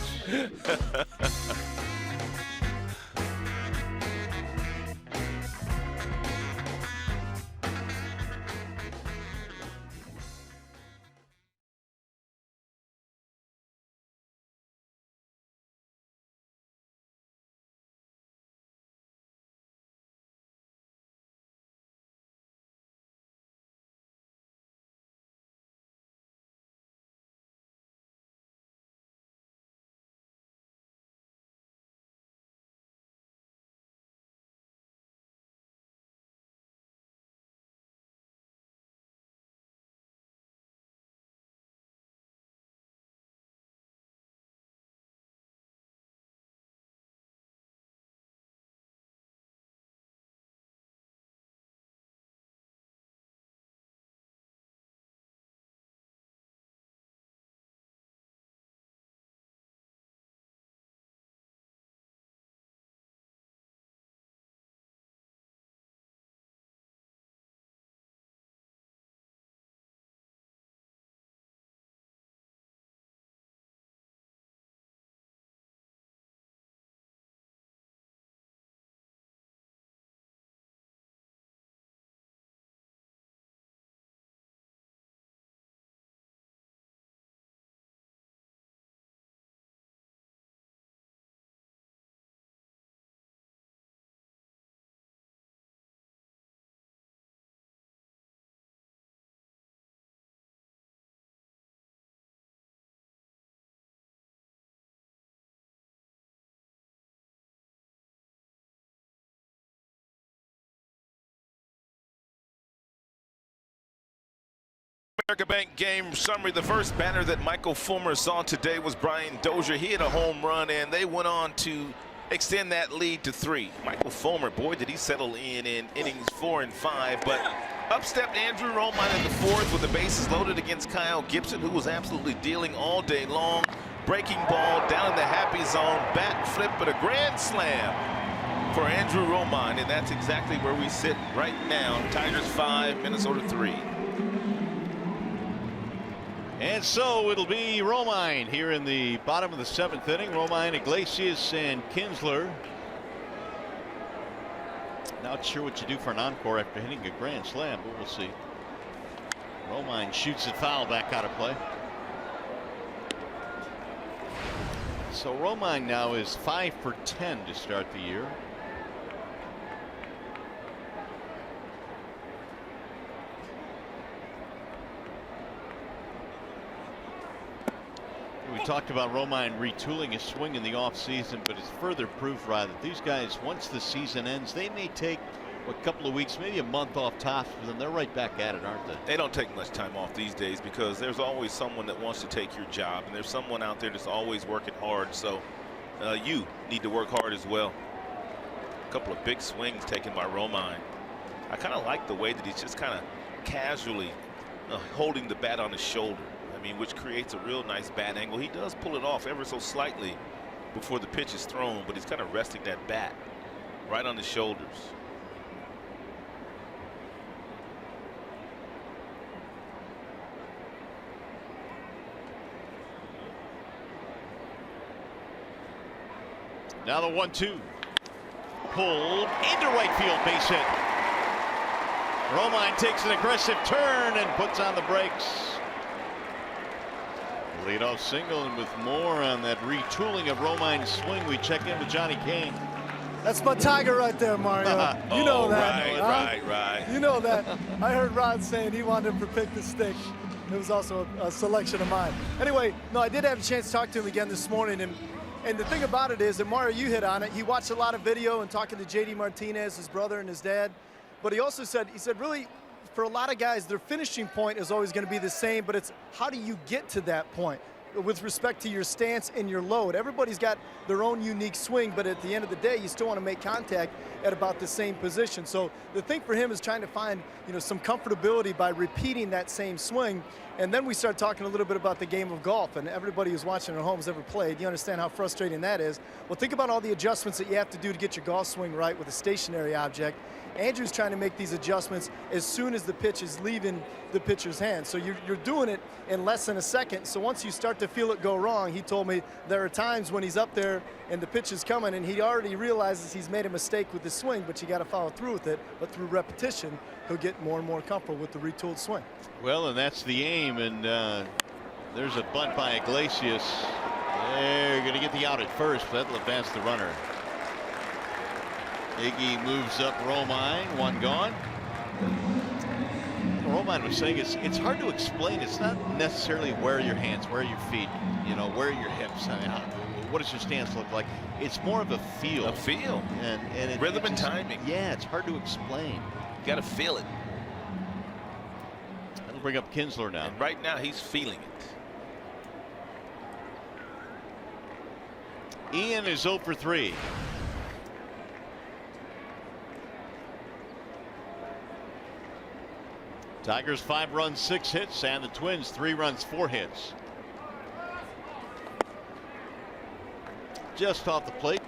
America Bank game summary. The first batter that Michael Fulmer saw today was Brian Dozier. He hit a home run, and they went on to extend that lead to 3. Michael Fulmer, boy, did he settle in innings 4 and 5. But up stepped Andrew Romine in the 4th with the bases loaded against Kyle Gibson, who was absolutely dealing all day long. Breaking ball down in the happy zone, bat flip, but a grand slam for Andrew Romine, and that's exactly where we sit right now. Tigers 5, Minnesota 3. And so it'll be Romine here in the bottom of the 7th inning. Romine, Iglesias, and Kinsler. Not sure what you do for an encore after hitting a grand slam, but we'll see. Romine shoots it foul, back out of play. So Romine now is 5 for 10 to start the year. We talked about Romine retooling his swing in the offseason, but it's further proof, Rod, that these guys, once the season ends, they may take a couple of weeks, maybe a month off tops, but then they're right back at it, aren't they? They don't take much time off these days because there's always someone that wants to take your job, and there's someone out there that's always working hard. So you need to work hard as well. A couple of big swings taken by Romine. I kind of like the way that he's just kind of casually holding the bat on his shoulder. I mean, which creates a real nice bat angle. He does pull it off ever so slightly before the pitch is thrown, but he's kind of resting that bat right on his shoulders. Now the 1-2. Pulled into right field, base hit. Romine takes an aggressive turn and puts on the brakes. Leadoff single, and with more on that retooling of Romine's swing, we check in with Johnny Kane. That's my Tiger right there, Mario. You know that. Right. You know that. I heard Rod saying he wanted him to pick the stick. It was also a selection of mine. Anyway, no, I did have a chance to talk to him again this morning, and the thing about it is that, Mario, you hit on it. He watched a lot of video and talking to J.D. Martinez, his brother and his dad. But he also said, really, for a lot of guys, their finishing point is always going to be the same, but it's how do you get to that point with respect to your stance and your load. Everybody's got their own unique swing, but at the end of the day, you still want to make contact at about the same position. So the thing for him is trying to find, some comfortability by repeating that same swing. And then we start talking a little bit about the game of golf, and everybody who's watching at home has ever played. You understand how frustrating that is. Well, think about all the adjustments that you have to do to get your golf swing right with a stationary object. Andrew's trying to make these adjustments as soon as the pitch is leaving the pitcher's hand. So you're doing it in less than a second. So once you start to feel it go wrong, he told me there are times when he's up there and the pitch is coming and he already realizes he's made a mistake with the swing, but you got to follow through with it. But through repetition, he'll get more and more comfortable with the retooled swing. Well, and that's the aim. And there's a bunt by Iglesias. They're going to get the out at first, but that'll advance the runner. Iggy moves up Romine, one gone. Romine was saying it's hard to explain. It's not necessarily where are your hands, where are your feet, where are your hips. I mean, what does your stance look like? It's more of a feel. A feel. And rhythm and timing. Yeah, it's hard to explain. You got to feel it. That'll bring up Kinsler now. And right now he's feeling it. Ian is 0 for 3. Tigers 5 runs, 6 hits, and the Twins 3 runs, 4 hits. Just off the plate.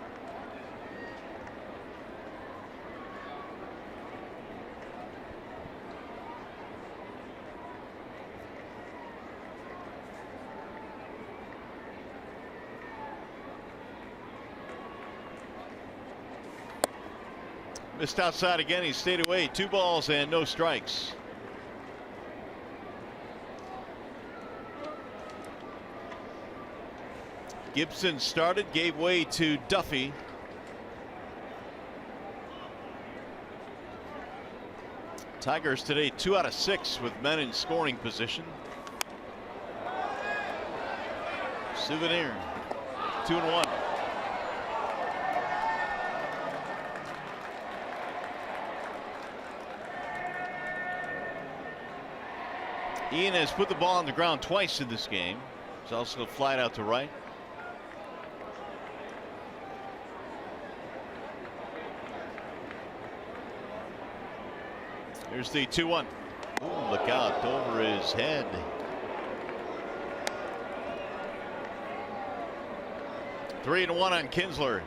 Missed outside again. He stayed away. 2 balls and no strikes. Gibson started, gave way to Duffy. Tigers today 2 out of 6 with men in scoring position. Souvenir 2-1. Ian has put the ball on the ground twice in this game. He's also flied out to right. Here's the 2-1. Ooh, look out, over his head. Three and one on Kinsler.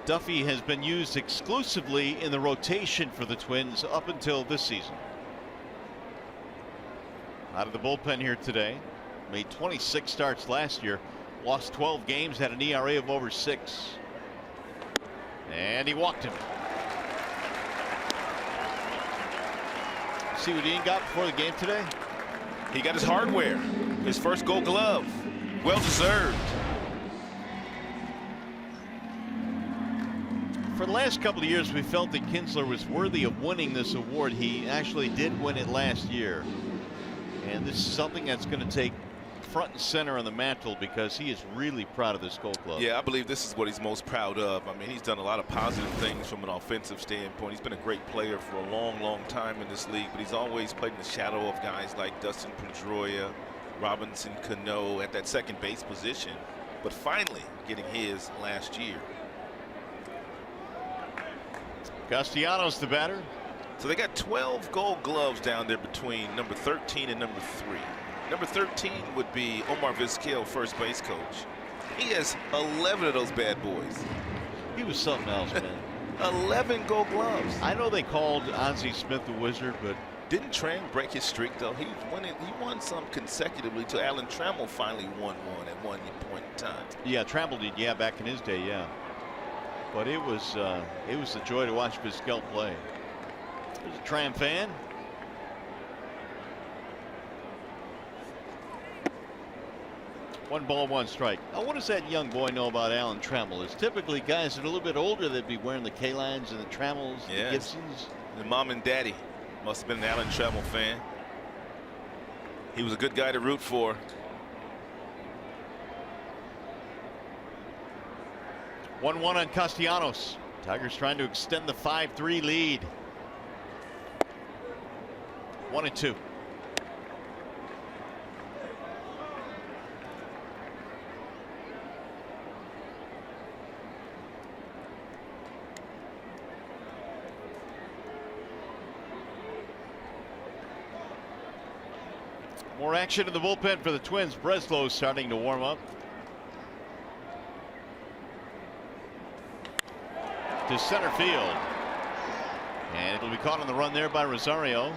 Duffy has been used exclusively in the rotation for the Twins up until this season. Out of the bullpen here today. Made 26 starts last year. Lost 12 games, had an ERA of over 6. And he walked him. See what Ian got before the game today? He got his hardware. His first Gold Glove. Well deserved. For the last couple of years, we felt that Kinsler was worthy of winning this award. He actually did win it last year. And this is something that's going to take front and center on the mantle because he is really proud of this Gold Glove. Yeah, I believe this is what he's most proud of. I mean, he's done a lot of positive things from an offensive standpoint. He's been a great player for a long, long time in this league, but he's always played in the shadow of guys like Dustin Pedroia, Robinson Cano at that second base position, but finally getting his last year. Castellanos the batter. So they got 12 Gold Gloves down there between number 13 and number 3. Number 13 would be Omar Vizquel, first base coach. He has 11 of those bad boys. He was something else, man. 11 Gold Gloves. I know they called Ozzie Smith the Wizard, but didn't Tran break his streak though? He won some consecutively till Alan Trammell finally won one at one point in time. Yeah, Trammell did. Yeah, back in his day, yeah. But it was a joy to watch Vizquel play. There's a Tram fan. One ball, one strike. Now, what does that young boy know about Alan Trammell? It's typically guys that are a little bit older that'd be wearing the K-lines and the Trammells, the Gibsons. And mom and daddy must have been an Alan Trammell fan. He was a good guy to root for. One on Castellanos. Tigers trying to extend the 5-3 lead. 1-2. More action in the bullpen for the Twins. Breslow starting to warm up. To center field. And it'll be caught on the run there by Rosario.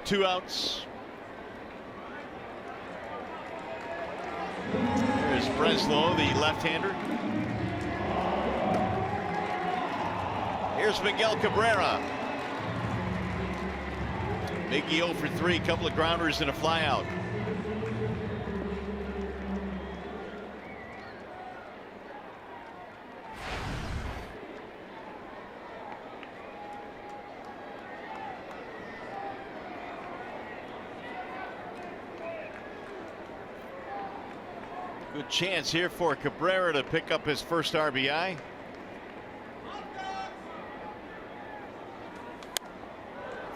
2 outs. There's Breslow, the left-hander. Here's Miguel Cabrera. Miggy 0 for 3, couple of grounders and a flyout. Good chance here for Cabrera to pick up his first RBI.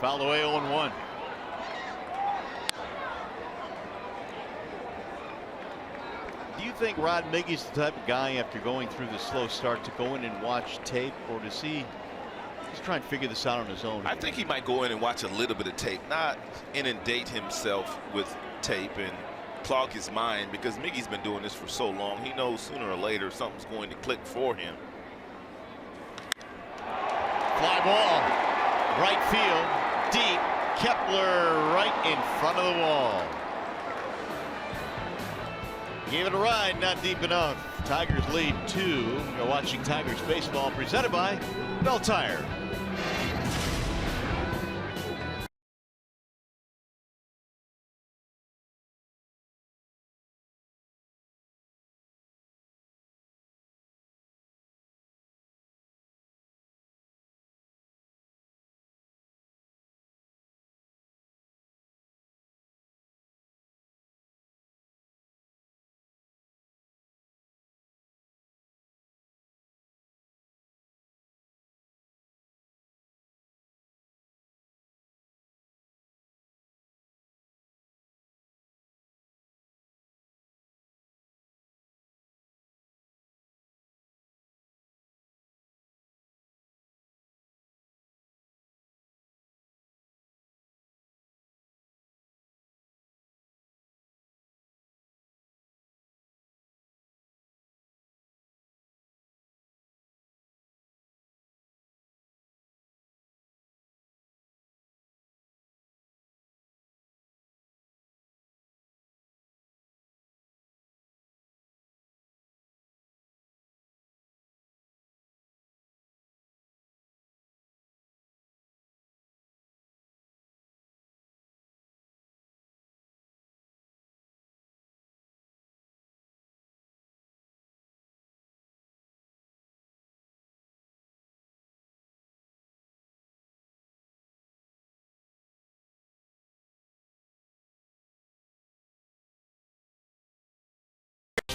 Fouled away 0-1. Do you think Rod Miggy's the type of guy, after going through the slow start, to go in and watch tape, or does he just try and figure this out on his own? I think he might go in and watch a little bit of tape, not inundate himself with tape and clog his mind, because Miggy's been doing this for so long. He knows sooner or later something's going to click for him. Fly ball, right field, deep. Kepler right in front of the wall. Gave it a ride, not deep enough. Tigers lead 2. You're watching Tigers baseball, presented by Bell Tire.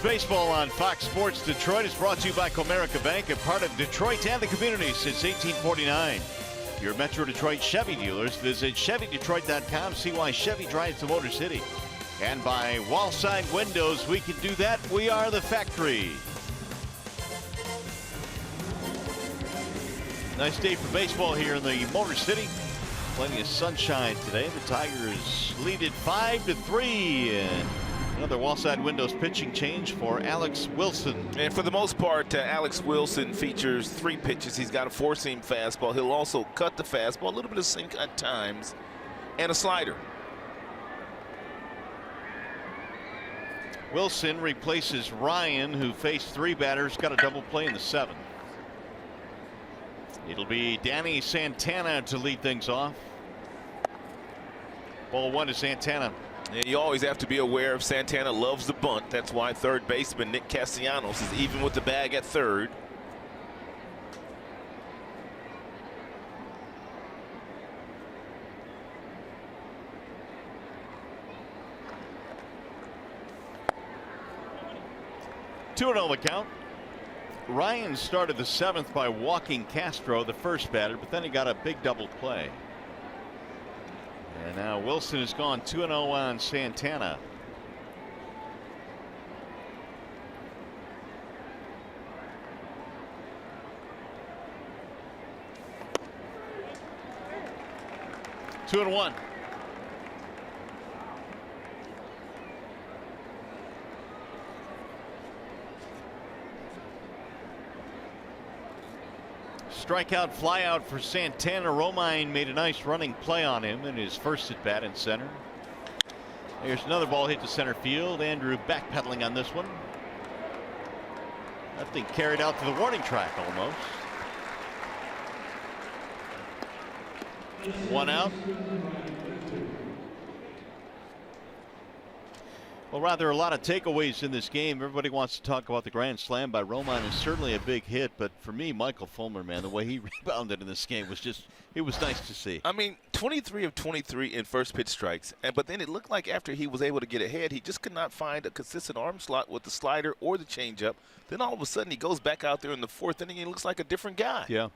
Baseball on Fox Sports Detroit is brought to you by Comerica Bank, a part of Detroit and the community since 1849. Your Metro Detroit Chevy dealers. Visit ChevyDetroit.com. See why Chevy drives the Motor City. And by Wallside Windows, we can do that. We are the factory. Nice day for baseball here in the Motor City. Plenty of sunshine today. The Tigers lead it 5-3. And another Wallside Windows pitching change for Alex Wilson. And for the most part, Alex Wilson features 3 pitches. He's got a 4-seam fastball. He'll also cut the fastball, a little bit of sink at times, and a slider. Wilson replaces Ryan, who faced 3 batters, got a double play in the 7th. It'll be Danny Santana to lead things off. Ball 1 to Santana. Yeah, you always have to be aware of Santana loves the bunt. That's why third baseman Nick Castellanos is even with the bag at third. Two and 0 the count. Ryan started the 7th by walking Castro, the first batter, but then he got a big double play. And now Wilson has gone 2-0 on Santana. Two and 1. Strikeout, flyout for Santana. Romine made a nice running play on him in his first at bat in center. Here's another ball hit to center field. Andrew backpedaling on this one. That thing carried out to the warning track almost. 1 out. Well, rather a lot of takeaways in this game. Everybody wants to talk about the grand slam by Romine. It's certainly a big hit, but for me, Michael Fulmer, man, the way he rebounded in this game was just, it was nice to see. I mean, 23 of 23 in first pitch strikes, but then it looked like after he was able to get ahead, he just could not find a consistent arm slot with the slider or the changeup. Then all of a sudden he goes back out there in the 4th inning and he looks like a different guy. Yeah,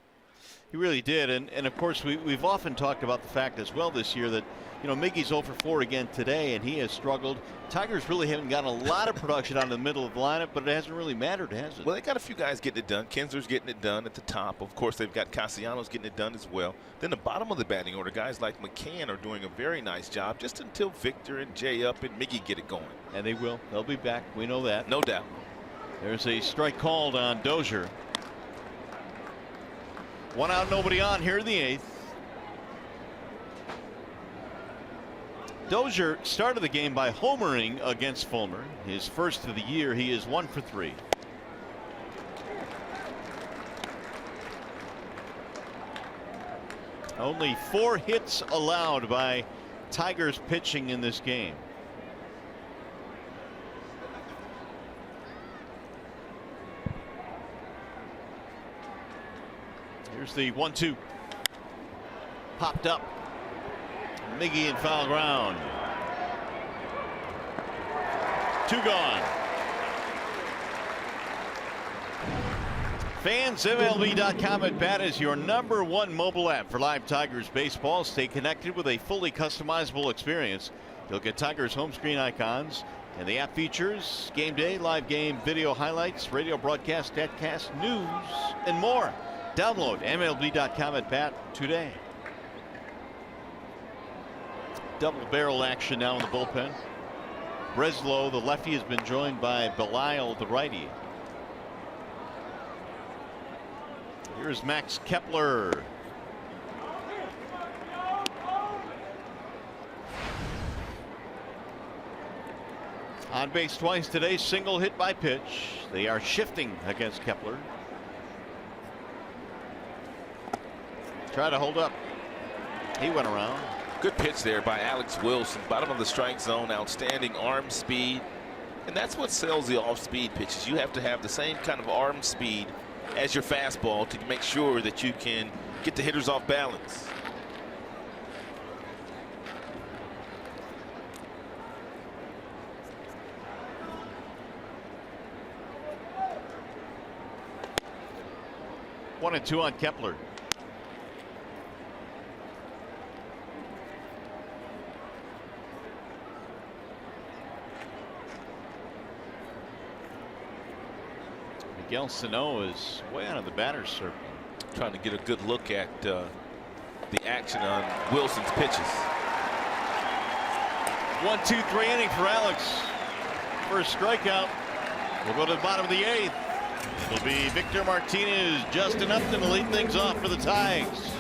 he really did. And of course, we've often talked about the fact as well this year that, you know, Miggy's 0 for 4 again today, and he has struggled. Tigers really haven't gotten a lot of production out of the middle of the lineup, but it hasn't really mattered, has it? Well, they got a few guys getting it done. Kinsler's getting it done at the top. Of course, they've got Castellanos getting it done as well. Then the bottom of the batting order, guys like McCann are doing a very nice job just until Victor and Jay Up and Miggy get it going. And they will. They'll be back. We know that. No doubt. There's a strike called on Dozier. 1 out, nobody on here in the 8th. Dozier started the game by homering against Fulmer. His first of the year. He is 1 for 3. Only 4 hits allowed by Tigers pitching in this game. Here's the 1-2. Popped up. Miggy in foul ground. 2 gone. Fans, MLB.com at bat is your #1 mobile app for live Tigers baseball. Stay connected with a fully customizable experience. You'll get Tigers home screen icons, and the app features game day, live game, video highlights, radio broadcast, statcast, news, and more. Download MLB.com at bat today. Double barrel action now in the bullpen. Breslow, the lefty, has been joined by Belisle, the righty. Here's Max Kepler. On base twice today, single hit by pitch. They are shifting against Kepler. Try to hold up. He went around. Good pitch there by Alex Wilson. Bottom of the strike zone. Outstanding arm speed. And that's what sells the off-speed pitches. You have to have the same kind of arm speed as your fastball to make sure that you can get the hitters off balance. 1-2 on Kepler. Miguel Sano is way out of the batter's circle. Trying to get a good look at the action on Wilson's pitches. 1-2-3 inning for Alex. First strikeout. We'll go to the bottom of the 8th. It'll be Victor Martinez, Justin Upton to lead things off for the Tigers.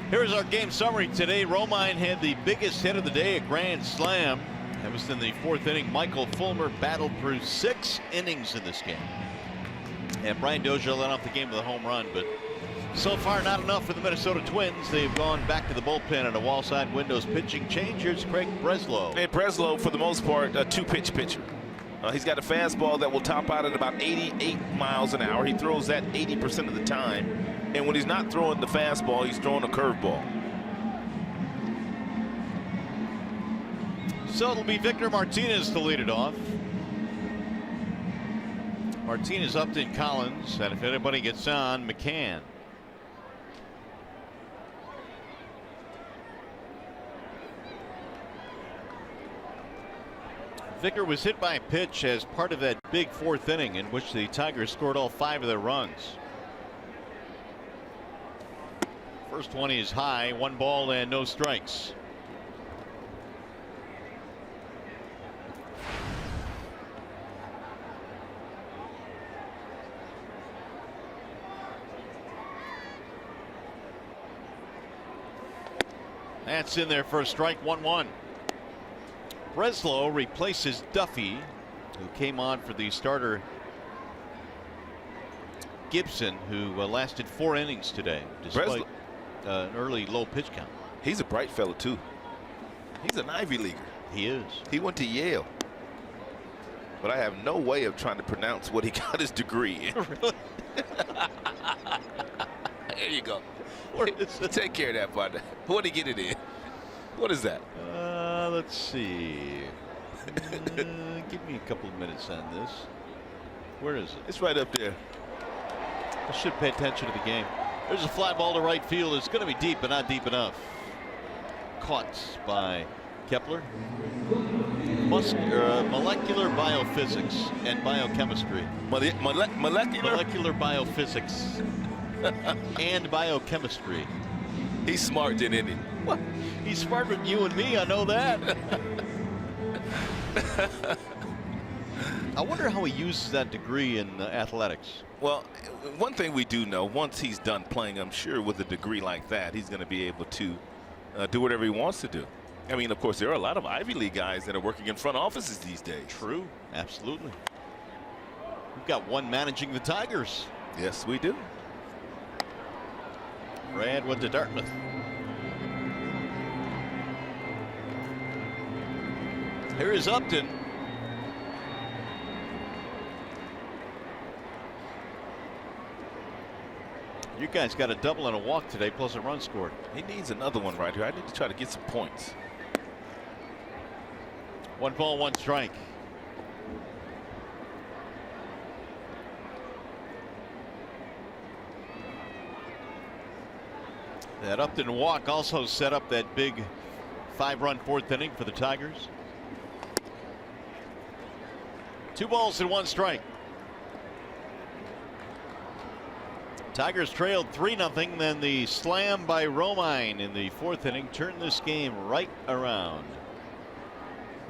Here's our game summary today. Romine had the biggest hit of the day, a grand slam. That was in the 4th inning. Michael Fulmer battled through 6 innings in this game. And Brian Dozier led off the game with a home run, but so far not enough for the Minnesota Twins. They've gone back to the bullpen and a wall side windows pitching change. Here's Craig Breslow. And Breslow, for the most part, a 2-pitch pitcher. He's got a fastball that will top out at about 88 miles an hour. He throws that 80% of the time. And when he's not throwing the fastball, he's throwing a curveball. So it'll be Victor Martinez to lead it off. Martinez, Upton, Collins, and if anybody gets on, McCann. Vicker was hit by a pitch as part of that big 4th inning in which the Tigers scored all 5 of their runs. First one is high, 1 ball and no strikes. That's in there for a strike, 1-1. Breslow replaces Duffy, who came on for the starter Gibson, who lasted 4 innings today despite an early low pitch count. He's a bright fellow too. He's an Ivy Leaguer. He is. He went to Yale. But I have no way of trying to pronounce what he got his degree in. Really? There you go. Take care of that, partner. What did he get it in? What is that? Let's see. Give me a couple of minutes on this. Where is it? It's right up there. I should pay attention to the game. There's a fly ball to right field. It's going to be deep, but not deep enough. Caught by Kepler. Molecular biophysics and biochemistry. Molecular biophysics and biochemistry. He's smart, then, isn't he? What? He's smarter than you and me. I know that. I wonder how he uses that degree in athletics. Well, one thing we do know, once he's done playing, I'm sure with a degree like that, he's going to be able to do whatever he wants to do. I mean, of course, there are a lot of Ivy League guys that are working in front offices these days. True, absolutely. We've got one managing the Tigers. Yes, we do. Brad went to Dartmouth. Here is Upton. You guys got a double and a walk today, plus a run scored. He needs another one right here. I need to try to get some points. 1 ball, 1 strike. That Upton walk also set up that big 5-run 4th inning for the Tigers. 2 balls and 1 strike. Tigers trailed 3-0. Then the slam by Romine in the 4th inning turned this game right around.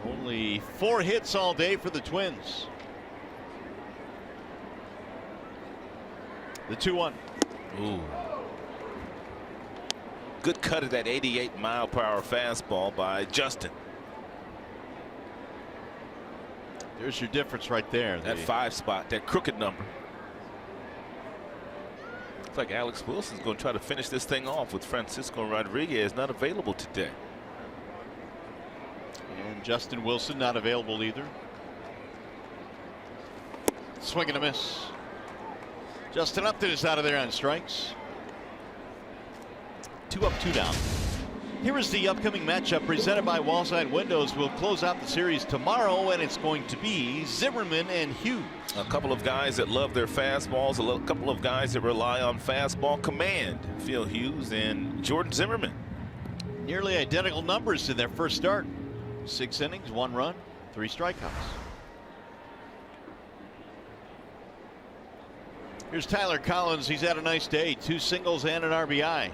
Only 4 hits all day for the Twins. The 2-1. Ooh. Good cut of that 88-mile-per-hour fastball by Justin. There's your difference right there. That 5 spot, that crooked number. Looks like Alex Wilson's going to try to finish this thing off with Francisco Rodriguez not available today. And Justin Wilson not available either. Swing and a miss. Justin Upton is out of there on strikes. 2 up, 2 down. Here is the upcoming matchup presented by Wallside Windows. We'll close out the series tomorrow, and it's going to be Zimmerman and Hughes. A couple of guys that love their fastballs, a couple of guys that rely on fastball command. Phil Hughes and Jordan Zimmerman. Nearly identical numbers in their first start. 6 innings, 1 run, 3 strikeouts. Here's Tyler Collins. He's had a nice day. 2 singles and an RBI.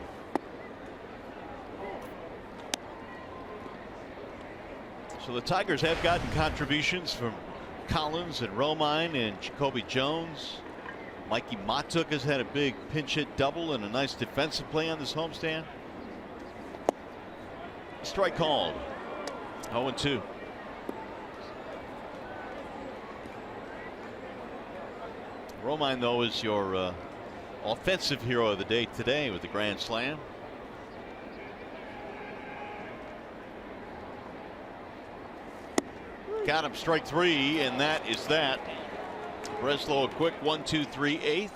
So the Tigers have gotten contributions from Collins and Romine and Jacoby Jones. Mikey Matuk has had a big pinch hit double and a nice defensive play on this homestand. Strike called. 0-2. Romine, though, is your offensive hero of the day today with the grand slam. Got him, strike 3, and that is that. Breslow a quick 1-2-3 8th.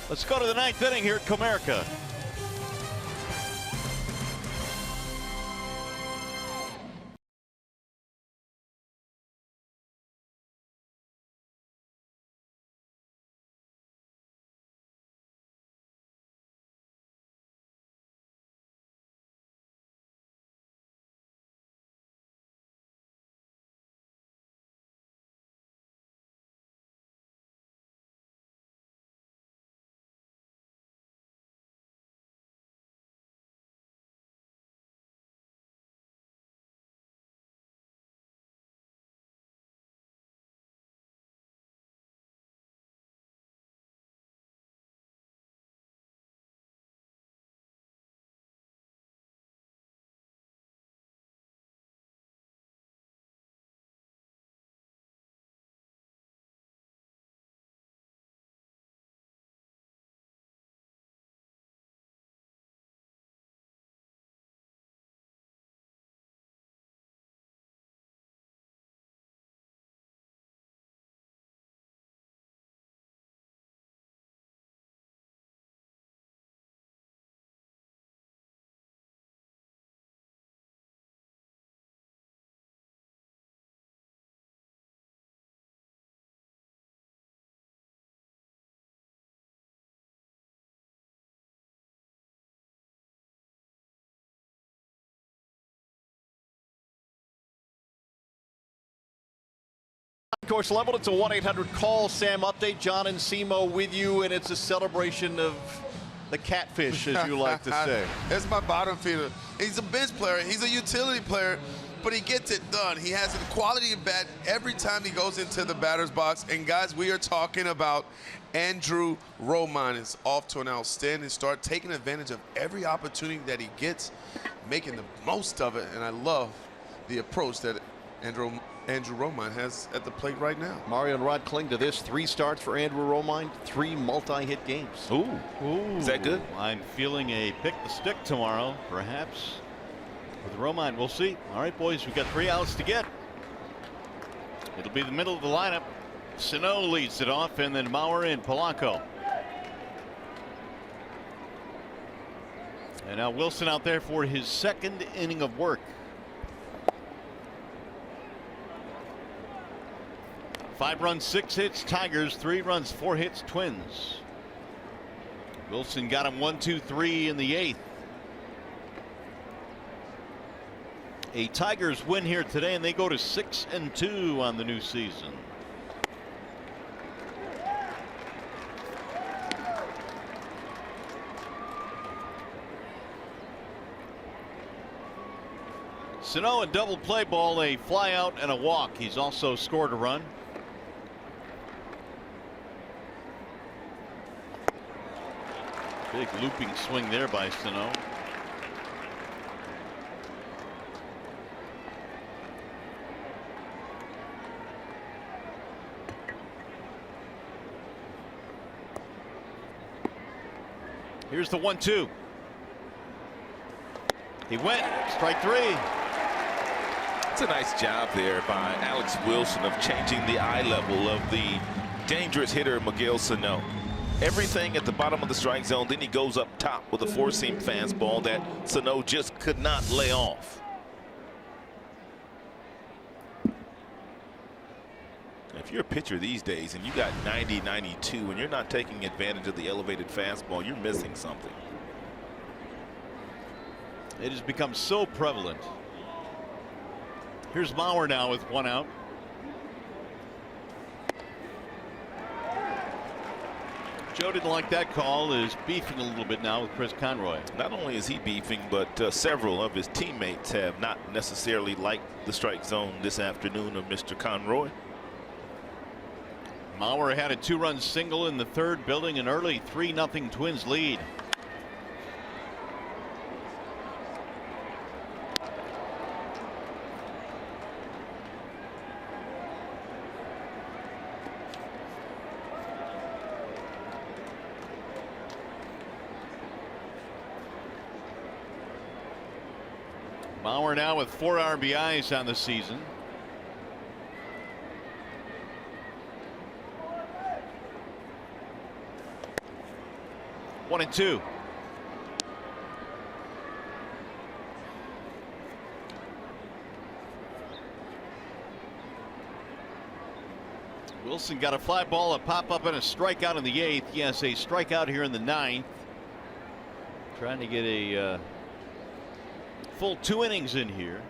Let's go to the 9th inning here at Comerica. Of course, leveled. It's a 1-800-CALL Sam update. John and Simo with you, and it's a celebration of the catfish, as you like to say. That's my bottom feeder. He's a bench player. He's a utility player. but he gets it done. He has a quality of bat every time he goes into the batter's box. And guys, we are talking about Andrew Romine is off to an outstanding start, taking advantage of every opportunity that he gets, making the most of it. And I love the approach that Andrew Romine has at the plate right now. Mario and Rod cling to this. 3 starts for Andrew Romine, 3 multi-hit games. Ooh. Is that good? I'm feeling a pick the stick tomorrow, perhaps. With Romine, we'll see. All right, boys, we've got 3 outs to get. It'll be the middle of the lineup. Sano leads it off, and then Mauer and Polanco. And now Wilson out there for his 2nd inning of work. 5 runs, 6 hits, Tigers. 3 runs, 4 hits, Twins. Wilson got him 1, 2, 3 in the 8th. A Tigers win here today, and they go to 6-2 on the new season. Sano, a double play ball, a fly out, and a walk. He's also scored a run. Big looping swing there by Sano. Here's the 1-2. He went. Strike 3. It's a nice job there by Alex Wilson of changing the eye level of the dangerous hitter Miguel Sano. Everything at the bottom of the strike zone. Then he goes up top with a 4-seam fastball that Sano just could not lay off. If you're a pitcher these days and you got 90, 92 and you're not taking advantage of the elevated fastball, you're missing something. It has become so prevalent. Here's Mauer now with 1 out. Joe didn't like that call, is beefing a little bit now with Chris Conroy. Not only is he beefing, but several of his teammates have not necessarily liked the strike zone this afternoon of Mr. Conroy. Mauer had a 2-run single in the 3rd, building an early 3-0 Twins lead. Mauer now with 4 RBIs on the season. One and 2. Wilson got a fly ball, a pop up, and a strikeout in the 8th. Yes, a strikeout here in the 9th. Trying to get a full 2 innings in here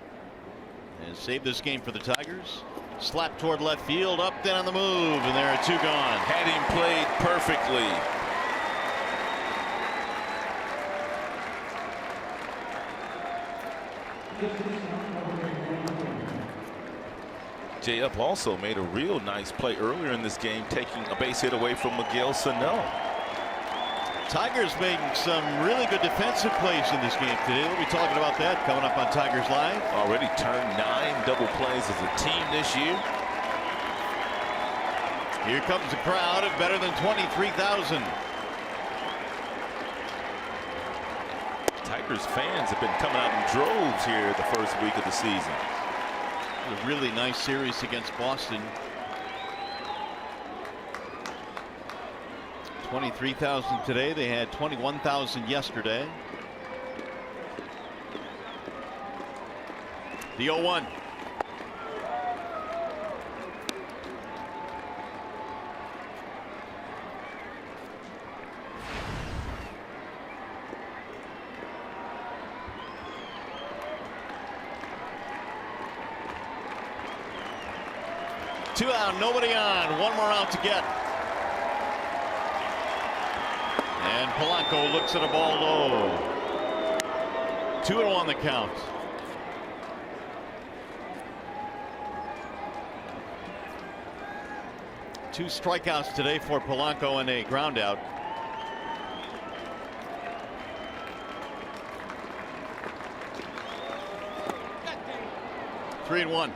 and save this game for the Tigers. Slap toward left field, up, then on the move, and there are 2 gone. Had him played perfectly. Jay Up also made a real nice play earlier in this game, taking a base hit away from Miguel Sano. Tigers making some really good defensive plays in this game today. We'll be talking about that coming up on Tigers Live. Already turned 9 double plays as a team this year. Here comes a crowd of better than 23,000. Tigers fans have been coming out in droves here the first week of the season. A really nice series against Boston. 23,000 today. They had 21,000 yesterday. The 0-1. Two out, nobody on. 1 more out to get. And Polanco looks at a ball low. 2-1 the count. 2 strikeouts today for Polanco and a ground out. Three and one.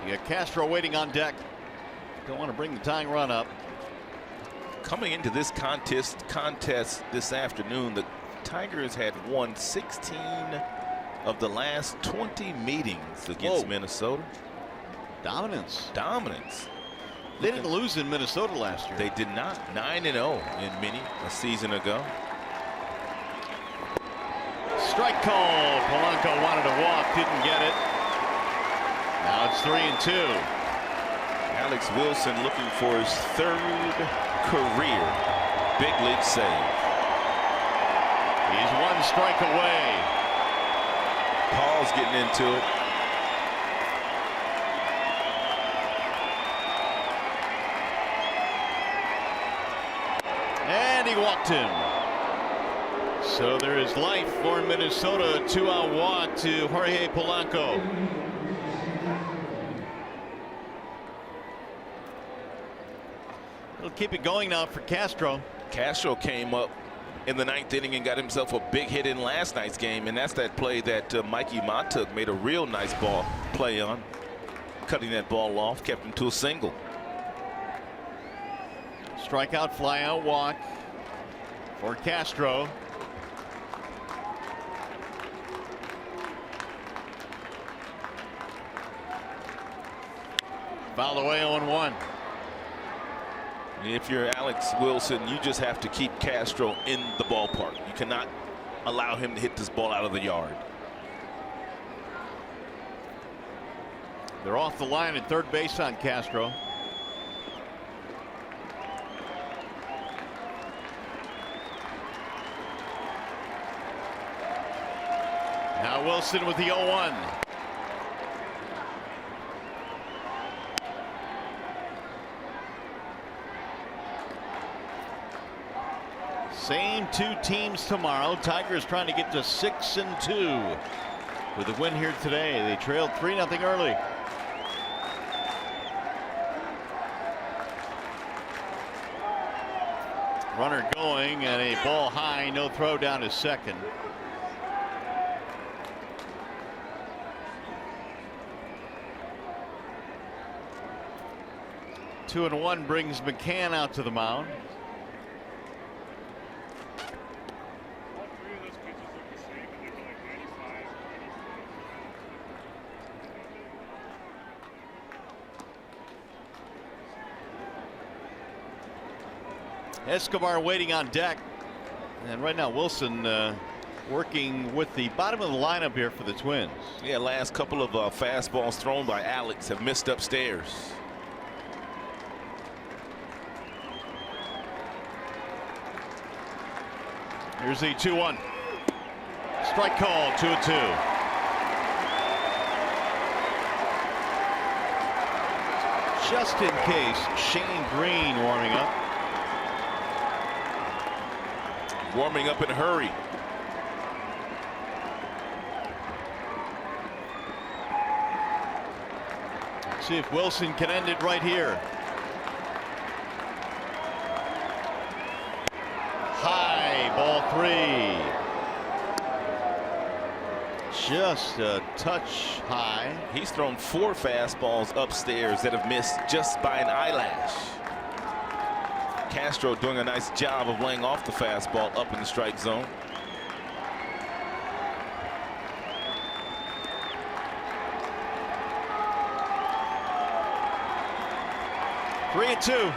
You got Castro waiting on deck. Don't want to bring the tying run up. Coming into this contest this afternoon, the Tigers had won 16 of the last 20 meetings against Minnesota. Dominance. They didn't lose in Minnesota last year. They did not. 9-0 in Minnie a season ago. Strike call. Polanco wanted to walk, didn't get it. Now it's 3-2. Alex Wilson looking for his 3rd career big league save. He's 1 strike away. Paul's getting into it. And he walked him. So there is life for Minnesota. 2-out walk to Jorge Polanco. He'll keep it going now for Castro. Castro came up in the 9th inning and got himself a big hit in last night's game, and that's that play that Mikey Montauk made a real nice ball play on, cutting that ball off, kept him to a single. Strikeout, fly out, walk for Castro. Fouled away 0-1. If you're Alex Wilson, you just have to keep Castro in the ballpark. You cannot allow him to hit this ball out of the yard. They're off the line at third base on Castro. Now Wilson with the 0-1. Same 2 teams tomorrow. Tigers trying to get to 6-2 with a win here today. They trailed 3-0 early. Runner going and a ball high, no throw down to second. Two and one brings McCann out to the mound. Escobar waiting on deck, and right now Wilson working with the bottom of the lineup here for the Twins. Yeah, last couple of fastballs thrown by Alex have missed upstairs. Here's the 2-1. Strike call, 2-2. Just in case, Shane Green warming up. Warming up in a hurry. Let's see if Wilson can end it right here. High, ball 3. Just a touch high. He's thrown 4 fastballs upstairs that have missed just by an eyelash. Castro doing a nice job of laying off the fastball up in the strike zone. Three and 2.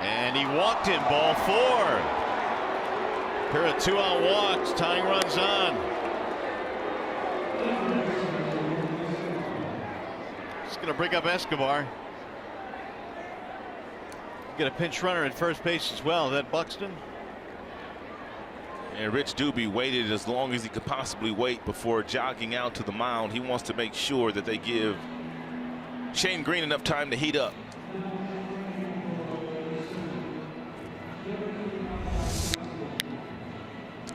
And he walked in, ball 4. Pair of 2-out walks, tying runs on. It's going to bring up Escobar. Get a pinch runner at first base as well. Is that Buxton? And Rich Doobie waited as long as he could possibly wait before jogging out to the mound. He wants to make sure that they give Shane Green enough time to heat up.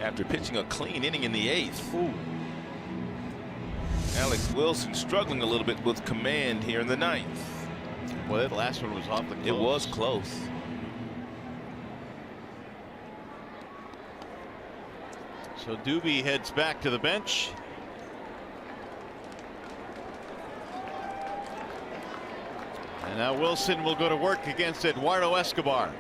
after pitching a clean inning in the 8th. Ooh. Alex Wilson struggling a little bit with command here in the 9th. Well, that last one was off the close. It was close. So Doobie heads back to the bench. And now Wilson will go to work against Eduardo Escobar.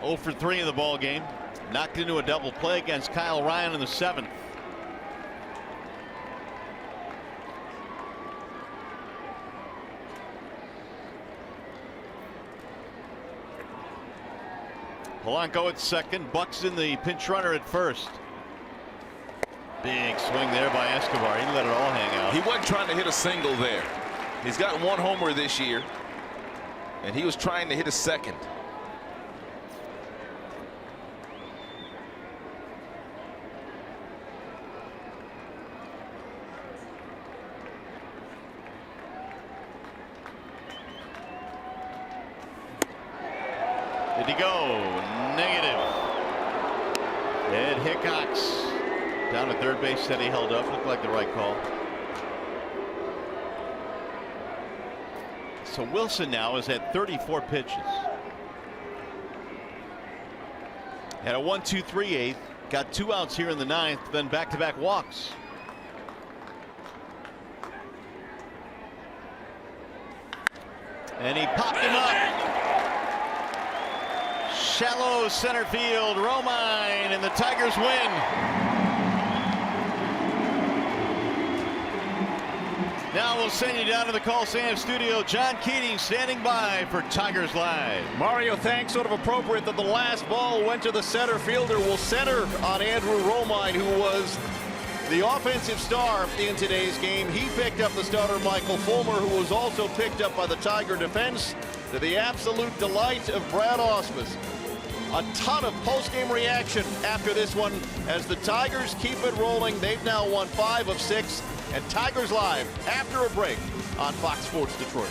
Oh for 3 in the ball game. Knocked into a double play against Kyle Ryan in the 7th. Polanco at second. Buxton the pinch runner at first. Big swing there by Escobar. He let it all hang out. He wasn't trying to hit a single there. He's got 1 homer this year, and he was trying to hit a second. Did he go? Negative. Ed Hickox down at third base said he held up. Looked like the right call. So Wilson now is at 34 pitches. Had a 1-2-3 8th. Got 2 outs here in the 9th. Then back-to-back walks. And he popped him up. Shallow center field. Romine, and the Tigers win. Now we'll send you down to the Coliseum studio. John Keating standing by for Tigers Live. Mario, thanks. Sort of appropriate that the last ball went to the center fielder. Will center on Andrew Romine, who was the offensive star in today's game. He picked up the starter Michael Fulmer, who was also picked up by the Tiger defense, to the absolute delight of Brad Ausmus. A ton of post-game reaction after this one as the Tigers keep it rolling. They've now won 5 of 6. And Tigers Live after a break on Fox Sports Detroit.